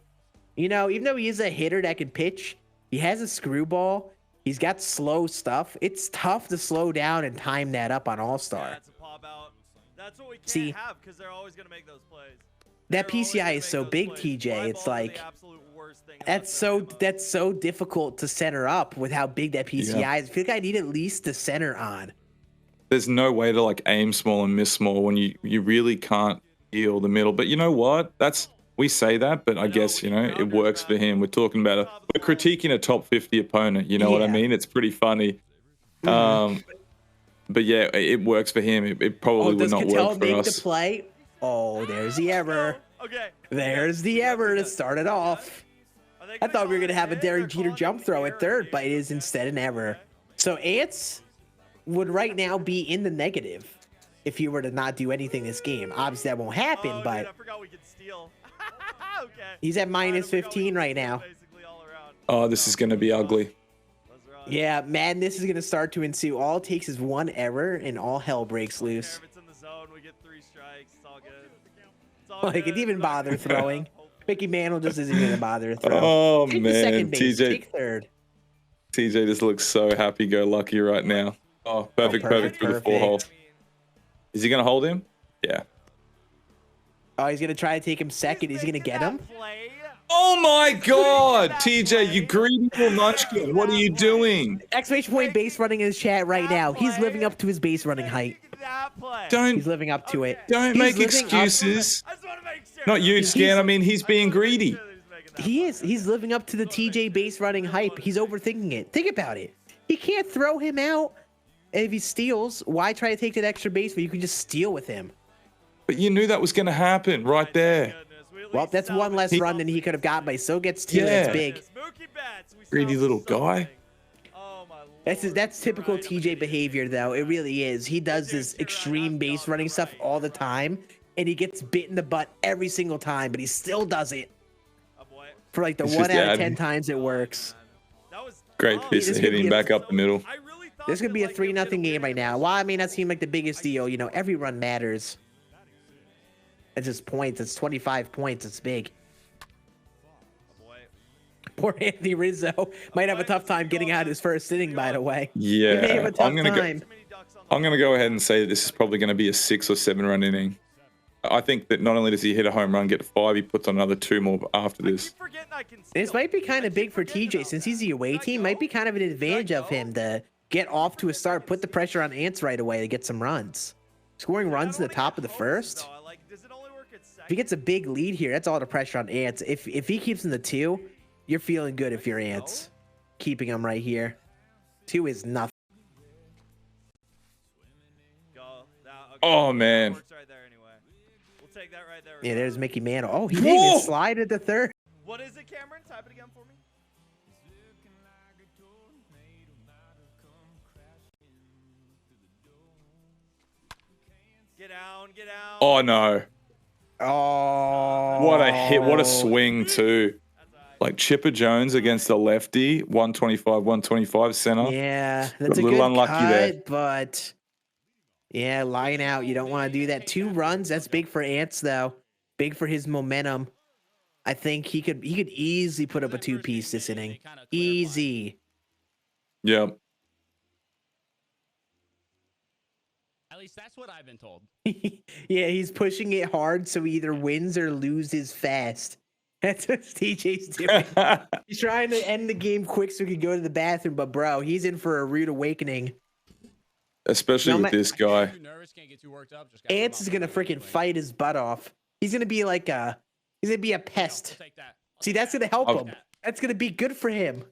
Even though he is a hitter that can pitch, he has a screwball. He's got slow stuff. It's tough to slow down and time that up on All-Star. That's what we can't have because they're always going to make those plays. That PCI is so big, TJ. It's like that's so difficult to center up with how big that PCI is. I feel like I need at least the center on. There's no way to aim small and miss small when you really can't feel the middle. But you know what? We say that, but I guess it works for him. We're talking about we're critiquing a top 50 opponent. You know what I mean? It's pretty funny. But yeah, it works for him. It probably would not work for us. The play? Oh, there's the error. Okay. There's the error to start it off. I thought we were going to have a Derek Jeter jump throw at third, but it is instead an error. So Ants would right now be in the negative if you were to not do anything this game. Obviously, that won't happen, but... Dude, I forgot we could steal. Okay. He's at All right, minus if we go 15 right steal now. basically all around. Oh, this is going to be ugly. Let's run. Yeah, madness is going to start to ensue. All it takes is one error and all hell breaks Don't care loose. if it's in the zone, we get 3 strikes. It's all good. It's all Like, it good. even It's not bother gonna throwing. stop. Mickey Mantle just isn't going to bother to throw. Oh, Take the second man. base. TJ, Take third. TJ just looks so happy-go-lucky right now. Oh, perfect, perfect, perfect through the 4-hole. perfect. Is he going to hold him? Yeah. Oh, he's going to try to take him second. Is he going to get him? Oh, my God. TJ, you greedy little munchkin. What are you doing? Exclamation point base running in his chat right now. He's living up to his base running height. Don't He's living up to it. Don't He's make living up- excuses. I just want to make sure. Not you, He's- Scan. I mean, he's being greedy. He is. He's living up to the TJ base running hype. He's overthinking it. Think about it. He can't throw him out. And if he steals, why try to take that extra base when you can just steal with him? But you knew that was going to happen right there. Well, that's one less He- run than he could have got, but he still gets 2. Yeah. That's big. Greedy little guy. That's typical TJ behavior, though. It really is. He does this extreme base running stuff all the time, and he gets bit in the butt every single time, but he still does it. For like the It's 1 just out of adding. 10 times it works. Great piece of this could hitting be a- back up the middle. This could be a 3-0 game right now. While I may not seem like the biggest deal, you know, every run matters. It's just points. It's 25 points. It's big. Poor Anthony Rizzo might have a tough time getting out his first inning, by the way. He may have Yeah. a tough I'm going to time. go ahead and say that this is probably going to be a 6 or 7 run inning. I think that not only does he hit a home run, get to 5, he puts on another 2 more after this. This might be kind of big for TJ since he's the away team. Might be kind of an advantage of him to get off to a start, put the pressure on Ance right away to get some runs. Scoring runs in the top of the first. If he gets a big lead here, that's all the pressure on Ance. If he keeps in the 2, you're feeling good if you're Ance. Keeping him right here. 2 is nothing. Oh, man. Yeah, there's Mickey Mantle. Oh, he didn't even Whoa! slide at the third. What is it, Cameron? Type it again for me. Get down, get down. Oh, no. Oh. What a hit. What a swing, too. Like Chipper Jones against the lefty, 125 center. Yeah, that's a little good unlucky cut, there. but yeah, line out. You don't want to do that. 2 runs. That's big for Ance, though. Big for his momentum. I think he could easily put up a 2-piece this inning. Easy. Yep. At least that's what I've been told. Yeah, he's pushing it hard so he either wins or loses fast. That's what TJ's doing. He's trying to end the game quick so he can go to the bathroom, but bro, he's in for a rude awakening. Especially No, with this guy. Too nervous, can't get too worked up. Just gotta Ance come is out gonna with it freaking fight his butt off. He's gonna be like he's gonna be a pest. Take that. See, that's gonna help I'll- him. That's gonna be good for him.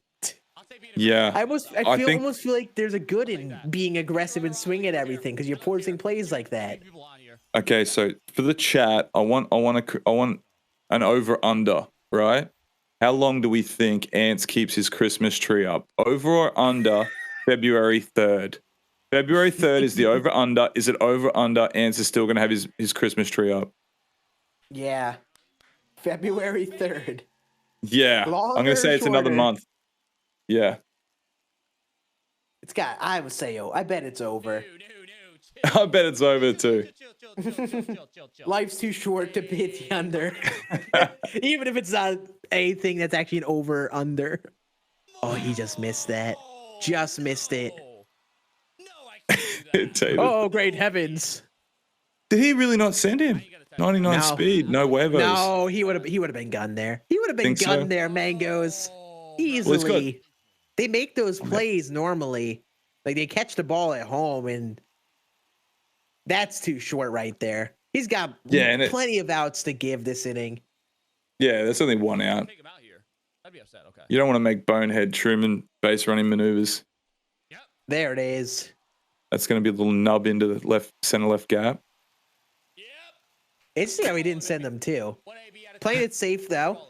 I'll take being Yeah. I I think- almost feel like there's a good in being aggressive and swing at everything because you're forcing plays like that. people on here. Okay, so for the chat, I want an over under, right? How long do we think Ance keeps his Christmas tree up? Over or under February 3rd? February 3rd is the over under. Is it over under? Ance is still going to have his Christmas tree up. Yeah. February 3rd. Yeah. I'm Longer going to or say it's another shorter? month. Yeah. I would say, I bet it's over. No, I bet it's over too. Chill. Life's too short to hit the under. Even if it's not anything that's actually an over under. Oh, he just missed that. Just missed it. No, I can't do that. Tatum. Oh, great heavens. Did he really not send him? 99 No. speed, no huevos. No, he would have been gunned there. He would have been Think so? gunned there, Mangoes. it's Easily. good. They make those plays normally. Like they catch the ball at home and that's too short right there. He's got Yeah, and plenty of outs to give this inning. Yeah, that's only one out. Take him out here. I'd be upset. Okay. You don't want to make bonehead Truman base running maneuvers. There it is. That's going to be a little nub into the center left gap. Interesting how he didn't send them too. Playing it safe though.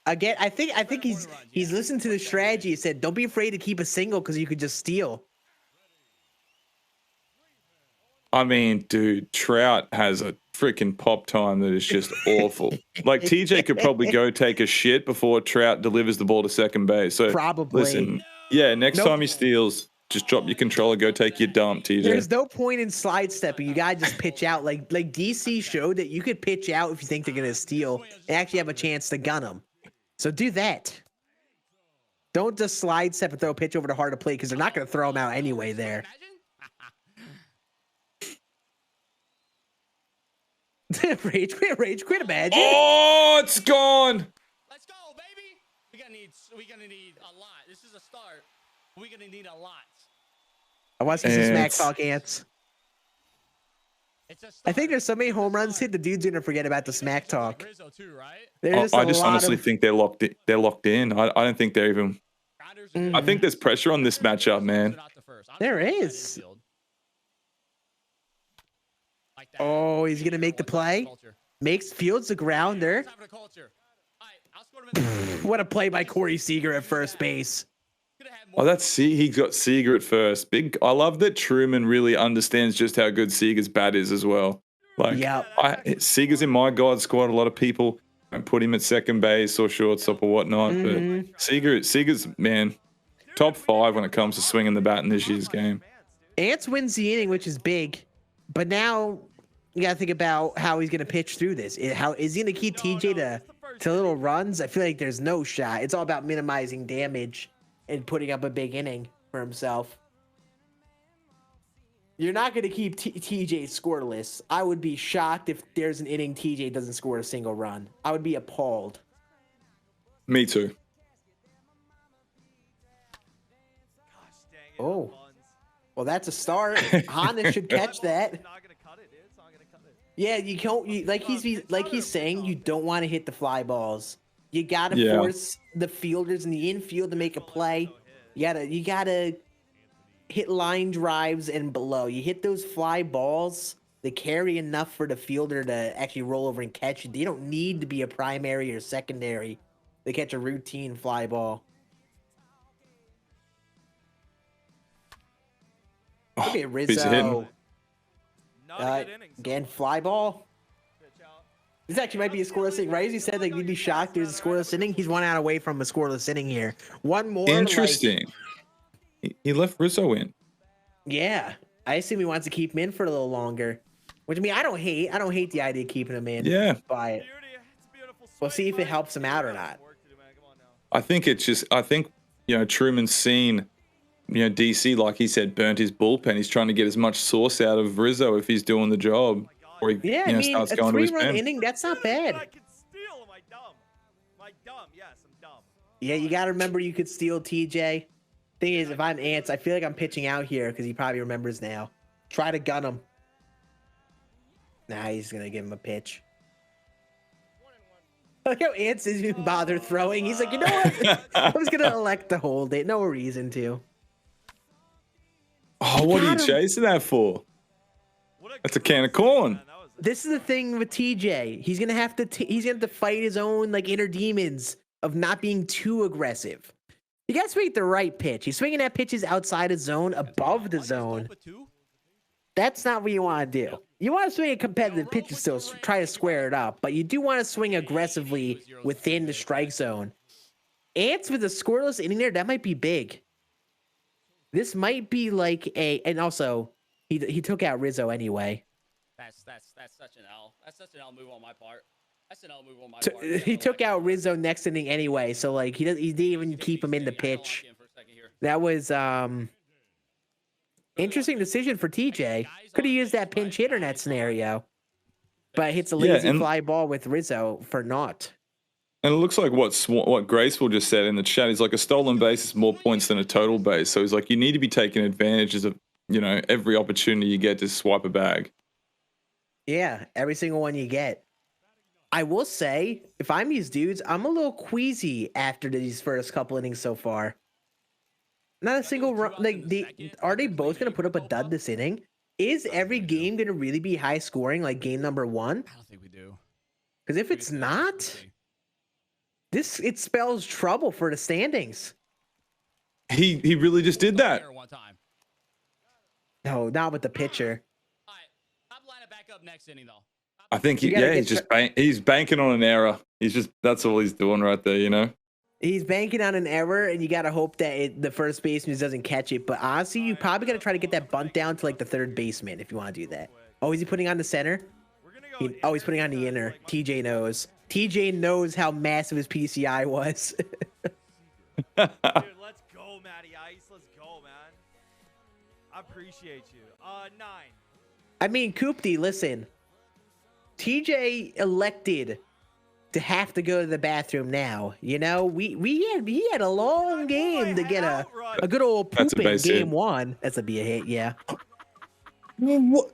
Again, I think he's listened to the strategy. He said, "Don't be afraid to keep a single because you could just steal." I mean, dude, Trout has a freaking pop time that is just awful. Like TJ could probably go take a shit before Trout delivers the ball to second base. So Probably. listen, yeah, next Nope. time he steals, just drop your controller, go take your dump, TJ. There's no point in slide stepping. You gotta just pitch out. Like DC showed that you could pitch out if you think they're gonna steal and actually have a chance to gun them. So do that. Don't just slide step and throw a pitch over the heart of plate because they're not gonna throw them out anyway there. Rage quit, imagine. Oh, it's gone. Let's go, baby. We're gonna need a lot. This is a start. We're gonna need a lot. I want to see some smack Ants. talk, Ants. I think there's so many home runs hit, the dude's gonna forget about the smack talk. Rizzo too, right? There's I a just lot honestly of- think they're locked in. I don't think they're even. I think there's pressure on this matchup, man. There is. Oh, he's gonna make the play. Makes Fields a grounder. What a play by Corey Seager at first base. Oh, he got Seager at first. Big. I love that Truman really understands just how good Seager's bat is as well. Like, Yep. Seager's in my God squad. A lot of people don't put him at second base or shortstop or whatnot, Mhm. but Seager's man, top 5 when it comes to swinging the bat in this year's game. Ants wins the inning, which is big, but now you gotta think about how he's gonna pitch through this. How is he gonna keep TJ to little runs? I feel like there's no shot. It's all about minimizing damage and putting up a big inning for himself. You're not gonna keep TJ scoreless. I would be shocked if there's an inning TJ doesn't score a single run. I would be appalled. Me too. Oh, well, that's a start. Honda should catch that. Yeah, you can't. Like he's saying, you don't want to hit the fly balls. You gotta force the fielders in the infield to make a play. You gotta hit line drives and below. You hit those fly balls, they carry enough for the fielder to actually roll over and catch it. They don't need to be a primary or secondary to catch a routine fly ball. Look at Rizzo. Again, fly ball. This actually might be a scoreless inning, right? As he said, like, you'd be shocked there's a scoreless inning. He's 1 out away from a scoreless inning here. One more. Interesting. He left Rizzo in. Yeah, I assume he wants to keep him in for a little longer. Which, I mean, I don't hate the idea of keeping him in. Yeah. But we'll see if it helps him out or not. I think Truman's seen, DC, like he said, burnt his bullpen. He's trying to get as much sauce out of Rizzo if he's doing the job. Or he, Yeah, I mean, starts a going to his 3-run pen. inning, that's not bad. Yeah, you got to remember you could steal TJ. Thing is, if I'm Ants, I feel like I'm pitching out here because he probably remembers now. Try to gun him. Nah, he's going to give him a pitch. Look how Ants isn't even bother throwing. He's like, you know what? I'm just going to elect to hold it. No reason to. Oh, what are you chasing that for? That's a can of corn. This is the thing with TJ. He's gonna have to fight his own inner demons of not being too aggressive. You gotta swing the right pitch. He's swinging at pitches outside his zone, above the zone. That's not what you want to do. You want to swing a competitive pitch and still try to square it up, but you do want to swing aggressively within the strike zone. Ants with a scoreless inning there, that might be big. This might be and also he took out Rizzo anyway. That's such an L. That's such an L move on my part. That's an L move on my part. He took out Rizzo next inning anyway, so he didn't even keep him in the pitch. That was interesting decision for TJ. Could have used that pinch hitter in that scenario, but hits a lazy fly ball with Rizzo for naught. And it looks like what Graceful just said in the chat. He's like, a stolen base is more points than a total base. So he's like, you need to be taking advantages of every opportunity you get to swipe a bag. Yeah, every single one you get. I will say, if I'm these dudes, I'm a little queasy after these first couple innings so far. Not a single run. Are they both going to put up a dud this inning? Is every game going to really be high scoring like game number 1? I don't think we do. Because if it's not, it spells trouble for the standings. He really just did that. No, not with the pitcher. up next inning though. I think You gotta he's banking on an error. That's all he's doing right there, you know. He's banking on an error, and you got to hope that the first baseman doesn't catch it. But honestly, you probably got to try to get that bunt down to like the third baseman if you want to do that. Oh, is he putting on the center? He's putting on the inner. TJ knows. TJ knows how massive his PCI was. Dude, let's go, Matty Ice. Let's go, man. I appreciate you. 9. I mean, Koopty, listen. TJ elected to have to go to the bathroom now. You know, he had a long game to get a good old That's a poop in base game hit. 1. That's a be a hit, yeah. What?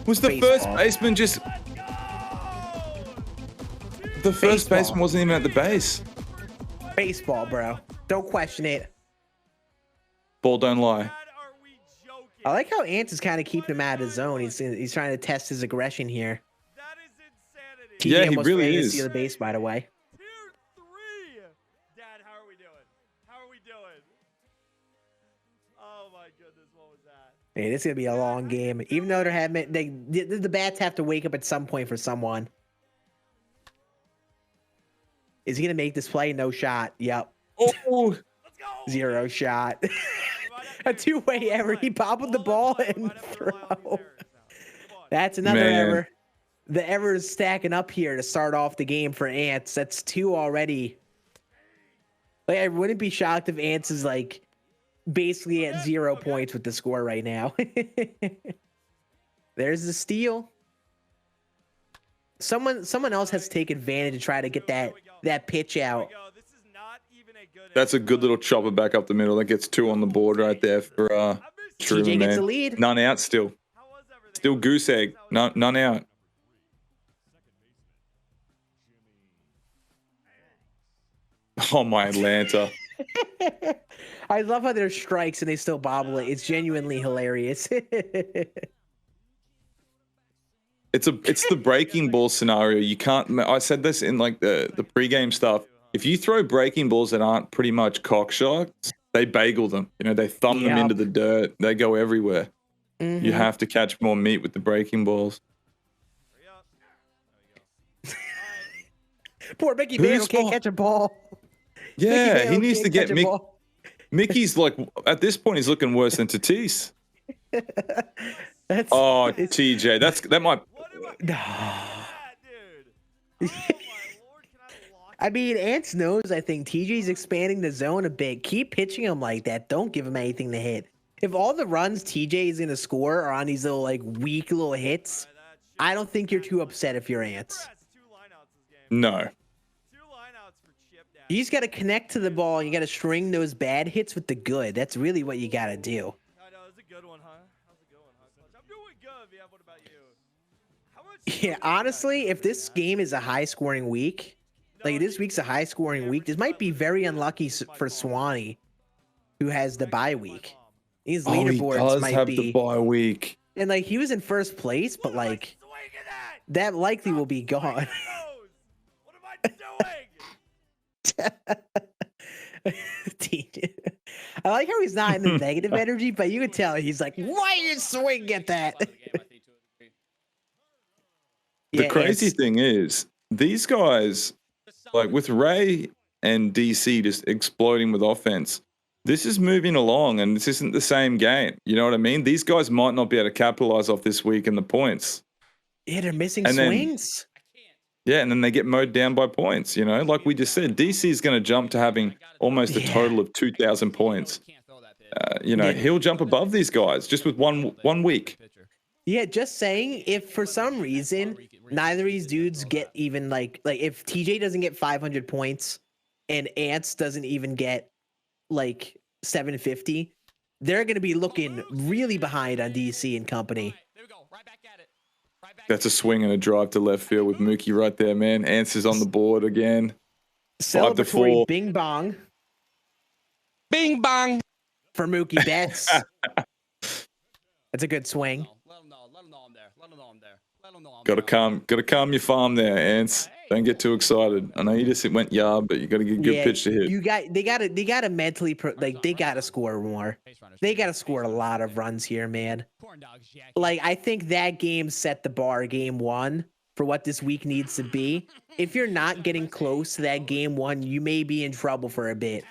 Was the Baseball. first baseman just? The first Baseball. baseman wasn't even at the base. Baseball, bro. Don't question it. Ball don't lie. Are we joking? I like how Ance is kind of keeping him out of his zone. He's trying to test his aggression here. That is insanity. TJ Yeah, he almost really ran to is. steal the base, by the way. Tier 3. Dad, how are we doing? How are we doing? Oh my goodness, what was that? Man, it's gonna be a long game. Even though they're having the bats have to wake up at some point for someone. Is he gonna make this play? No shot. Yep. Oh, Let's go. 0 shot. A two-way error. He bobbled the ball and throw. That's another Man. error. The error is stacking up here to start off the game for Ance. That's 2 already. Like, I wouldn't be shocked if Ance is like basically at 0 points with the score right now. There's the steal. Someone else has to take advantage to try to get that pitch out. This is not even a good that's a good little chopper back up the middle. That gets 2 on the board right there for Truman, TJ gets man. the lead. None out still. How was everything? Still goose egg. None out. Oh my Atlanta. I love how there's strikes and they still bobble it. It's genuinely hilarious. It's the breaking ball scenario. You can't. I said this in like the pregame stuff. If you throw breaking balls that aren't pretty much cock shots, they bagel them. You know, they thumb them Yep. into the dirt. They go everywhere. Mhm. You have to catch more meat with the breaking balls. Hurry up. There we go. Poor Mickey Who's Mantle can't ball? catch a ball. Mickey Yeah, he Mantle needs to can't get catch a ball. Mickey's like at this point he's looking worse than Tatis. That's Oh, it's- TJ, that might. What am I doing that, dude? Oh my lord, can I lock I mean, Ance knows, I think TJ's expanding the zone a bit. Keep pitching him like that. Don't give him anything to hit. If all the runs TJ is going to score are on these little, like, weak little hits, that shit? I don't think you're too upset if you're Ance. Congrats, 2 lineouts this game. No. 2 lineouts for Chip Dad. You just got to connect to the ball. And you got to string those bad hits with the good. That's really what you got to do. I know, it's a good one, huh? That was a good one, huh, Clutch? I'm doing good, yeah. What about you? How much? Yeah, honestly, if this game is a high-scoring week, like this week's a high-scoring week, this might be very unlucky for Swanee, who has the bye week. These Oh, he leaderboards does might have be, the bye week. and like he was in first place, but like Swing at that likely will be that! gone. What am I doing? TJ. I like how he's not in the negative energy, but you can tell he's like, "Why you swing at that?" The Yeah, crazy it's- thing is, these guys, like with Ray and DC just exploding with offense, this is moving along and this isn't the same game. You know what I mean? These guys might not be able to capitalize off this week in the points. Yeah, they're missing And then- swings. Yeah, and then they get mowed down by points. You know, like we just said, DC is going to jump to having almost a Yeah. total of 2,000 points. You know, Yeah. he'll jump above these guys just with one week. Yeah, just saying, if for some reason neither of these dudes get even like if TJ doesn't get 500 points and Ance doesn't even get like 750, they're going to be looking really behind on DC and company. There we go. Right back at it. Right back That's a swing and a drive to left field with Mookie right there, man. Answers on the board again. 5 to 4. Celebratory bing bong Bing bong. for Mookie Betts. That's a good swing. Let him know. Let him know I'm there. Let him know I'm there. Let him know I'm Got to there. calm your farm there, Ants. Hey, Don't get too excited. I know you just went yard, but you got to get a good pitch to hit. They gotta mentally they gotta score more. They gotta score a lot of runs here, man. Like, I think that game set the bar, game 1, for what this week needs to be. If you're not getting close to that game 1, you may be in trouble for a bit.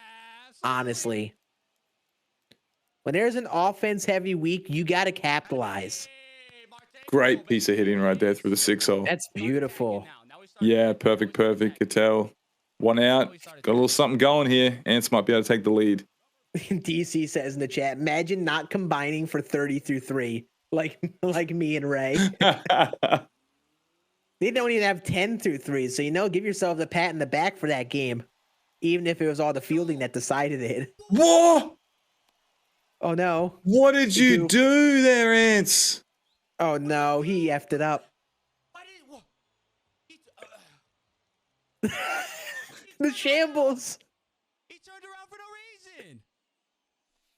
Honestly. When there's an offense-heavy week, you gotta capitalize. Great piece of hitting right there through the 6-hole. That's beautiful. Yeah, perfect. Could tell. 1 out. Got a little something going here. Ance might be able to take the lead. DC says in the chat, imagine not combining for 30 through 3 like me and Ray. They don't even have 10 through 3, so give yourself the pat in the back for that game, even if it was all the fielding that decided it. What? Oh no! What did you do there, Ance? Oh no, he effed it up. The shambles. He turned around for no reason.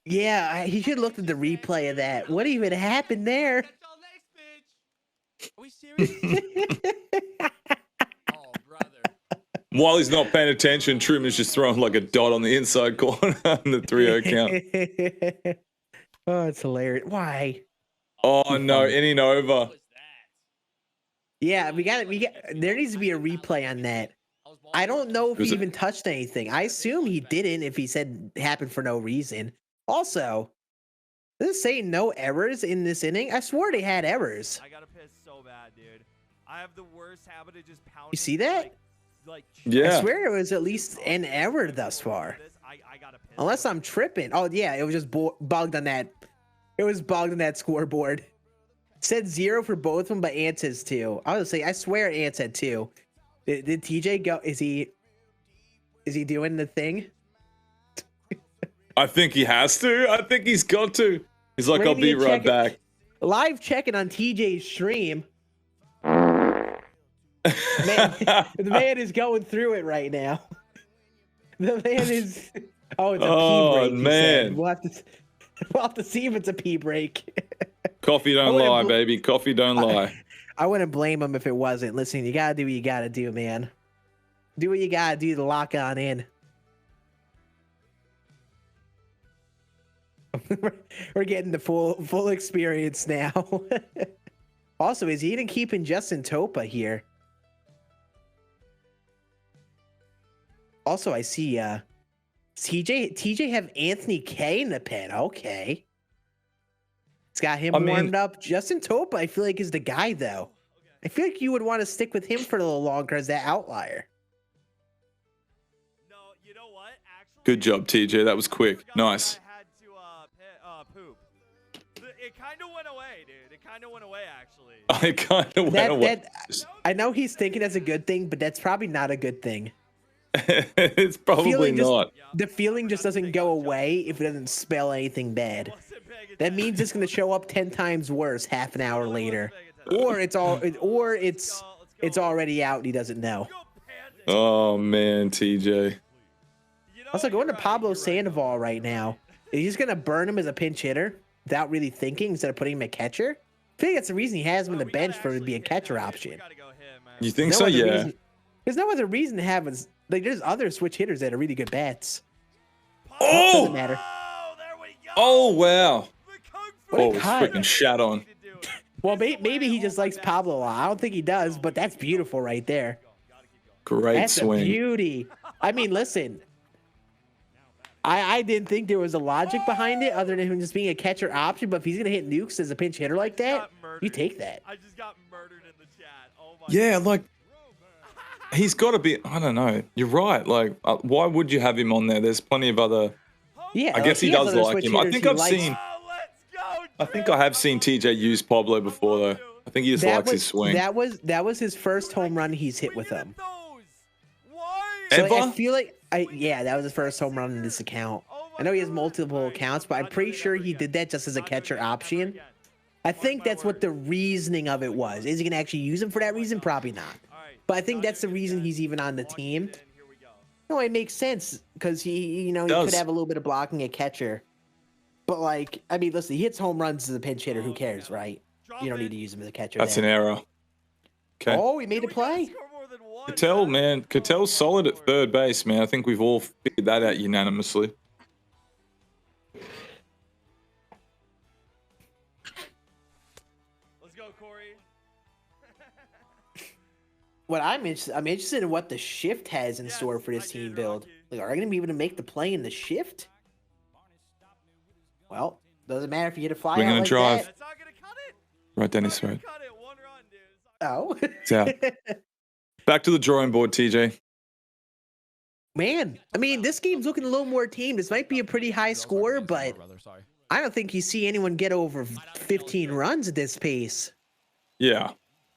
Yeah, he should look at the replay of that. What even happened there? Are we serious? Oh, brother. While he's not paying attention, Truman's just throwing like a dot on the inside corner on the 3-0 count. Oh, it's hilarious. Why? Oh no, inning over. Yeah, there needs to be a replay on that. I don't know if he even touched anything. I assume he didn't if he said it happened for no reason. Also, does it say no errors in this inning? I swore they had errors. I gotta piss so bad, dude. I have the worst habit of just pounding. You see that? Yeah. I swear it was at least an error thus far. Unless I'm tripping. Oh, yeah, it was just bugged on that. It was bugged on that scoreboard. It said 0 for both of them, but Ance has 2. I was gonna say, I swear Ance had 2. Did TJ go? Is he doing the thing? I think he has to. I think he's got to. He's like, I'll be right back. Live checking on TJ's stream. Man, the man is going through it right now. The man is. Oh, it's a pee break. Man. We'll have to see if it's a pee break. Coffee don't lie, baby. Coffee don't lie. I wouldn't blame him if it wasn't. Listen, you gotta do what you gotta do, man. Do what you gotta do to lock on in. We're getting the full experience now. Also, is he even keeping Justin Topa here? Also, I see TJ have Anthony K in the pen. Okay. It's got him warmed up. Justin Topa, I feel like, is the guy, though. I feel like you would want to stick with him for a little longer as that outlier. No, you know what? Actually, good job, TJ. That was quick. Nice. I had to poop. It kind of went away, dude. It kind of went away, actually. I kind of went away. I know he's thinking that's a good thing, but that's probably not a good thing. It's probably not. The feeling just doesn't go away if it doesn't spell anything bad. That means it's going to show up 10 times worse half an hour later. Or it's already out and he doesn't know. Oh man, TJ. Also, going to Pablo Sandoval right now. Is he just going to burn him as a pinch hitter without really thinking instead of putting him at catcher? I think that's the reason he has him on the bench for him to be a catcher option. You think so? Yeah. There's no other reason to have us. Like, there's other switch hitters that are really good bats. Oh! Doesn't matter. Oh, wow. What Oh, it's freaking shat on. Well, maybe he just likes Pablo a lot. I don't think he does, but that's beautiful right there. Great That's swing. a beauty. I mean, listen. I didn't think there was a logic behind it other than him just being a catcher option, but if he's going to hit nukes as a pinch hitter like that, you take that. I just got murdered in the chat. Oh my Yeah, like, he's got to be, I don't know. You're right. Like, why would you have him on there? There's plenty of other. Yeah, I guess he has does other like switch him. I hitters think he I've likes. seen. I think I have seen TJ use Pablo before, though. I think he just likes his swing. That was his first home run he's hit with him. Ever? So I feel like yeah, that was his first home run in this account. I know he has multiple accounts, but I'm pretty sure he did that just as a catcher option. I think that's what the reasoning of it was. Is he gonna actually use him for that reason? Probably not. But I think that's the reason he's even on the team. No, it makes sense because he could have a little bit of blocking at catcher. But like, I mean, listen, he hits home runs as a pinch hitter. Who cares, right? You don't need to use him as a catcher. That's an error. Okay. Oh, he made a play. Cattell, man. Cattell's solid at third base, man. I think we've all figured that out unanimously. Let's go, Corey. What I'm interested in what the shift has in store for this team build. Like, are they going to be able to make the play in the shift? Well, doesn't matter if you get a fly We're out gonna like drive. that. That's not gonna cut it. Right, Dennis. Right. Cut it. 1 run, dude. Oh. It's out. Back to the drawing board, TJ. Man, I mean, this game's looking a little more team. This might be a pretty high score, but I don't think you see anyone get over 15 runs at this pace. Yeah.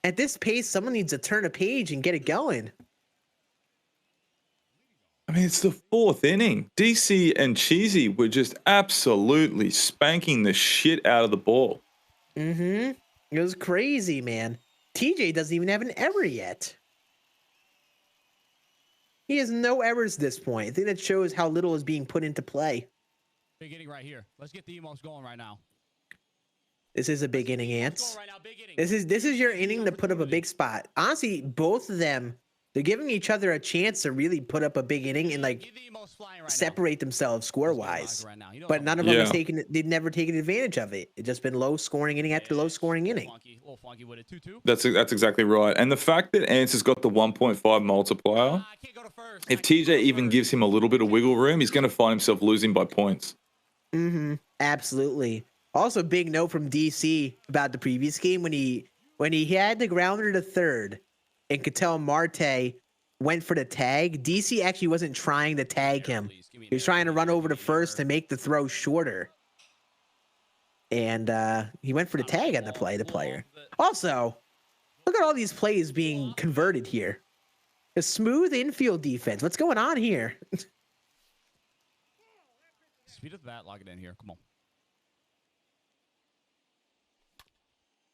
At this pace, someone needs to turn a page and get it going. I mean, it's the 4th inning. DC and Cheesy were just absolutely spanking the shit out of the ball. Mm-hmm. It was crazy, man. TJ doesn't even have an error yet. He has no errors at this point. I think that shows how little is being put into play. Big inning right here. Let's get the emos going right now. This is a big inning, Ance. Right now, big inning. This is your inning to put up a big spot. Honestly, both of them, they're giving each other a chance to really put up a big inning and like separate themselves score wise. But none of them have they've never taken advantage of it. It's just been low scoring inning after low scoring inning. That's exactly right. And the fact that Ance has got the 1.5 multiplier, if TJ even gives him a little bit of wiggle room, he's going to find himself losing by points. Mm-hmm. Absolutely. Also, big note from DC about the previous game when he had the grounder to third and Cattell Marte went for the tag. DC actually wasn't trying to tag him. He was trying to run over to first to make the throw shorter. And he went for the tag on the player. Also, look at all these plays being converted here. A smooth infield defense. What's going on here? Speed of the bat, lock it in here. Come on.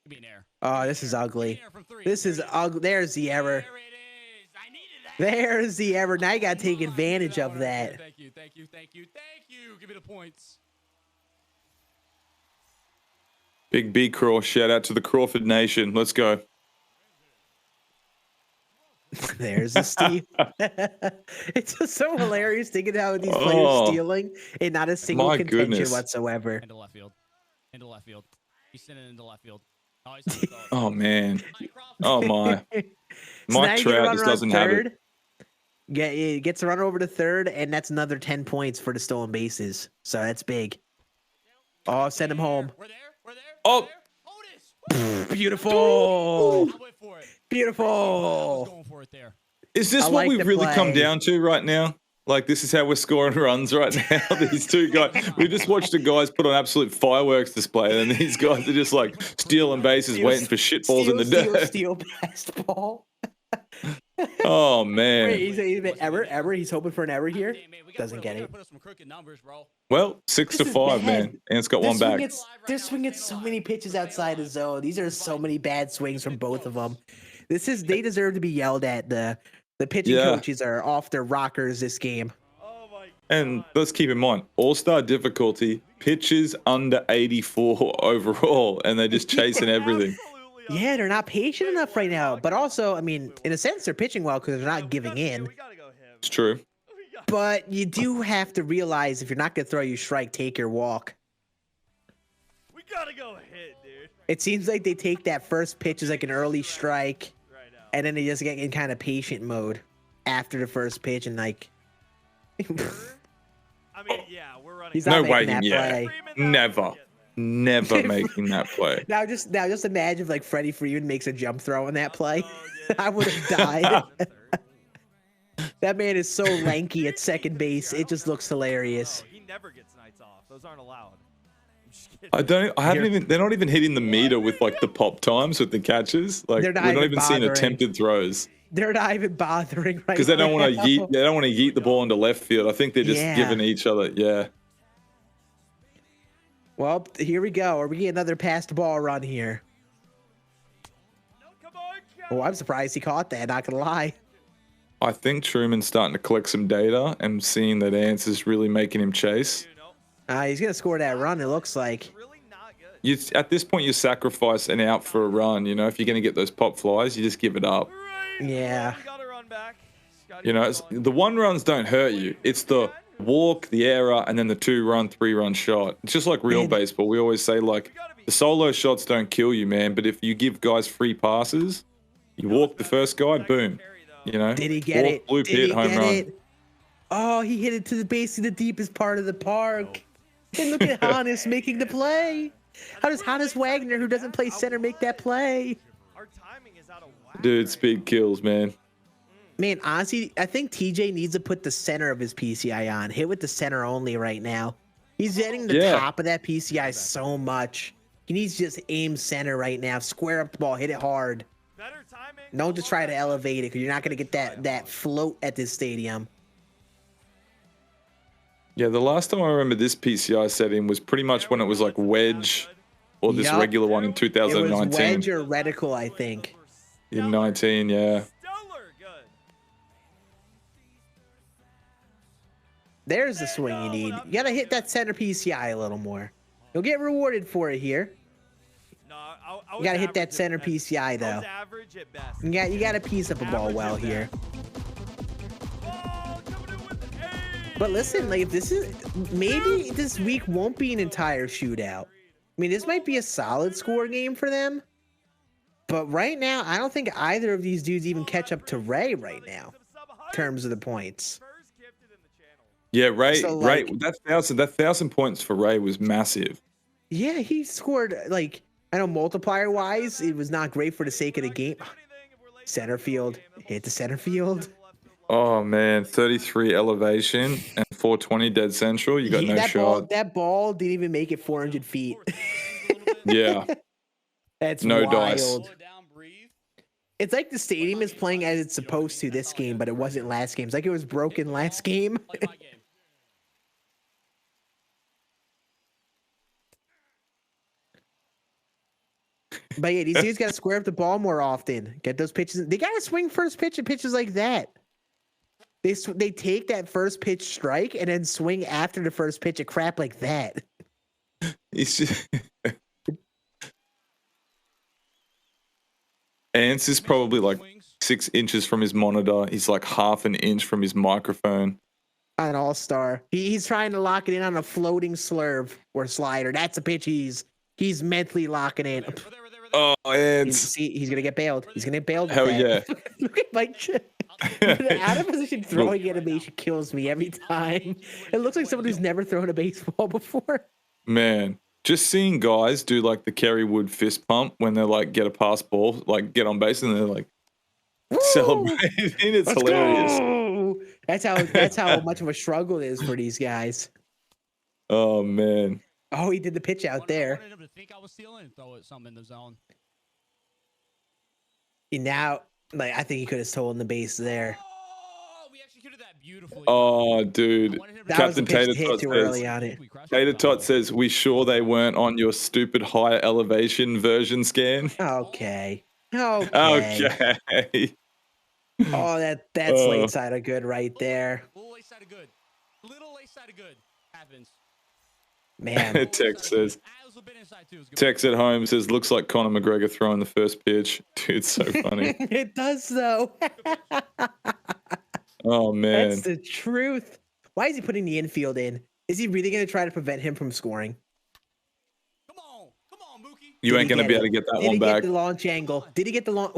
Give me an air. Oh, this is ugly. This is ugly. There's the error. There's the error. Now you got to take advantage of that. Thank you. Give me the points. Big B Craw. Shout out to the Crawford Nation. Let's go. There's the steal. It's just so hilarious thinking how these players stealing and not a single contention whatsoever. Into left field. He's sending it into left field. Oh man. Oh my. So Mike Trout just doesn't have it. It gets a run over to third, and that's another 10 points for the stolen bases. So that's big. Oh, send him home. We're there. Oh. Beautiful. Beautiful. Is this what we've really come down to right now? Like, this is how we're scoring runs right now. These two guys. We just watched the guys put on absolute fireworks display, and these guys are just like stealing bases, waiting for shitballs in the dirt. Steal past ball. Oh man. Wait, he's error. He's hoping for an error here. Doesn't get it. Well, 6-5, man. And it's got one back. They're swinging so many pitches outside the zone. These are so many bad swings from both of them. They deserve to be yelled at. The pitching coaches are off their rockers this game. And let's keep in mind, all-star difficulty, pitches under 84 overall, and they're just chasing everything. Yeah, they're not patient enough right now. But also, I mean, in a sense, they're pitching well because they're not giving in. It's true. But you do have to realize if you're not going to throw your strike, take your walk. We gotta go ahead, dude. It seems like they take that first pitch as like an early strike, and then they just get in kind of patient mode after the first pitch, and like. I mean, yeah, we're running. He's not No way, making that play. Never making that play. Now just imagine if like Freddie Freeman makes a jump throw on that play. I would have died. That man is so lanky at second base. It just looks hilarious. He never gets nights off. Those aren't allowed. They're not even hitting the meter with like the pop times with the catches. Like we're not even seeing attempted throws. They're not even bothering right because they don't want to yeet. They don't want to yeet the ball into left field. I think they're just giving each other. Yeah. Well, here we go. Are we getting another passed ball run here? Oh, I'm surprised he caught that. Not gonna lie. I think Truman's starting to collect some data and seeing that Ance is really making him chase. He's gonna score that run. It looks like. At this point, you sacrifice an out for a run. You know, if you're gonna get those pop flies, you just give it up. Yeah. You know, the 1 runs don't hurt you. It's the walk, the error, and then the 2-run, 3-run shot. It's just like real baseball. We always say, like, the solo shots don't kill you, man. But if you give guys free passes, you walk the first guy, boom. You know, Did he get it? Blue Did pit, he home get run. it? Oh, he hit it to the basically the deepest part of the park. And look at Hannes making the play. How does Hannes Wagner, who doesn't play center, make that play? Dude, speed kills, man. Man, honestly, I think TJ needs to put the center of his PCI on. Hit with the center only right now. He's hitting the top of that PCI so much. He needs to just aim center right now. Square up the ball. Hit it hard. Don't just try to elevate it because you're not going to get that float at this stadium. Yeah, the last time I remember this PCI setting was pretty much when it was like wedge or this regular one in It 2019. was wedge or reticle, I think. In 19, yeah. There's the swing you need. You got to hit that center PCI a little more. You'll get rewarded for it here. You got to hit that center PCI, though. You got to piece up a ball well here. But listen, like, if this is, maybe this week won't be an entire shootout. I mean, this might be a solid score game for them. But right now, I don't think either of these dudes even catch up to Ray right now in terms of the points. Yeah, Ray, So, like- that 1,000 points for Ray was massive. Yeah, he scored, like, I know multiplier wise, it was not great for the sake of the game. Center field, hit the center field. Oh man, 33 elevation and 420 dead central. You got no shot. That ball didn't even make it 400 feet. Yeah, That's no wild. dice. It's like the stadium is playing as it's supposed to this game, but it wasn't last game. It's like it was broken last game. But yeah, these dudes got to square up the ball more often. Get those pitches. They got to swing first pitch and pitches like that. They take that first pitch strike and then swing after the first pitch a crap like that. It's just... Ance is probably like 6 inches from his monitor. He's like half an inch from his microphone. An all-star. He's trying to lock it in on a floating slurve or slider. That's a pitch he's mentally locking in. Oh, Ance. He's gonna get bailed. He's gonna get bailed. Hell yeah. Look at Mike. The out of position throwing animation kills me every time. It looks like someone who's never thrown a baseball before. Man, just seeing guys do like the Kerry Wood fist pump when they like get a pass ball, like get on base and they're like celebrating. It's Let's hilarious. go! That's how much of a struggle it is for these guys. Oh man. Oh, he did the pitch out there. I wanted him to think I was stealing and throw it something in the zone. And now, like, I think he could have stolen the base there. Oh, we executed that beautifully. Oh, dude. That was a Captain pitch Tater to hit Tot too says, early on it. Tater Tot says, we sure they weren't on your stupid higher elevation version scan? Okay. Okay. Oh, that's late side of good right there. Little late side of good. Little late side of good. Happens. Man. Tex says, Tex at home says, looks like Conor McGregor throwing the first pitch. Dude, it's so funny. It does, though. Oh, man. That's the truth. Why is he putting the infield in? Is he really going to try to prevent him from scoring? Come on, Mookie. You ain't going to be able to get that one back. Did he get the launch angle? Did he get the launch?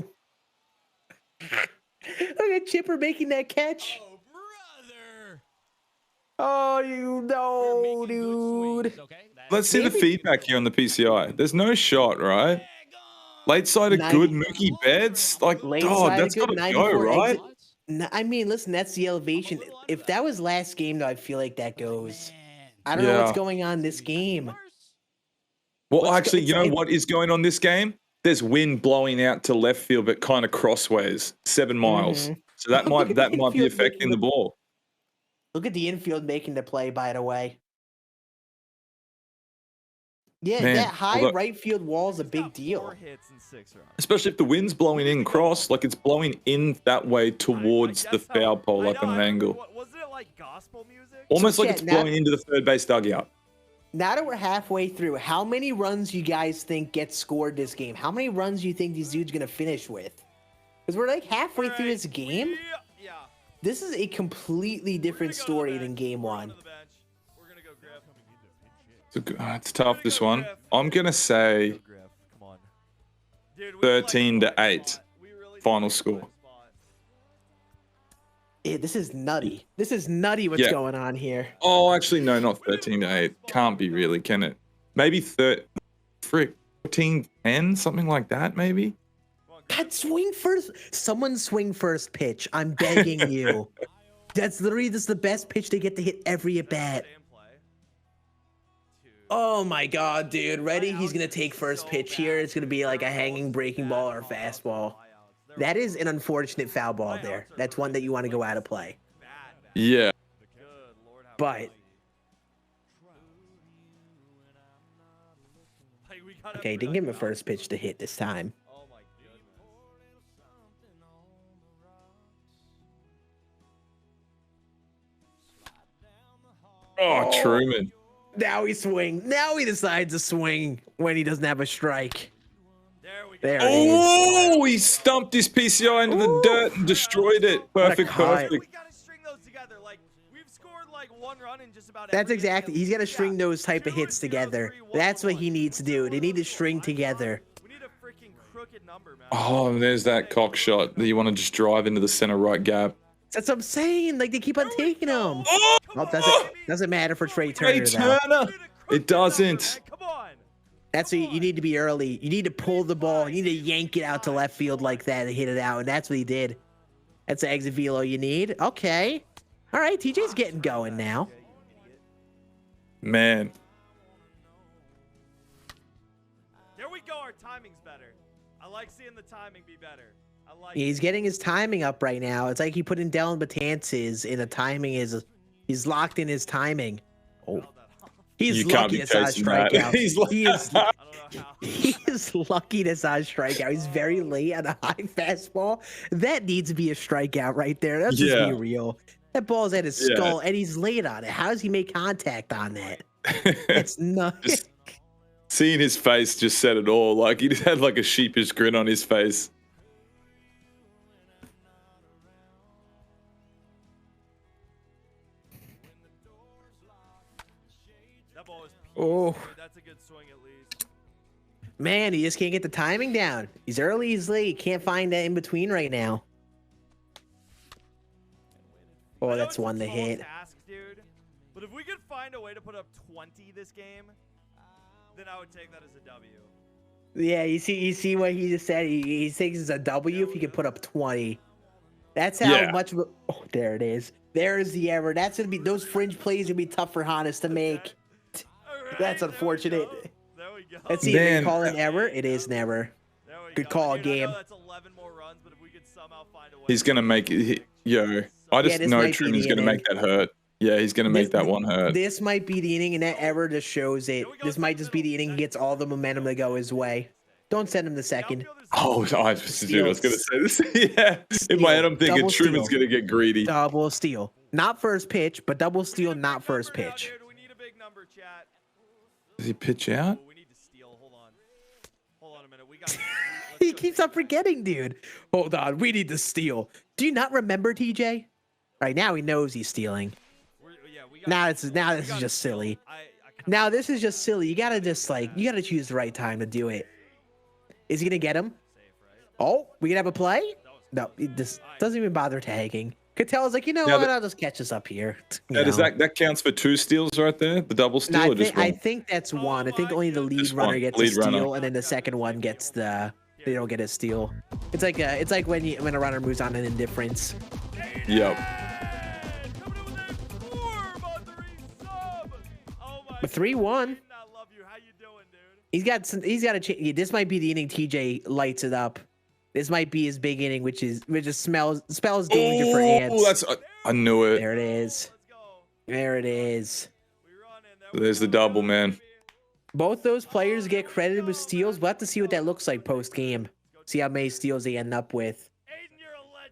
Look at Chipper making that catch. Oh, brother. Oh, you know, dude. Let's see the feedback here on the PCI. There's no shot, right? Late side of good Mookie Betts. Like, Late oh, side of that's got good, to 94 go, right? exit. I mean, listen, that's the elevation. If that was last game, though, I feel like that goes. I don't know what's going on this game. Well, actually, you know what is going on this game? There's wind blowing out to left field, but kind of crossways, 7 miles. So that might be affecting the ball. Look at the infield making the play, by the way. Yeah, Man, that high right field wall is a big deal. Especially if the wind's blowing in cross, like it's blowing in that way towards the foul pole, like on an angle. Wasn't it like gospel music? Almost like Yeah, it's blowing into the third base dugout. Now that we're halfway through, how many runs you guys think get scored this game? How many runs do you think these dudes going to finish with? Because we're like halfway through this game. This is a completely different story than game one. It's tough, this one. I'm going to say 13-8 final score. Yeah, this is nutty. This is nutty what's Yeah. going on here. Oh, actually, no, not 13-8. Can't be really, can it? Maybe 14-10, something like that, maybe? God, swing first. Someone swing first pitch. I'm begging you. That's literally this is the best pitch they get to hit every at bat. Oh my god, dude. Ready? He's gonna take first pitch here. It's gonna be like a hanging breaking ball or a fastball. That is an unfortunate foul ball there. That's one that you want to go out of play. Yeah. But okay, didn't give him a first pitch to hit this time. Oh, Truman. Now he swing. Now he decides to swing when he doesn't have a strike. There it is. Oh, he stumped his PCI into the dirt and destroyed it. Perfect, perfect. We gotta string those together. Like we've scored like one run in just about. That's exactly. He's got to string those type of hits together. That's what he needs to do. They need to string together. We need a freaking crooked number, man. Oh, and there's that cock shot that you want to just drive into the center right gap. That's what I'm saying. Like they keep on taking them. Oh, Doesn't matter for Trey Turner. Trey Turner. It doesn't. Come on. That's what you need to be early. You need to pull the ball. You need to yank it out to left field like that and hit it out. And that's what he did. That's the exit velo you need. Okay. All right. TJ's getting going now. Man. There we go. Our timing's better. I like seeing the timing be better. I like. He's getting his timing up right now. It's like he put in Dylan Betances, and the timing is he's locked in his timing. Oh, he's You can't lucky be to saw a chasing that. strikeout. He's like- He is lucky to saw a strikeout. He's very late on a high fastball. That needs to be a strikeout right there. That's just be real. That ball's at his skull, and he's late on it. How does he make contact on that? It's not. Just seeing his face just said it all. Like he just had like a sheepish grin on his face. Oh. That's a good swing at least. Man, he just can't get the timing down. He's early, he's late. Can't find that in between right now. Oh, that's one to hit. Task, dude. But if we could find a way to put up 20 this game, then I would take that as a W. Yeah, you see what he just said. He thinks it's a W if he can put up 20. That's how much. Oh, there it is. There's the error. That's gonna be those fringe plays gonna be tough for Hannes to make. That's unfortunate. There we go. Let's see if they call an error. It is an error. Good call, game. That's 11 more runs, but if we could somehow find a way. He's gonna make it. I just this know might be Truman's the gonna inning. make that hurt. Yeah, he's gonna make that one hurt. This might be the inning, and that error just shows it. This might just be the inning. He gets all the momentum to go his way. Don't send him the second. Oh, I was gonna say this. Yeah, in my head I'm thinking Double Truman's steal. gonna get greedy. Double steal. Not first pitch, but double steal, not first pitch. We need a big number, chat. Does he pitch out? We need to steal. Hold on. Hold on a minute. We got. He keeps on forgetting, dude. Hold on. We need to steal. Do you not remember, TJ? Right now he knows he's stealing. Now this is just silly. Now this is just silly. You gotta you gotta choose the right time to do it. Is he gonna get him? Oh, we can have a play? No, he just doesn't even bother tagging. Catella's like, you know what? I'll just catch this up here. Yeah, does that counts for 2 steals right there? The double steal No, or just I one? think that's one. I think only the lead Just runner one. gets Lead a steal, runner. and then the second one gets the. They don't get a steal. It's like when a runner moves on an indifference. Yep. But 3-1. He's got a chance. This might be the inning TJ lights it up. This might be his big inning, which spells danger for Ance. Oh, that's I knew it. There it is. There it is. There's the double, man. Both those players get credited with steals. We'll have to see what that looks like post game. See how many steals they end up with.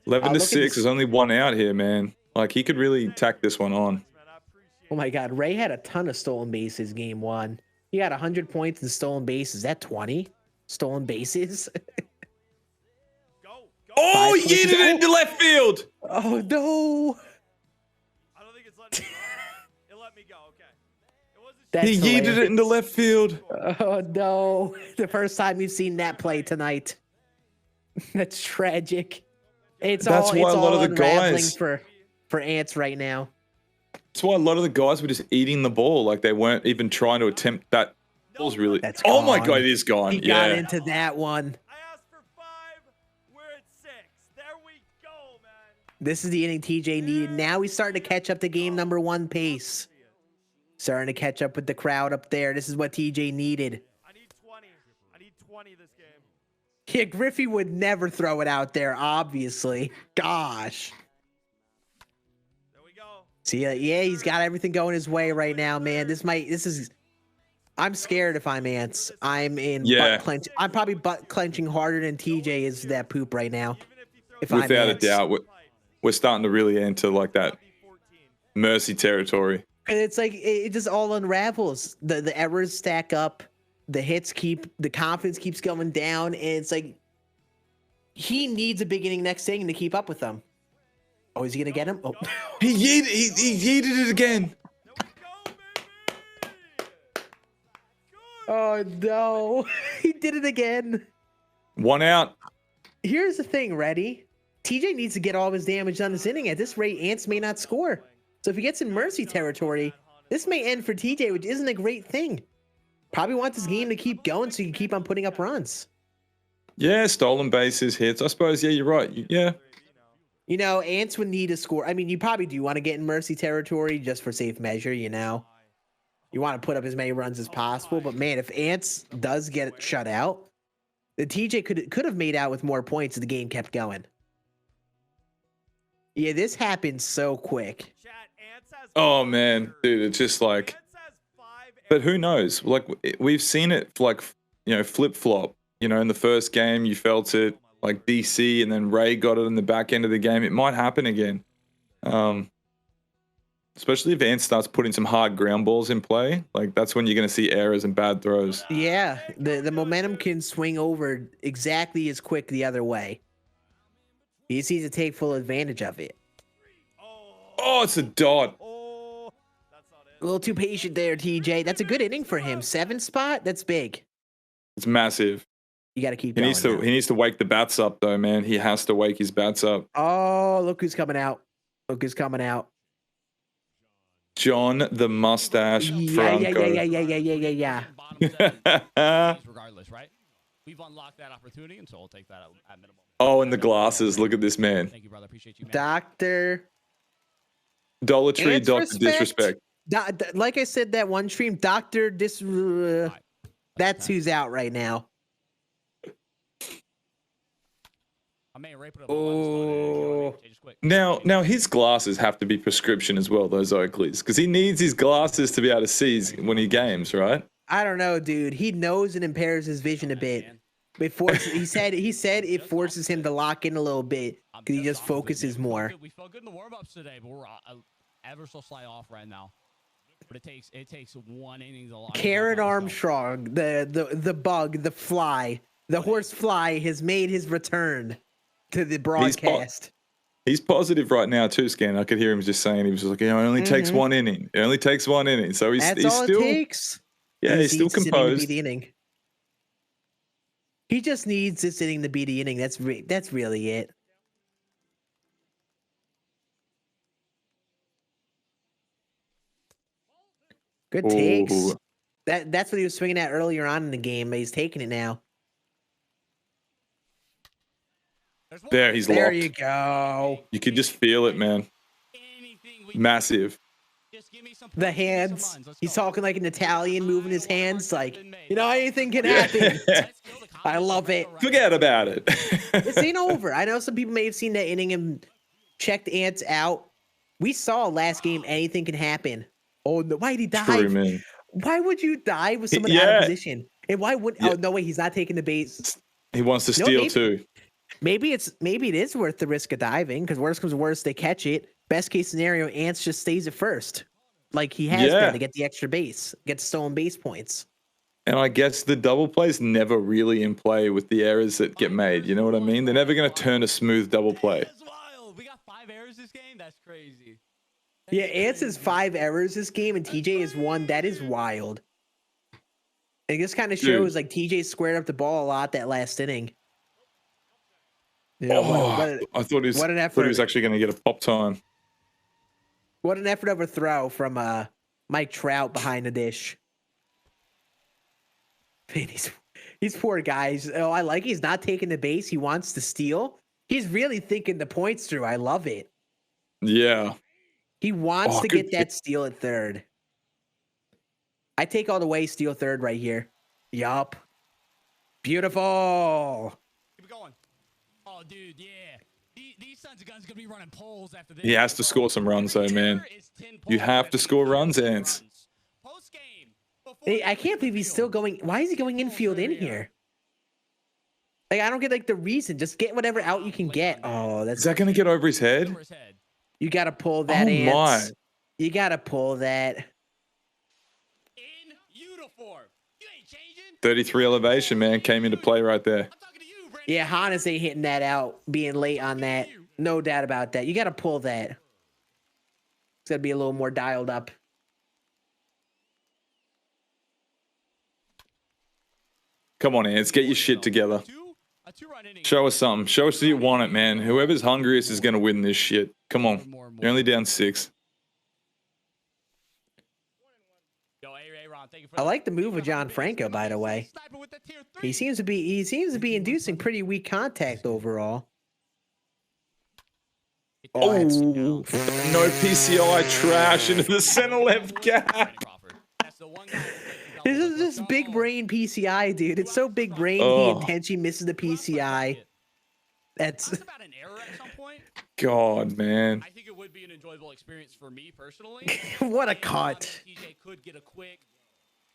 11 to look at 6. this- There's only one out here, man. Like he could really tack this one on. Oh my God, Ray had a ton of stolen bases game one. He got 100 points in stolen bases. Is that 20 stolen bases? Oh, Five he yeeted pushes. it into left field. Oh no! I don't think it's letting me go. It let me go. Okay. It wasn't That's He yeeted it into left field. Oh no! The first time we've seen that play tonight. That's tragic. It's That's all why it's a lot all of the unraveling guys- for Ants right now. That's why a lot of the guys were just eating the ball. Like they weren't even trying to attempt that. Ball's really. That's Oh my gone. god, it is gone. He got Yeah. into that one. I asked for 5. We're at 6. There we go, man. This is the inning TJ needed. Now he's starting to catch up to game number 1 pace. Starting to catch up with the crowd up there. This is what TJ needed. I need 20. I need 20 this game. Yeah, Griffey would never throw it out there, obviously. Gosh. There we go. See, yeah, he's got everything going his way right now, man. I'm scared if I'm Ants. I'm in Yeah. butt clench. I'm probably butt clenching harder than TJ is that poop right now. If I'm Without a Ants. doubt, we're starting to really enter like that mercy territory. And it's like it just all unravels. The errors stack up, the confidence keeps going down, and it's like he needs a big inning next inning to keep up with them. Oh, is he gonna get him? Oh, He yeeted it again. oh no, he did it again. 1 out. Here's the thing, ready? TJ needs to get all of his damage done this inning. At this rate, Ants may not score. So if he gets in mercy territory, this may end for TJ, which isn't a great thing. Probably wants this game to keep going so you can keep on putting up runs. Yeah, stolen bases, hits. I suppose. Yeah, you're right. Yeah. You know, Ants would need a score. I mean, you probably do want to get in mercy territory just for safe measure, you know. You want to put up as many runs as possible. But man, if Ants does get shut out, the TJ could have made out with more points if the game kept going. Yeah, this happened so quick. Oh man, dude, it's just like. But who knows? Like we've seen it, like flip flop. In the first game, you felt it like DC, and then Ray got it in the back end of the game. It might happen again, especially if Ant starts putting some hard ground balls in play. Like that's when you're going to see errors and bad throws. Yeah, the momentum can swing over exactly as quick the other way. He just needs to take full advantage of it. Oh, it's a dot. A little too patient there, TJ. That's a good inning for him. 7 spot, that's big. It's massive. You got to keep He going. He needs to wake the bats up though, man. He has to wake his bats up. Oh, look who's coming out. Look who's coming out. John the Mustache Franco. Yeah. Regardless, right? We've unlocked that opportunity, and so we'll take that at minimum. Oh, and the glasses. Look at this man. Thank you, brother. Appreciate you, man. Doctor. Dollar Tree, Ants Dr. respect. Disrespect. Like I said, that one stream, Doctor that's who's out right now. Oh. Now his glasses have to be prescription as well, those Oakleys, because he needs his glasses to be able to see when he games, right? I don't know, dude. He knows it impairs his vision a bit. He said it forces him to lock in a little bit because he just focuses more. We felt good in the warm-ups today, but we're ever so slight off right now. But it takes 1 inning to lock. Karen Armstrong, the bug, the fly, the horse fly has made his return to the broadcast. He's positive right now too, Scann. I could hear him just saying, he was just like, it only takes 1 inning. It only takes 1 inning. So he's all still, it takes. yeah, he's still composed. The inning. He just needs this inning to be the inning. That's really it. Good takes. Ooh. That's what he was swinging at earlier on in the game, but he's taking it now. There, he's There locked. you go. You could just feel it, man. Massive. The hands. He's talking like an Italian, moving his hands like, anything can happen. I love it. Forget about it. This ain't over. I know some people may have seen that inning and checked Ants out. We saw last game, anything can happen. Oh, no, why did he dive? True, man. Why would you dive with someone out of position? And why would? Oh no, wait, he's not taking the base. He wants to steal too. Maybe it is worth the risk of diving because worst comes to worst, they catch it. Best case scenario, Ants just stays at first, like he has been to get the extra base, get stolen base points. And I guess the double play's never really in play with the errors that get made. You know what I mean? They're never going to turn a smooth double play. That's wild. We got 5 errors this game. That's crazy. Yeah, Ance is 5 errors this game, and TJ is 1. That is wild. And this kind of shows like TJ squared up the ball a lot that last inning. Yeah, I thought he was, what an thought he was effort. actually going to get a pop time. What an effort of a throw from Mike Trout behind the dish. Man, these poor guys. Oh, I like he's not taking the base. He wants to steal. He's really thinking the points through. I love it. Yeah. He wants to good get that steal at third. I take all the way, steal third right here. Yup. Beautiful. Keep it going. Oh, dude, yeah. These sons of guns going to be running poles after this. He has to score some runs, though, man. You have to score runs, Ance. Hey, I can't believe he's still going. Why is he going infield in here? Like, I don't get like the reason. Just get whatever out you can get. Oh, that's Is that going to get over his head? you got to pull that. Oh, Ance. my. You got to pull that. In uniform. You ain't changing. 33 elevation, man, came into play right there. I'm talking to you, Brandon. Yeah, Hannes ain't hitting that out, being late on that. No doubt about that. You got to pull that. It's got to be a little more dialed up. Come on, Ants, get your shit together. Show us something. Show us that you want it, man. Whoever's hungriest is going to win this shit. Come on. You're only down 6. I like the move of John Franco, by the way. He seems to be inducing pretty weak contact overall. Oh, that's- no PCI trash into the center left gap. This is just big brain PCI, dude. It's so big brain. Oh. He intentionally misses the PCI. That's about an error at some point. God, man. I think it would be an enjoyable experience for me personally. what a cut. TJ could get a quick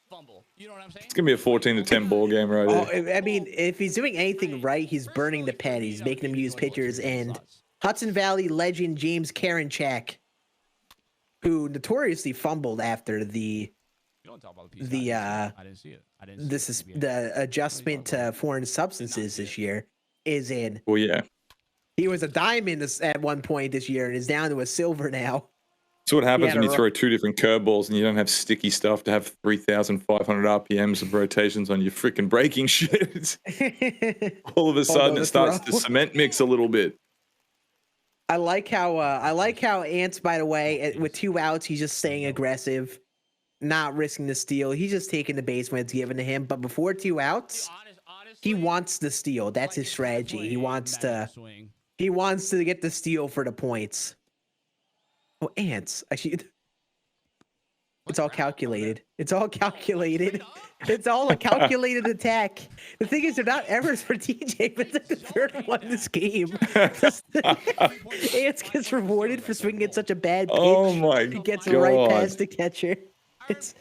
fumble. You know what I'm saying? It's going to be a 14-10 ball game right Oh, here. I mean, if he's doing anything right, he's burning the pen. He's making him use pitchers. And Hudson Valley legend James Karinchak, who notoriously fumbled after the adjustment to foreign substances this year, is in. Well, yeah. He was a diamond at one point this year and is down to a silver now. So what happens had when a you throw 2 different curveballs and you don't have sticky stuff to have 3,500 RPMs of rotations on your freaking braking shit? All of a sudden, it starts to cement mix a little bit. I like how Ance, by the way, with 2 outs, he's just staying aggressive, not risking the steal. He's just taking the base when it's given to him. But before 2 outs, he wants the steal. That's his strategy. He wants to get the steal for the points. Oh, Ance. Actually, it's all calculated. It's all calculated. It's all a calculated attack. The thing is, they're not errors for TJ, but it's like the 3rd one this game. Ance gets rewarded for swinging at such a bad pitch. Oh my He gets God. right past the catcher. It's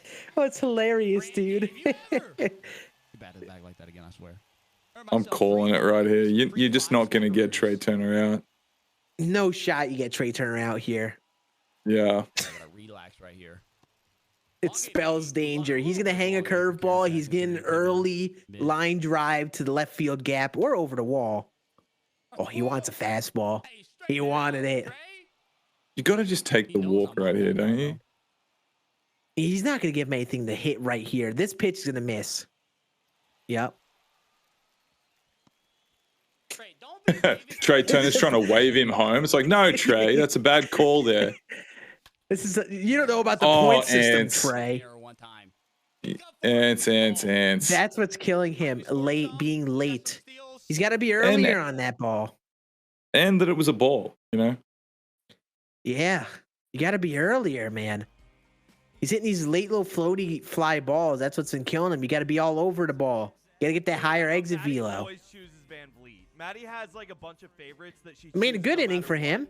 hilarious, dude. Batted back like that again, I swear. I'm calling it right here. You're just not going to get Trey Turner out. No shot you get Trey Turner out here. Yeah. Relax right here. It spells danger. He's going to hang a curveball. He's getting an early line drive to the left field gap or over the wall. Oh, he wants a fastball. He wanted it. You got to just take the walk right here, don't you? He's not going to give him anything to hit right here. This pitch is going to miss. Yep. Trey Turner's trying to wave him home. It's like, no, Trey, that's a bad call there. You don't know about the point system, Ants. Trey. Ants. That's what's killing him. Being late. He's got to be earlier on that ball. And that it was a ball, you know? Yeah. You got to be earlier, man. He's hitting these late little floaty fly balls. That's what's been killing him. You got to be all over the ball. You got to get that higher exit velo. Maddie has like a bunch of favorites that she. I mean, a good inning for him.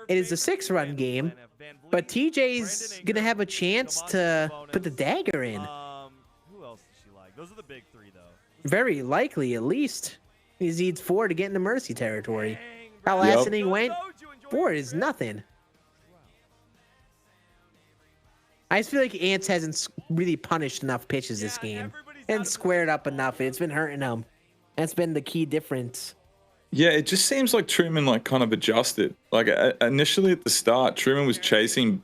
It is a 6-run game, but TJ's gonna have a chance to put the dagger in. Who else does she like? Those are the big 3, though. Very likely, at least. He needs 4 to get into mercy territory. How last inning went? 4 is nothing. I just feel like Ance hasn't really punished enough pitches this game. and squared up enough. It's been hurting him. That's been the key difference. Yeah, it just seems like Truman like kind of adjusted. Like initially at the start, Truman was chasing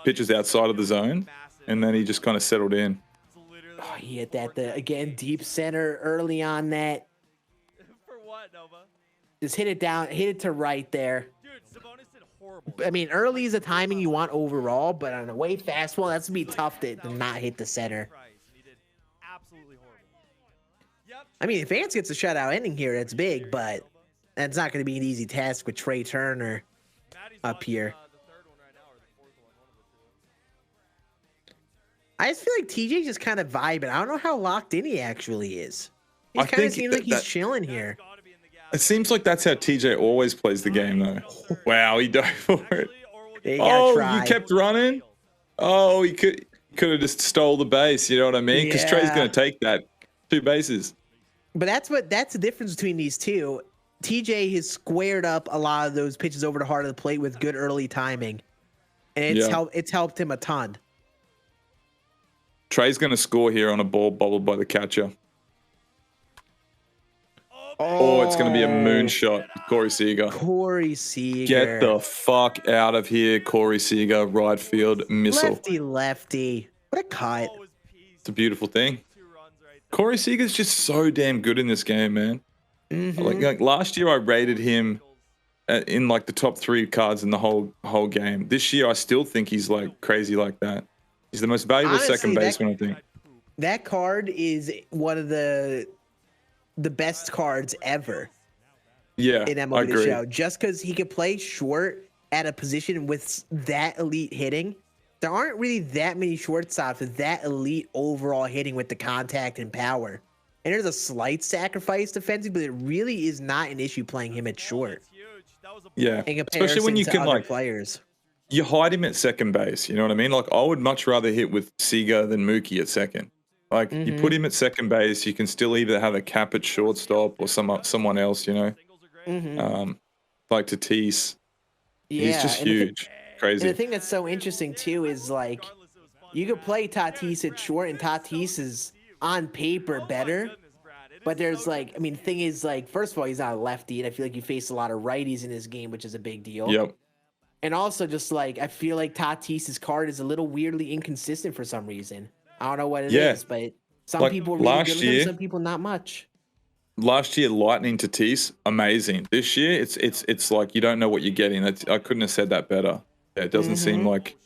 pitches outside of the zone, and then he just kind of settled in. Oh, he hit that again deep center early on that. For what, Nova? Just hit it down, hit it to right there. Dude, Sabonis did horrible. I mean, early is the timing you want overall, but on a way fastball, that's gonna be tough to not hit the center. He did absolutely horrible. Yep. I mean, if Ance gets a shutout inning here, that's big, but that's not gonna be an easy task with Trey Turner up here. The third one right now, or the fourth one of the two. I just feel like TJ's just kind of vibing. I don't know how locked in he actually is. He I kind of think seems like he's chilling here. It seems like that's how TJ always plays the game, though. Wow, he dove for it. You gotta Oh, try. you kept running? Oh, he could have just stole the base, you know what I mean? Because Trey's Yeah. going to take that. 2 bases. But that's the difference between these two. TJ has squared up a lot of those pitches over the heart of the plate with good early timing, and it's helped him a ton. Trey's going to score here on a ball bobbled by the catcher. Oh, it's going to be a moonshot. Corey Seager. Corey Seager. Get the fuck out of here, Corey Seager. Right field missile. Lefty. What a cut. It's a beautiful thing. Corey Seager's just so damn good in this game, man. Like last year, I rated him in like the top 3 cards in the whole game. This year, I still think he's like crazy like that. He's the most valuable Honestly, second baseman, I think. That card is one of the best cards ever. Yeah, in I MLB agree. The Show, just because he could play short at a position with that elite hitting. There aren't really that many shortstops with that elite overall hitting with the contact and power. And there's a slight sacrifice defensively, but it really is not an issue playing him at short. Yeah, In especially when comparison you to can other like players. you hide him at second base. You know what I mean? Like I would much rather hit with Seager than Mookie at second. Like you put him at second base, you can still either have a cap at shortstop or someone else. You know, like Tatis. He's just huge, crazy. And the thing that's so interesting too is like you could play Tatis at short, and Tatis is on paper better. But there's like, I mean, the thing is like, first of all, he's not a lefty, and I feel like you face a lot of righties in this game, which is a big deal. Yep. And also just like, I feel like Tatis's card is a little weirdly inconsistent for some reason. I don't know what it is, but some Like, people really last good with him, year- some people not much. Last year, Lightning Tatis, amazing. This year, it's like you don't know what you're getting. I couldn't have said that better. Yeah, it doesn't seem like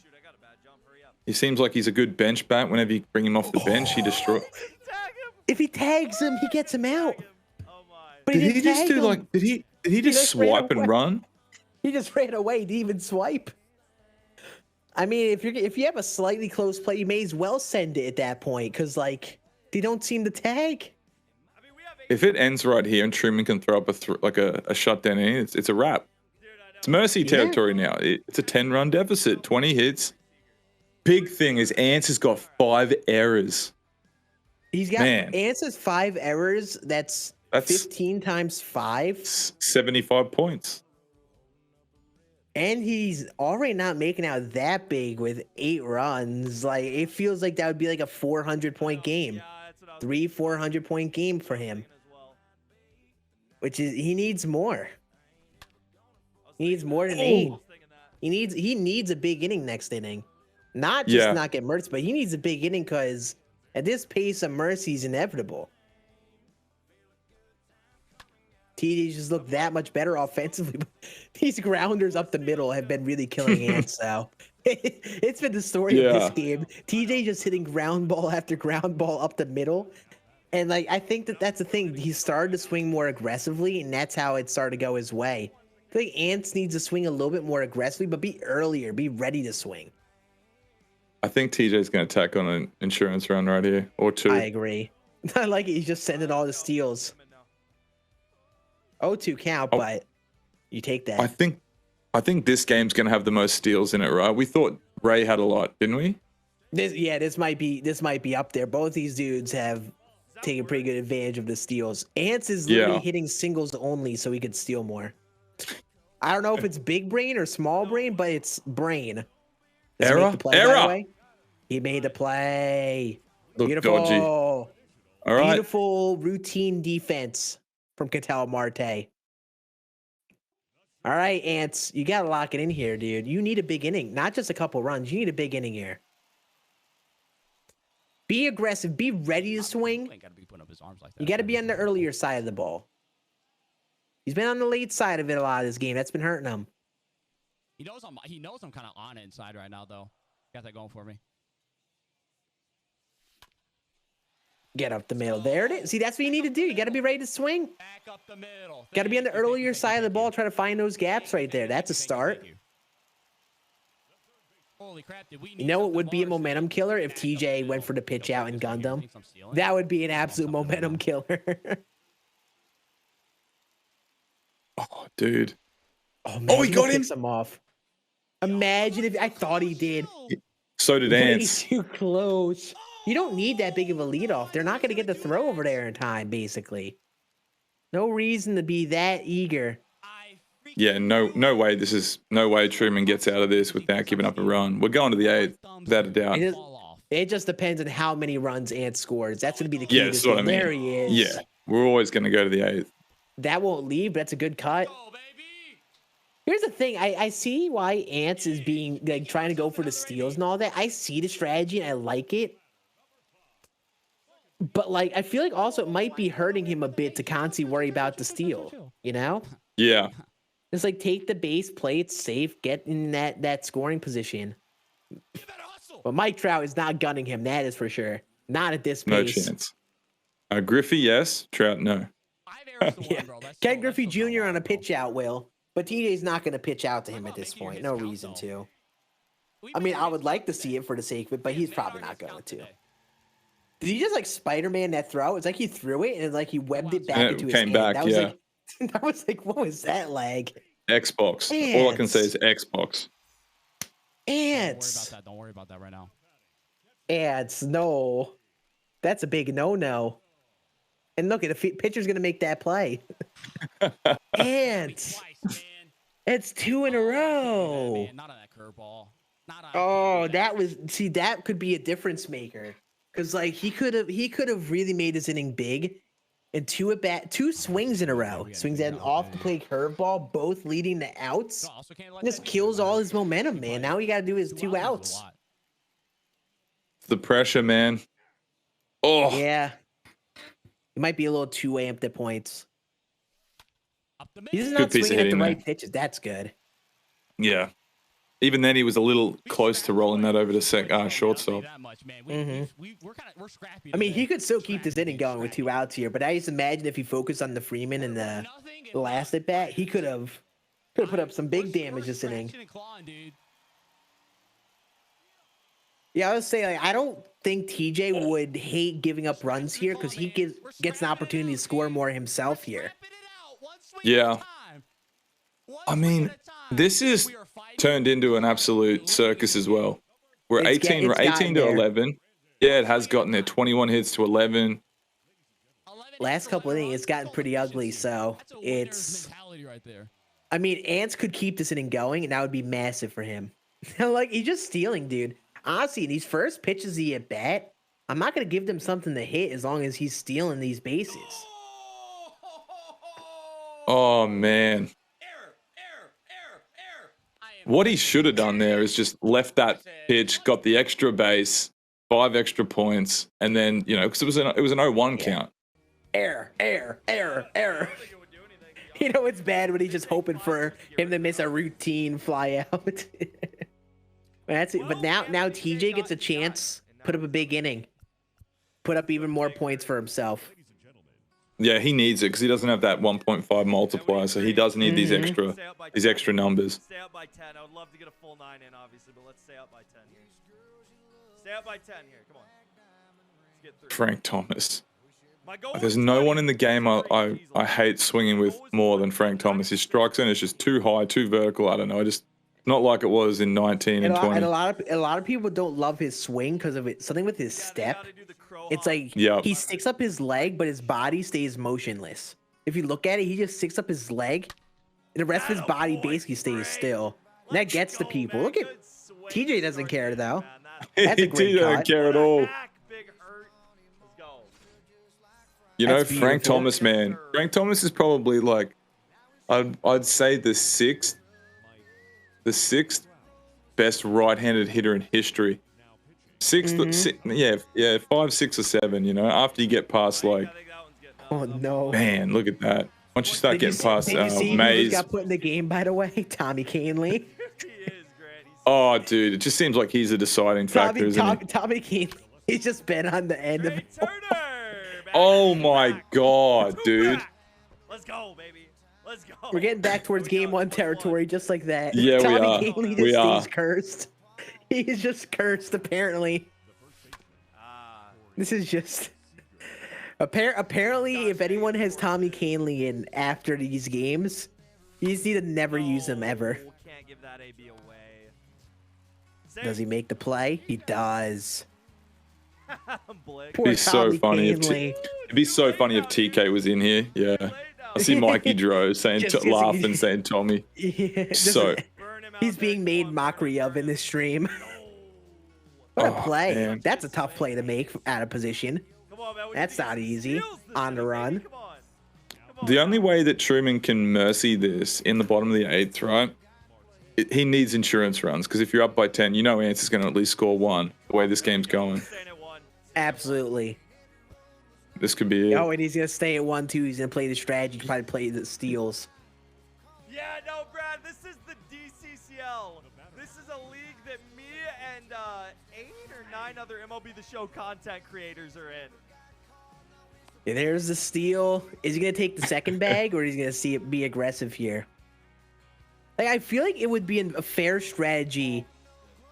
he seems like he's a good bench bat. Whenever you bring him off the bench, he destroys. If he tags him, he gets him out. But Did he didn't just tag do him. like? Did he just just ran swipe away. and run? He just ran away to even swipe. I mean, if you have a slightly close play, you may as well send it at that point because like they don't seem to tag. If it ends right here and Truman can throw up a shutdown inning, it's a wrap. It's mercy territory now. It's a 10-run deficit, 20 hits. Big thing is Ance has got 5 errors. He's got Man. Ance's 5 errors. That's 15 times 5. 75 points. And he's already not making out that big with 8 runs. Like it feels like that would be like a 400-point game. 400-point game for him. Which is he needs more. He needs more than 8. He needs a big inning next inning. Not just not get Mertz, but he needs a big inning because at this pace of Mercy is inevitable. TD's just looked that much better offensively. These grounders up the middle have been really killing Ants. So it's been the story of this game. TJ just hitting ground ball after ground ball up the middle. And like I think that's the thing. He started to swing more aggressively, and that's how it started to go his way. I think Ants needs to swing a little bit more aggressively, but be earlier, be ready to swing. I think TJ's going to tack on an insurance run right here, or 2. I agree. I like it. He's just sending all the steals. 0-2 count, but you take that. I think this game's going to have the most steals in it, right? We thought Ray had a lot, didn't we? This might be up there. Both these dudes have taken pretty good advantage of the steals. Ance is literally hitting singles only, so he could steal more. I don't know if it's big brain or small brain, but it's brain. Does he make the play, by the way? He made the play. Look Beautiful. dodgy. All right. Beautiful routine defense from Ketel Marte. All right, Ants, you got to lock it in here, dude. You need a big inning, not just a couple runs. You need a big inning here. Be aggressive. Be ready to swing. You got to be on the earlier side of the ball. He's been on the late side of it a lot of this game. That's been hurting him. He knows I'm kind of on it inside right now, though. Got that going for me. Get up the middle. There it is. See, that's what you need to do. You got to be ready to swing. Back up the middle. Got to be on the earlier side of the ball. Try to find those gaps right there. That's a start. Holy crap, you know what would be a momentum killer if TJ went for the pitch out and gunned him? That would be an absolute momentum killer. Oh, dude. Oh, man, he got him. Him off. Imagine if I thought he did. So did Way Ance. too close. You don't need that big of a leadoff. They're not going to get the throw over there in time, basically. No reason to be that eager. Yeah, no way. No way Truman gets out of this without giving up a run. We're going to the 8th, without a doubt. It just depends on how many runs Ant scores. That's going to be the key. Yeah, that's what I mean. There he is. Yeah, we're always going to go to the 8th. That won't leave, but that's a good cut. Here's the thing. I see why Ants is being like trying to go for the steals and all that. I see the strategy and I like it. But like I feel like also it might be hurting him a bit to constantly worry about the steal, you know? Yeah. It's like take the base, play it safe, get in that scoring position. But Mike Trout is not gunning him, that is for sure. Not at this No pace. chance. Griffey, yes. Trout, no. Yeah. Ken Griffey Jr. on a pitch out, Will. But TJ's not going to pitch out to him at this point. No reason to. I mean, I would like to see it for the sake of it, but he's probably not going to. Did he just like Spider-Man that throw? It's like he threw it and it's like he webbed it back into his hand. Back, that was yeah. like, that was like, what was that lag? Xbox. All I can say is Xbox. Ants. Don't worry about that right now. Ants, no. That's a big no-no. And look, the pitcher's going to make that play. Ants. It's 2 in a row. Not on that curveball. Oh, that could be a difference maker. Because like he could have really made his inning big, and two swings in a row. Swings at an off the plate curveball, both leading to outs. Just kills all his momentum, man. Now he got to do his 2 outs. The pressure, man. Oh Yeah, he might be a little too amped at points. He's just not swinging at the right pitches. That's good. Yeah. Even then, he was a little close to rolling that over to shortstop. I mean, he could still keep this inning going with 2 outs here, but I just imagine if he focused on the Freeman and the last at bat, he could have put up some big damage this inning. Yeah, I would say like I don't think TJ would hate giving up runs here because he gets an opportunity to score more himself here. Yeah. I mean, this is turned into an absolute circus as well. We're 18 to 11. Yeah, it has gotten there. 21 hits to 11. Last couple of innings, it's gotten pretty ugly. So it's. I mean, Ants could keep this inning going, and that would be massive for him. Like he's just stealing, dude. Honestly, these first pitches he at bat, I'm not gonna give them something to hit as long as he's stealing these bases. Oh man. What he should have done there is just left that pitch, got the extra base, 5 extra points, and then, because it was an 0-1 count. Error. You know, it's bad when he's just hoping for him to miss a routine fly out. That's it. But now TJ gets a chance, put up a big inning, put up even more points for himself. Yeah, he needs it because he doesn't have that 1.5 multiplier, so he does need these extra numbers. Stay out by 10. I would love to get a full 9 in, obviously, but let's stay out by 10 here. Stay out by 10 here. Come on. Let's get through. Frank Thomas. There's no one in the game I hate swinging with more than Frank Thomas. His strike zone is just too high, too vertical. I don't know. Just not like it was in 19 and 20. And a lot of people don't love his swing because of it. Something with his step. It's like he sticks up his leg, but his body stays motionless. If you look at it, he just sticks up his leg, and the rest of his body basically stays still. And that gets the people. Look at TJ doesn't care though. That's a great TJ doesn't care at all. You know, That's Frank beautiful. Thomas, man. Frank Thomas is probably like, I'd say the sixth best right-handed hitter in history. Sixth, yeah, 5, 6, or 7. You know, after you get past like, Oh no. man, look at that. Once you start Did you getting see, past did you see who Mays, just got put in the game, by the way? Tommy Canley. oh, dude, it just seems like he's a deciding factor, isn't he? Tommy Canley. He's just been on the end of it. Oh my god, dude. Let's go, baby. Let's go. We're getting back towards game 1 territory, just like that. Yeah, we Tommy are. Canley We just are. stays cursed. He's just cursed, apparently. This is just... Apparently, if anyone has Tommy Canley in after these games, you just need to never use him ever. Can't give that AB away. Does he make the play? He does. Blake. Poor It'd be so Tommy funny if Canley. it'd be so funny if TK was in here. Yeah, I see Mikey Dro saying, Just laughing, saying Tommy. Yeah, this So, is- he's being made mockery of in this stream. What a Oh, play. man. That's a tough play to make out of position. That's not easy on the run. the only way that Truman can mercy this in the bottom of the 8th, right? He needs insurance runs, because if you're up by 10, you know Ance is going to at least score 1. The way this game's going, Absolutely. this could be it. Oh, and he's going to stay at 1-2. He's going to play the strategy, probably play the steals. Yeah, no, Brad, this is the DCCL. This is a league that me and 8 or 9 other MLB The Show content creators are in. Yeah, there's the steal. Is he going to take the second bag, or is he going to see it be aggressive here? Like, I feel like it would be a fair strategy.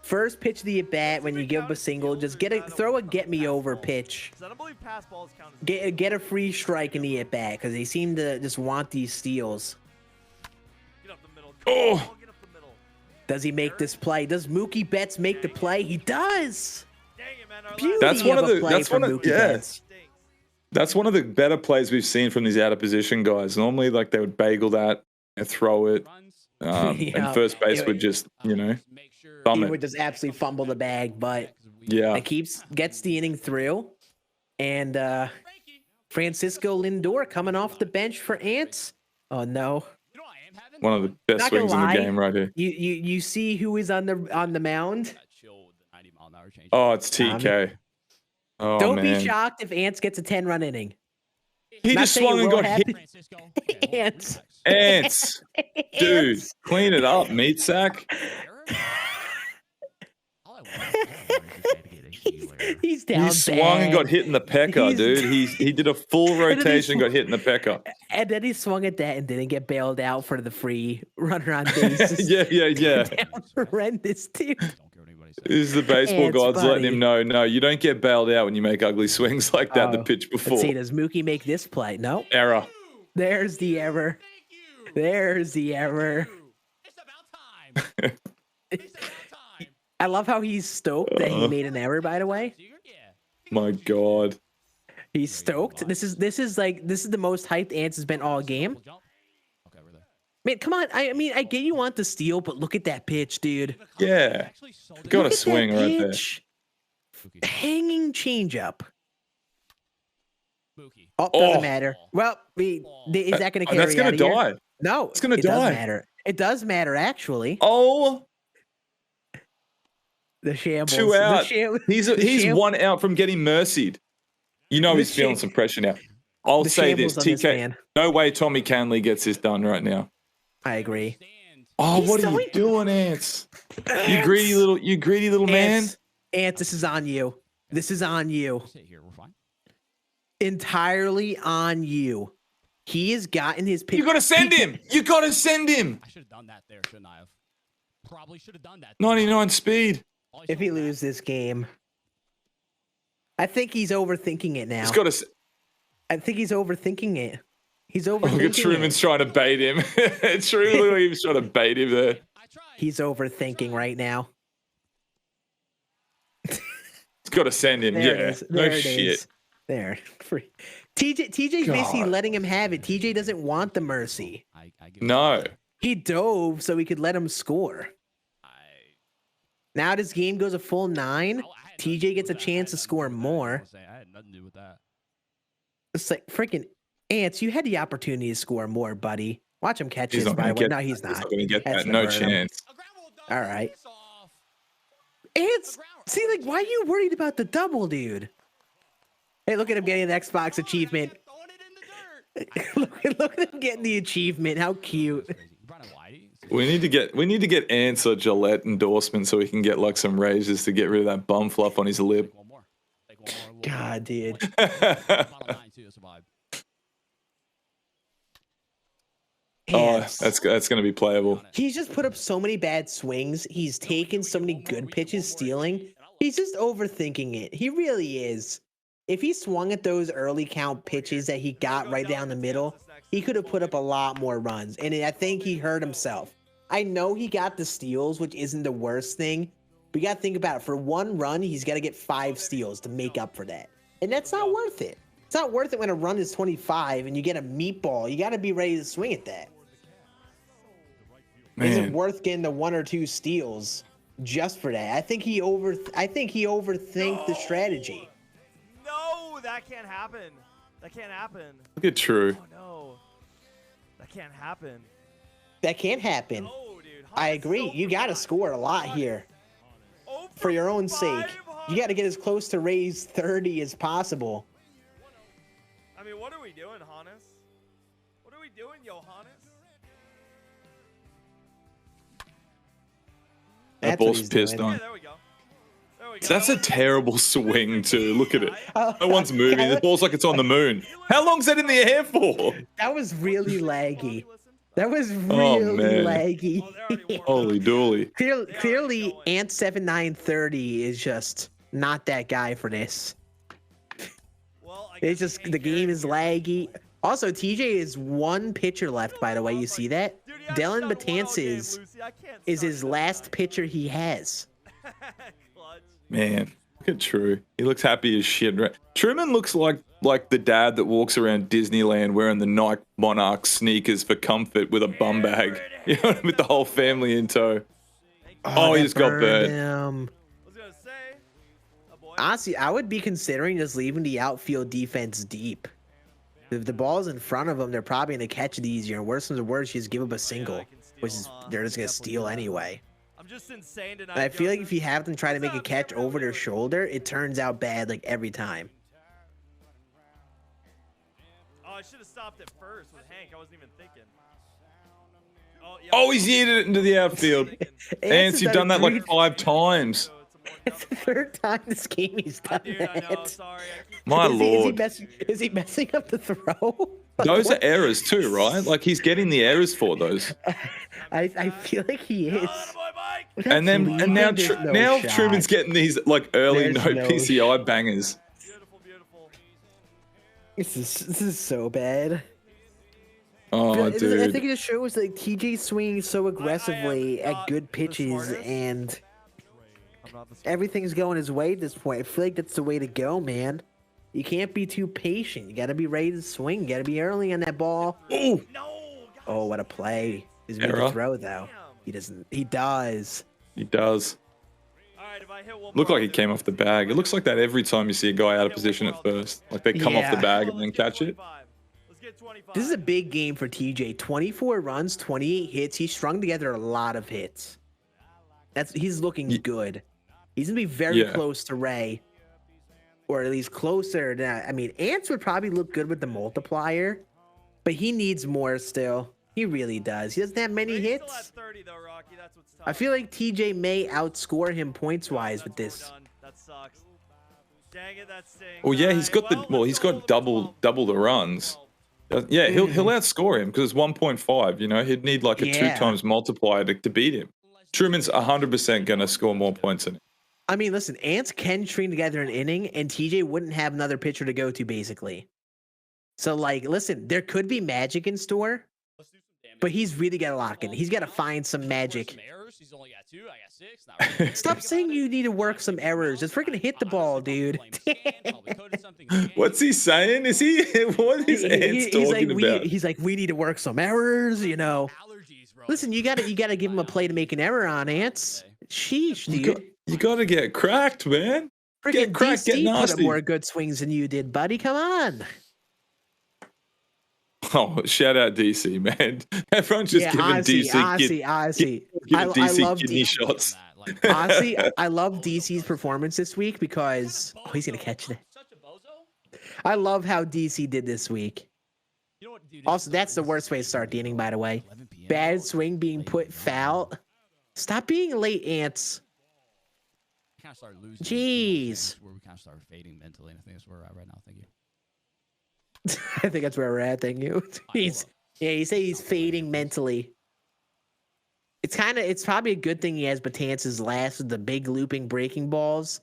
First pitch of the at bat when you give up a single, just throw a get me over pitch. I don't believe pass balls count as Get a free strike in the at bat, because they seem to just want these steals. get up the middle. Oh. Get up the middle. Does he make this play? Does Mookie Betts make the play? He does. Dang it, man. Our Beauty That's one of of a the- play that's from one of- Mookie yeah. Betts. stinks. That's one of the better plays we've seen from these out of position guys. Normally, like, they would bagel that and throw it, Yeah. and first base would just, you know, thumb He it. would just absolutely fumble the bag, but Yeah. it gets the inning through. And Francisco Lindor coming off the bench for Ants. Oh no. One of the best Not gonna swings in the lie. game right here. You see who is on the mound? Oh, it's TK. Oh, Don't man. be shocked if Ants gets a 10-run inning. He Not just saying swung it and will got hit. Ants. Ants. Dude, Ants. clean it up, meat sack. He's down He swung and bad. got hit in the pecker, He's- dude. He did a full then he rotation and got swung- hit in the pecker. And then he swung at that and didn't get bailed out for the free runner on base. yeah. Horrendous, dude. This is the baseball Ants, gods letting buddy. him know, no, you don't get bailed out when you make ugly swings like that the Oh, pitch Let's before. see, does Mookie make this play? No. Error. There's the error. There's the error. I love how he's stoked that he made an error, by the way. My God. He's stoked. This is the most hyped Ants has been all game. Man, come on. I mean, I get you want the steal, but look at that pitch, dude. Yeah. Got Look a at swing that right there. pitch. Hanging changeup. Oh, Oh. doesn't matter. Well, is that going to carry That's going out to of here? die. No, It's gonna it does die. matter. It does matter, actually. Oh, The shambles. 2 The out. He's the 1 out from getting mercied. You know The he's feeling sham- some pressure now. I'll the say this, shambles on this TK. man. No way Tommy Canley gets this done right now. I agree. Oh, He's what are you throwing- doing, Ants? You greedy little man. Ants, this is on you. This is on you. Entirely on you. He has gotten his pitch. You got to send him. You got to send him. I should have done that there, shouldn't I have? Probably should have done that. 99 speed. If he loses this game, I think he's overthinking it now. He's got to. I think he's overthinking it. He's Look overthinking at Truman's it. trying to bait him. Truman, look like he was trying to bait him there. He's overthinking right now. He's got to send him. There it Yeah. is. No There it shit. is. There. Free. TJ's basically God. letting him have it. TJ doesn't want the mercy. No. He dove so we could let him score. Now this game goes a full 9. TJ gets a chance to score more. I had nothing to do with that. It's like freaking Ance. You had the opportunity to score more, buddy. Watch him catch He's this. not going to get. No, he's He's not. not going to get That's that. gonna No hurt him. chance. All right. Ance, see, like, why are you worried about the double, dude? Hey, look at him getting an Xbox achievement. look at him getting the achievement. How cute. We need to get Ance a Gillette endorsement so we can get like some raises to get rid of that bum fluff on his lip. God, dude. Oh, Ance. that's going to be playable. He's just put up so many bad swings. He's taken so many good pitches, stealing. He's just overthinking it. He really is. If he swung at those early count pitches that he got right down the middle, he could have put up a lot more runs. And I think he hurt himself. I know he got the steals, which isn't the worst thing. But you got to think about it. For one run, he's got to get 5 steals to make up for that. And that's not worth it. It's not worth it when a run is 25 and you get a meatball. You got to be ready to swing at that. Is it worth getting the 1 or 2 steals just for that? I think he overthinked the strategy. No, that can't happen. That can't happen. Look at True. Oh no, that can't happen. That can't happen. No, dude. I agree. You got to score a lot here for your own sake. You got to get as close to Ray's 30 as possible. I mean, what are we doing, Hannes? What are we doing, Johannes? That That's what ball's he's pissed doing. on. Yeah, there we go. There we go. That's a terrible swing too. Look at it. Oh, No one's moving. The ball's like it's on the moon. How long's that in the air for? That was really laggy. That was Oh, really man. laggy. Holy dooly. Clearly, Ant 7930 is just not that guy for this. Well, I It's guess just he the ain't game good. is laggy. Also, TJ is 1 pitcher left, by the way. You see that? Dude, he hasn't Dylan done one all game, Betances Lucy. I can't is start his this last time. pitcher he has. Clutch. Man, look at True. He looks happy as shit. Right? Truman looks like the dad that walks around Disneyland wearing the Nike Monarch sneakers for comfort with a bum bag. You know, with the whole family in tow. Oh, he that just got burned. him. I was gonna say, oh boy. Honestly, I would be considering just leaving the outfield defense deep. If the ball's in front of them, they're probably going to catch it easier. And worse than the worst, you just give up a single, which is they're just going to steal anyway. I'm just insane tonight. And I feel like if Justin. you have them try to make a catch over their shoulder, it turns out bad like every time. Oh, I should have stopped it first with Hank. I wasn't even thinking. Yeah, Oh, he's yeeted it into the outfield. Ance, you've done that like 5 times. It's the 3rd time this game he's done Dude, I know. that. Sorry. My lord. Is he messing up the throw? Those are errors too, right? Like he's getting the errors for those. I feel like he is. Oh, boy, Mike. That's And now leaving, there's no now shot. Truman's getting these like early There's no no PCI bangers. Beautiful, beautiful. This is so bad. Oh, I think dude. it just shows like TJ swinging so aggressively am at not good the pitches, smartest. and I'm not the everything's going his way at this point. I feel like that's the way to go, man. You can't be too patient. You got to be ready to swing. You got to be early on that ball. Oh, No. God. Oh, what a play! He's made Error. the throw though. He doesn't. He does. he does. All right, if I hit one Look more, like he came off the bag. It looks like that every time you see a guy out of position at first. Like they come off the Yeah. bag and then catch it. Let's get 25. This is a big game for TJ. 24 runs, 28 hits. He strung together a lot of hits. He's looking good. He's gonna be very Yeah. close to Ray, or at least closer. I mean, Ance would probably look good with the multiplier, but he needs more still. He really does. He doesn't have many Ray's still at hits. 30 though, Rocky. That's what's tough. I feel like TJ may outscore him points wise with That's this. what we're done. That sucks. Dang it, that stinks. Well, yeah, he's Alright, got let's he's go got with double 12. the runs. Yeah, he'll outscore him because it's 1.5. You know, he'd need like a Yeah. 2 times multiplier to beat him. Truman's 100% gonna score more points than him. I mean, listen, Ants can string together an inning, and TJ wouldn't have another pitcher to go to, basically. So, like, listen, there could be magic in store, but he's really got to lock in. He's got to find some magic. He's only got 2. I got 6. Not really. Stop saying you need to work some errors. Just freaking hit the ball, dude. What's he saying? Is he? What is Ance talking about? He's like, we need to work some errors, you know. Listen, you gotta give him a play to make an error on, Ants. Sheesh, dude. You got to get cracked, man. Freaking Get cracked, get DC put up nasty. more good swings than you did, buddy. Come on. Oh, shout out DC, man. Everyone's just giving DC honestly, giving I DC love kidney DC. shots. Honestly, I love DC's performance this week because he's gonna catch it. I love how DC did this week. Also, that's the worst way to start the inning, by the way. Bad swing being put foul. Stop being late, Ants. Jeez. Where we kind of start fading mentally, and I think that's where we're at right now. Thank you. I think that's where we're at. Thank you. You say he's fading mentally. It's probably a good thing he has Batanzas last with the big looping breaking balls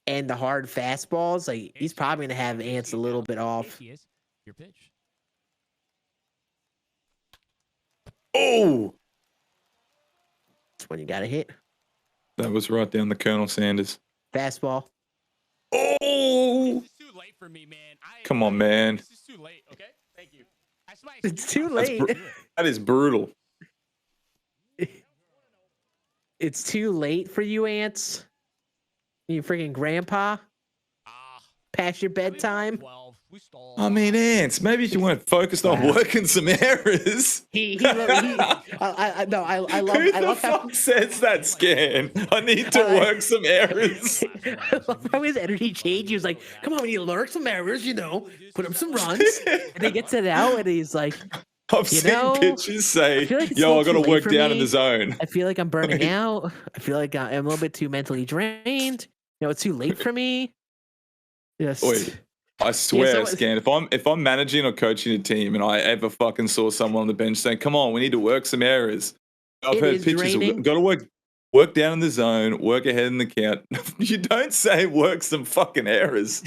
and the hard fastballs. Like he's probably gonna have Ants a little bit off. Your pitch. Oh, That's when you gotta hit. that was right down the Colonel Sanders. Fastball. Oh, This is too late for me, man. Come on, man. This is too late. Okay, thank you. It's too That's late. that is brutal. It's too late for you, Ants. You freaking grandpa. Past your bedtime. I mean, Ants, maybe if you weren't focused on working some errors. I love how Fuck says that, Scan. I need to work some errors. I love how his energy changed. He was like, "Come on, we need to learn some errors, put up some runs." And he gets it out, and he's like, I've seen pitchers say, feel like it's "Yo, I still got to too late work for down in me. the zone." "I feel like I'm burning out. I feel like I'm a little bit too mentally drained. It's too late for me." Yes. Wait, I swear, so- Scan. If I'm managing or coaching a team, and I ever fucking saw someone on the bench saying, "Come on, we need to work some errors," I've It heard is pitchers draining. got to work down in the zone, work ahead in the count. You don't say work some fucking errors.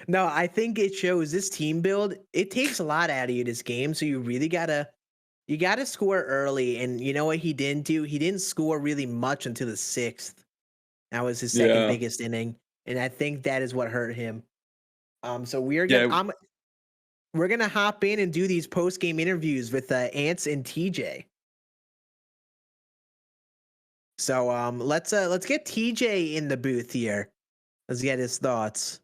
No, I think it shows this team build. It takes a lot out of you this game, so you really gotta score early. And you know what he didn't do? He didn't score really much until the 6th. That was his second biggest inning, and I think that is what hurt him. So we're gonna hop in and do these post game interviews with Ance and TJ. So let's get TJ in the booth here. Let's get his thoughts.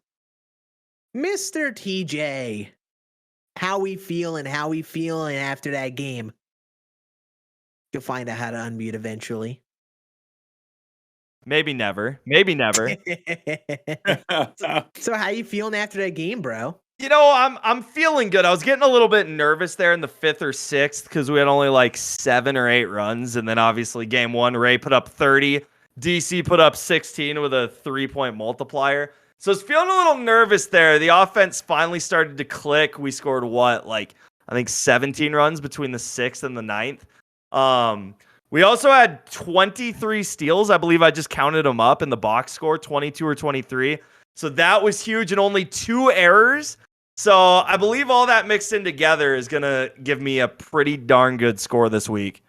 Mr. TJ, how we feeling after that game? You'll find out how to unmute eventually. Maybe never. So how you feeling after that game, bro? I'm feeling good. I was getting a little bit nervous there in the 5th or 6th because we had only like 7 or 8 runs. And then obviously game 1, Ray put up 30. DC put up 16 with a 3-point multiplier. So I was feeling a little nervous there. The offense finally started to click. We scored I think 17 runs between the 6th and the 9th. We also had 23 steals. I believe I just counted them up in the box score, 22 or 23. So that was huge, and only 2 errors. So I believe all that mixed in together is going to give me a pretty darn good score this week.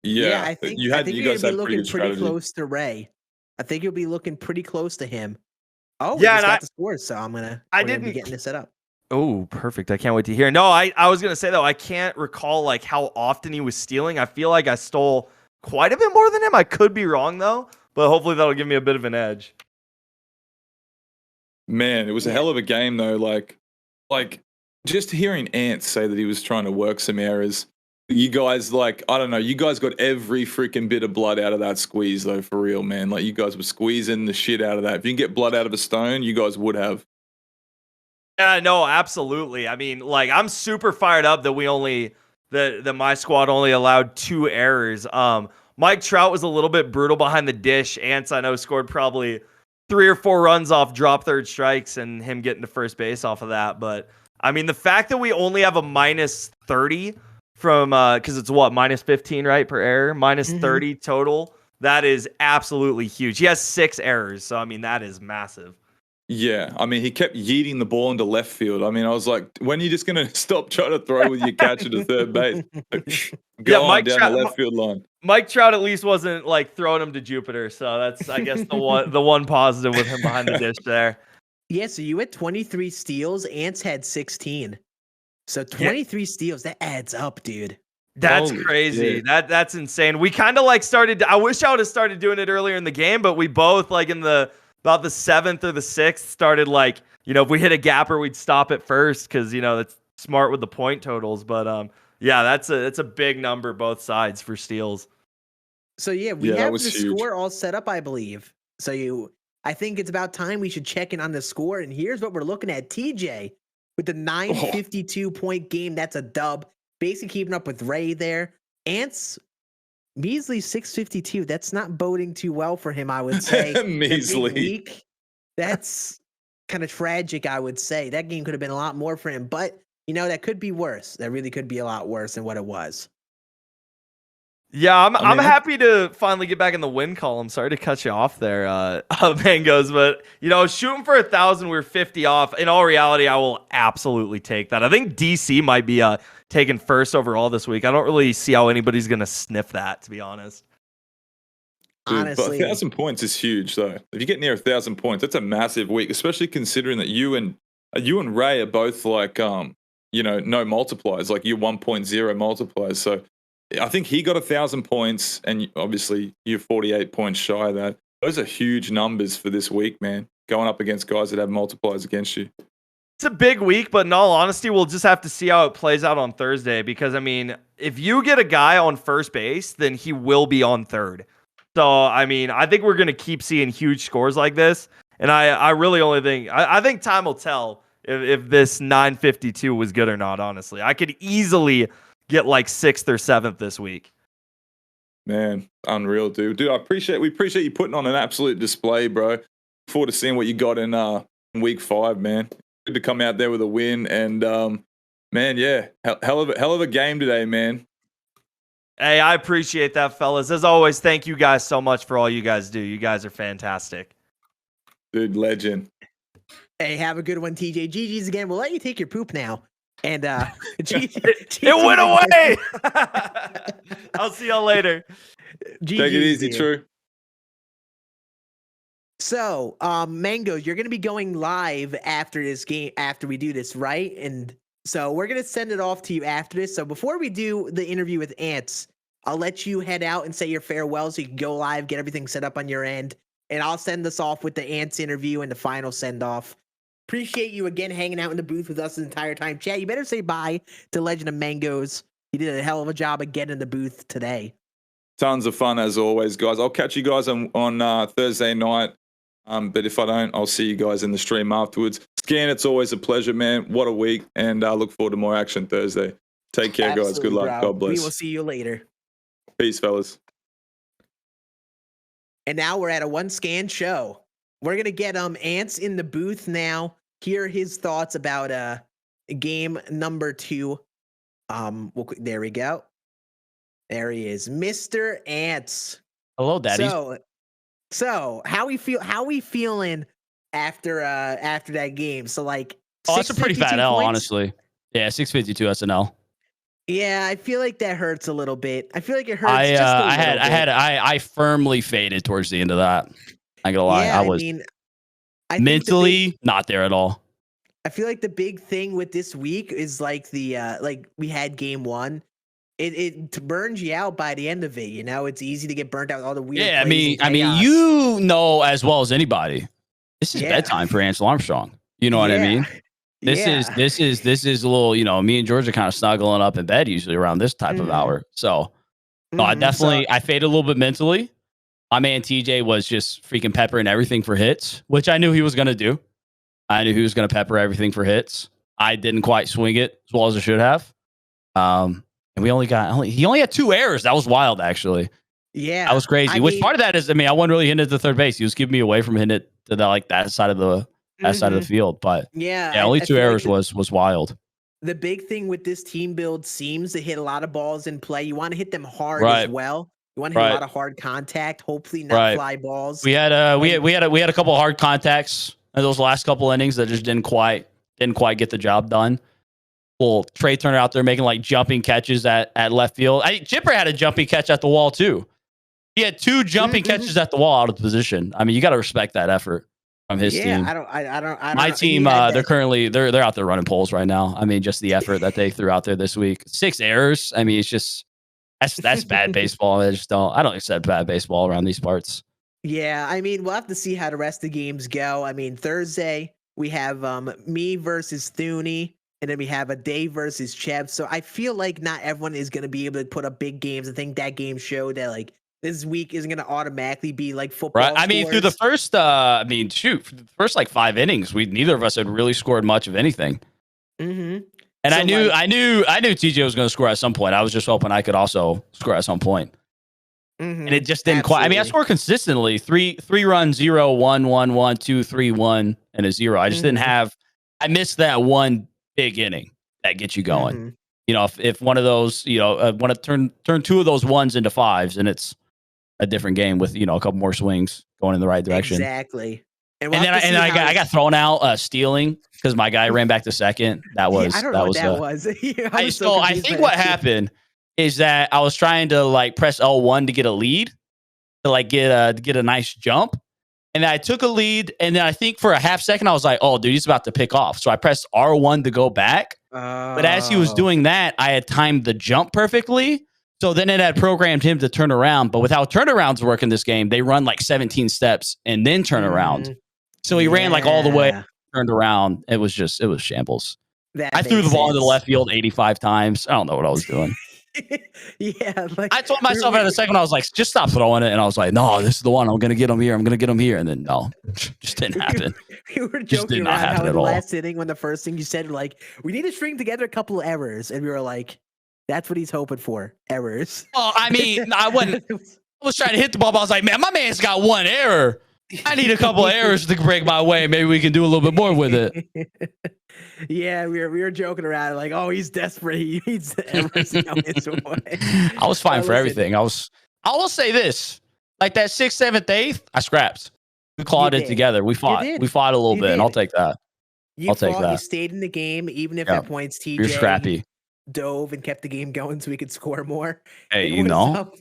Yeah, I think you're you gonna guys be had looking good pretty strategy. close to Ray. I think you'll be looking pretty close to him. Oh, Yeah, yeah, and got the scores, so we're gonna be didn't- getting this set up. Oh, perfect. I can't wait to hear. No, I was going to say, though, I can't recall how often he was stealing. I feel like I stole quite a bit more than him. I could be wrong, though, but hopefully that'll give me a bit of an edge. Man, it was a hell of a game though. Like just hearing Ants say that he was trying to work some errors. You guys, I don't know, you guys got every freaking bit of blood out of that squeeze though, for real, man. Like you guys were squeezing the shit out of that. If you can get blood out of a stone, you guys would have. Yeah, no, absolutely. I mean, I'm super fired up that that my squad only allowed 2 errors. Mike Trout was a little bit brutal behind the dish. Ants, I know, scored probably 3 or 4 runs off drop third strikes and him getting to first base off of that. But I mean, the fact that we only have a minus 30 from because it's minus 15, right, per error, minus 30 total. That is absolutely huge. He has 6 errors, so I mean that is massive. Yeah, I mean, he kept yeeting the ball into left field. I mean, I was like, when are you just going to stop trying to throw with your catcher to third base? Go on down the left field line. Mike Trout at least wasn't throwing him to Jupiter, so that's I guess the one positive with him behind the dish there. Yeah, so you had 23 steals. Ants had 16. So 23 steals, that adds up, dude. That's Holy crazy. shit. That's insane. We kind of started. I wish I would have started doing it earlier in the game, but we both in about the 7th or the 6th started if we hit a gapper, we'd stop it first because that's smart with the point totals. But yeah, that's a big number both sides for steals. So yeah, we Yeah, that have was the huge. score all set up, I believe. So I think it's about time we should check in on the score. And here's what we're looking at: TJ with the 952 point game. That's a dub. Basically keeping up with Ray there. Ance measly 652. That's not boding too well for him, I would say. Measly. Big week. That's kind of tragic, I would say. That game could have been a lot more for him, but that could be worse. That really could be a lot worse than what it was. Yeah, I'm happy to finally get back in the win column. Sorry to cut you off there, Mangoes, but shooting for 1,000, we're 50 off. In all reality, I will absolutely take that. I think DC might be taken first overall this week. I don't really see how anybody's gonna sniff that, to be honest. Dude, Honestly, but 1,000 points is huge, though. If you get near 1,000 points, that's a massive week, especially considering that you and Ray are both like no multipliers, like you're 1.0 multipliers. So I think he got 1,000 points, and obviously you're 48 points shy of that. Those are huge numbers for this week, man. Going up against guys that have multipliers against you. It's a big week, but in all honesty, we'll just have to see how it plays out on Thursday. Because if you get a guy on first base, then he will be on third. So I think we're gonna keep seeing huge scores like this. And I really only think I think time will tell if this 952 was good or not. Honestly, I could easily get like 6th or 7th this week. Man, unreal, dude. We appreciate you putting on an absolute display, bro. Look forward to seeing what you got in week 5, man. Good to come out there with a win, and man, yeah, hell of a game today, man. Hey, I appreciate that, fellas. As always, thank you guys so much for all you guys do. You guys are fantastic. Dude, legend. Hey, have a good one, TJ. GG's again. We'll let you take your poop now. And it went away. I'll see y'all later. GG's, take it easy, dude. True. So, Mango, you're going to be going live after this game, after we do this, right? And so we're going to send it off to you after this. So before we do the interview with Ance, I'll let you head out and say your farewell so you can go live, get everything set up on your end. And I'll send this off with the Ance interview and the final send-off. Appreciate you again hanging out in the booth with us the entire time. Chad, you better say bye to Legend of Mangoes. You did a hell of a job of getting in the booth today. Tons of fun as always, guys. I'll catch you guys on Thursday night. But if I don't, I'll see you guys in the stream afterwards. Scann, it's always a pleasure, man. What a week. And I look forward to more action Thursday. Take care, guys. Good luck. Bro. God bless. We will see you later. Peace, fellas. And now we're at a one Scann show. We're going to get Ance in the booth now. Hear his thoughts about game number 2. There we go. There he is, Mr. Ance. Hello, Daddy. So how we feeling after that game? So like, that's a pretty fat L, points? honestly. Yeah, 652 SNL. Yeah, I feel like that hurts a little bit. I feel like it hurts just a little bit. I firmly faded towards the end of that. I ain't gonna lie. Yeah, I was I mentally not there at all. I feel like the big thing with this week is like like we had game 1. It burns you out by the end of it. It's easy to get burnt out with all the weird. Yeah, I mean, you know as well as anybody. This is bedtime for Ance Larmstrong. You know what I mean? This is a little. Me and George are kind of snuggling up in bed usually around this type of hour. So, no, I faded a little bit mentally. My man TJ was just freaking peppering everything for hits, which I knew he was gonna do. I knew he was gonna pepper everything for hits. I didn't quite swing it as well as I should have. And he only had 2 errors. That was wild, actually. Yeah, that was crazy. Which part of that is, I wasn't really hitting it to third base. He was keeping me away from hitting it to that side of the side of the field. But only 2 errors was wild. The big thing with this team build seems to hit a lot of balls in play. You want to hit them hard as well. You want to hit a lot of hard contact. Hopefully, not fly balls. We had a couple of hard contacts in those last couple innings that just didn't quite get the job done. Well, Trey Turner out there making like jumping catches at left field. Chipper had a jumping catch at the wall too. He had 2 jumping catches at the wall out of position. You got to respect that effort from his team. I don't. My team, they're out there running polls right now. Just the effort that they threw out there this week. 6 errors. It's just that's bad baseball. I don't accept bad baseball around these parts. Yeah, we'll have to see how the rest of the games go. Thursday we have me versus Thuuuuney. and then we have a Day versus Chev. So I feel like not everyone is going to be able to put up big games. I think that game showed that like this week isn't going to automatically be like football. Right. I mean, through the scores. first, for the first like 5 innings, neither of us had really scored much of anything. Mm-hmm. And So, I knew TJ was going to score at some point. I was just hoping I could also score at some point. Mm-hmm. And it just didn't quite. I mean, I scored consistently three runs, 0, 1, 1, 1, 2, 3, 1, and a 0. I just didn't have. I missed that one big inning that gets you going. Mm-hmm. You know, if one of those, want to turn 2 of those 1s into 5s, and it's a different game with a couple more swings going in the right direction. Exactly. And then I got thrown out stealing because my guy ran back to second. That was I don't know what that was. I think what happened is that I was trying to like press L1 to get a lead, to like get a nice jump. And I took a lead, and then I think for a half second I was like, "Oh, dude, he's about to pick off." So I pressed R1 to go back. But as he was doing that, I had timed the jump perfectly. So then it had programmed him to turn around. But with how turnarounds work in this game, they run like 17 steps and then turn around. So he ran like all the way, turned around. It was shambles. I threw the ball into the left field 85 times. I don't know what I was doing. Yeah, like I told myself at the second, I was like, just stop throwing it. And I was like, no, this is the one. I'm going to get him here. I'm going to get him here. And then no, just didn't happen. We were Just did joking not around happen how in at the all. last inning when the first thing you said, like, we need to string together a couple of errors. And we were like, that's what he's hoping for. Errors. Well, I mean, I was trying to hit the ball, but I was like, man, my man's got one error. I need a couple of errors to break my way. Maybe we can do a little bit more with it. Yeah, we were joking around like, oh, he's desperate. He needs the errors to come his way. I was fine for listen. everything. I will say this. Like that 6th, 7th, 8th, I scrapped. We clawed it together. We fought. did. We fought a little You bit, and did. I'll take that. You take fought, that. you stayed in the game, even if Yeah. at points TJ You're scrappy. dove and kept the game going so we could score more. Hey, It you was, know,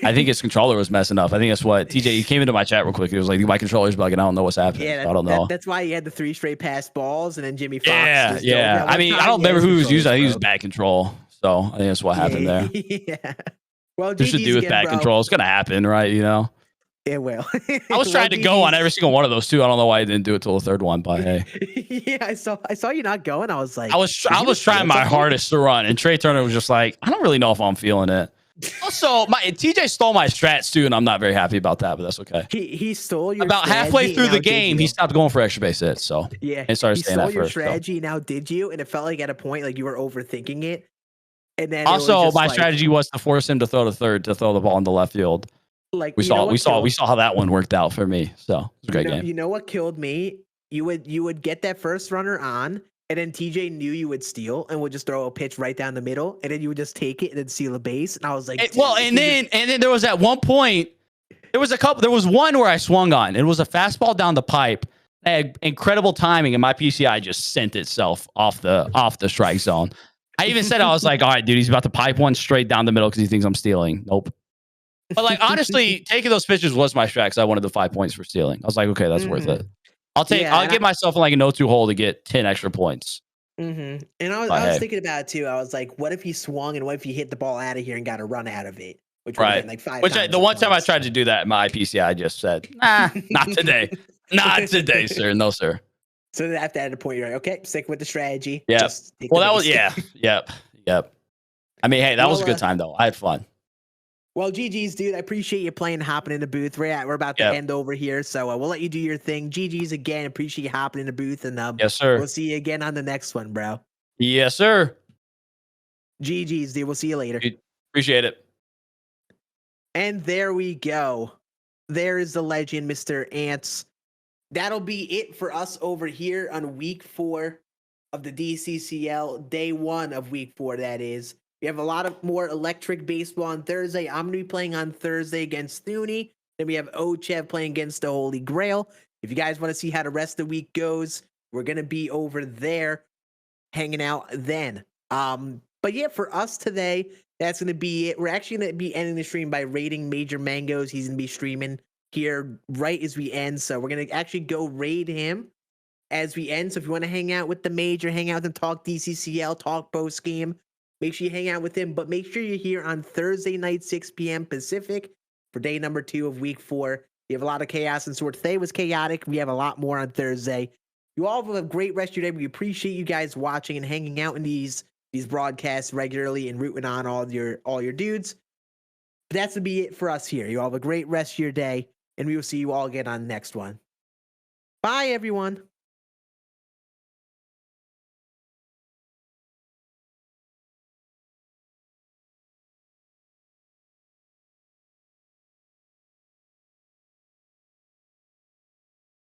I think his controller was messing up. I think that's what TJ, he came into my chat real quick. He was like, my controller's bugging. I don't know what's happening. Yeah, So I don't know. that's why he had the 3 straight pass balls, and then Jimmy Fox. Yeah. just dove that I one mean, time. I don't Yeah, remember his who he was using. I think he was controller's back control. So I think that's what happened there. broke. Yeah. Well, Just to GG's do with again, back bro. control. It's going to happen, right? You know? It will. I was trying to go on every single one of those too. I don't know why I didn't do it till the 3rd one, but hey. Yeah, I saw you not going. I was like, I was trying my hardest to run, and Trey Turner was just like, I don't really know if I'm feeling it. Also, TJ stole my strats too, and I'm not very happy about that, but that's okay. He stole your About halfway strategy, through now the did game, you? he stopped going for extra base hits. So Yeah, and started he staying stole at your first. So. strategy. Now did you? And it felt like at a point like you were overthinking it. And then it Also, was just my like, strategy was to force him to throw to third, to throw the ball in the left field. like We you know saw what killed- how that one worked out for me. So it was a great game. You know what killed me? You would get that first runner on, and then TJ knew you would steal and would just throw a pitch right down the middle, and then you would just take it and then steal a base. And I was like, And then there was at one point, there was one where I swung on. It was a fastball down the pipe. I had incredible timing, and my PCI just sent itself off the strike zone. I even said, I was like, all right, dude, he's about to pipe one straight down the middle because he thinks I'm stealing. Nope. But like honestly, taking those pitches was my strat because I wanted the 5 points for stealing. I was like, okay, that's worth it. I'll give myself like a no 2 hole to get 10 extra points. And I was thinking about it too. I was like, what if he swung and what if he hit the ball out of here and got a run out of it? Which would have been like 5 times the one time I points. tried to do that, my PCI just said, nah, not today. Not today, sir. No, sir. So then after that point, you're like, okay, stick with the strategy. Yeah. Just take Well, the that was, base. Yep. I mean, hey, that was a Well, good time though. I had fun. Well, GG's, dude. I appreciate you playing and hopping in the booth. We're about to end over here, so we'll let you do your thing. GG's again. Appreciate you hopping in the booth, and yes, sir. We'll see you again on the next one, bro. Yes, sir. GG's, dude. We'll see you later. Appreciate it. And there we go. There is the legend, Mr. Ance. That'll be it for us over here on week 4 of the DCCL, day 1 of week 4, that is. We have a lot of more electric baseball on Thursday. I'm going to be playing on Thursday against Thuuuuney. Then we have Ochev playing against the Holy Grail. If you guys want to see how the rest of the week goes, we're going to be over there hanging out then. But yeah, for us today, that's going to be it. We're actually going to be ending the stream by raiding Major Mangoes. He's going to be streaming here right as we end. So we're going to actually go raid him as we end. So if you want to hang out with the Major, hang out with him, talk DCCL, talk post game, make sure you hang out with him. But make sure you're here on Thursday night, 6 p.m. Pacific for day number 2 of week 4. We have a lot of chaos in store. Today was chaotic. We have a lot more on Thursday. You all have a great rest of your day. We appreciate you guys watching and hanging out in these broadcasts regularly and rooting on all your dudes. But that's to be it for us here. You all have a great rest of your day, and we will see you all again on the next one. Bye, everyone.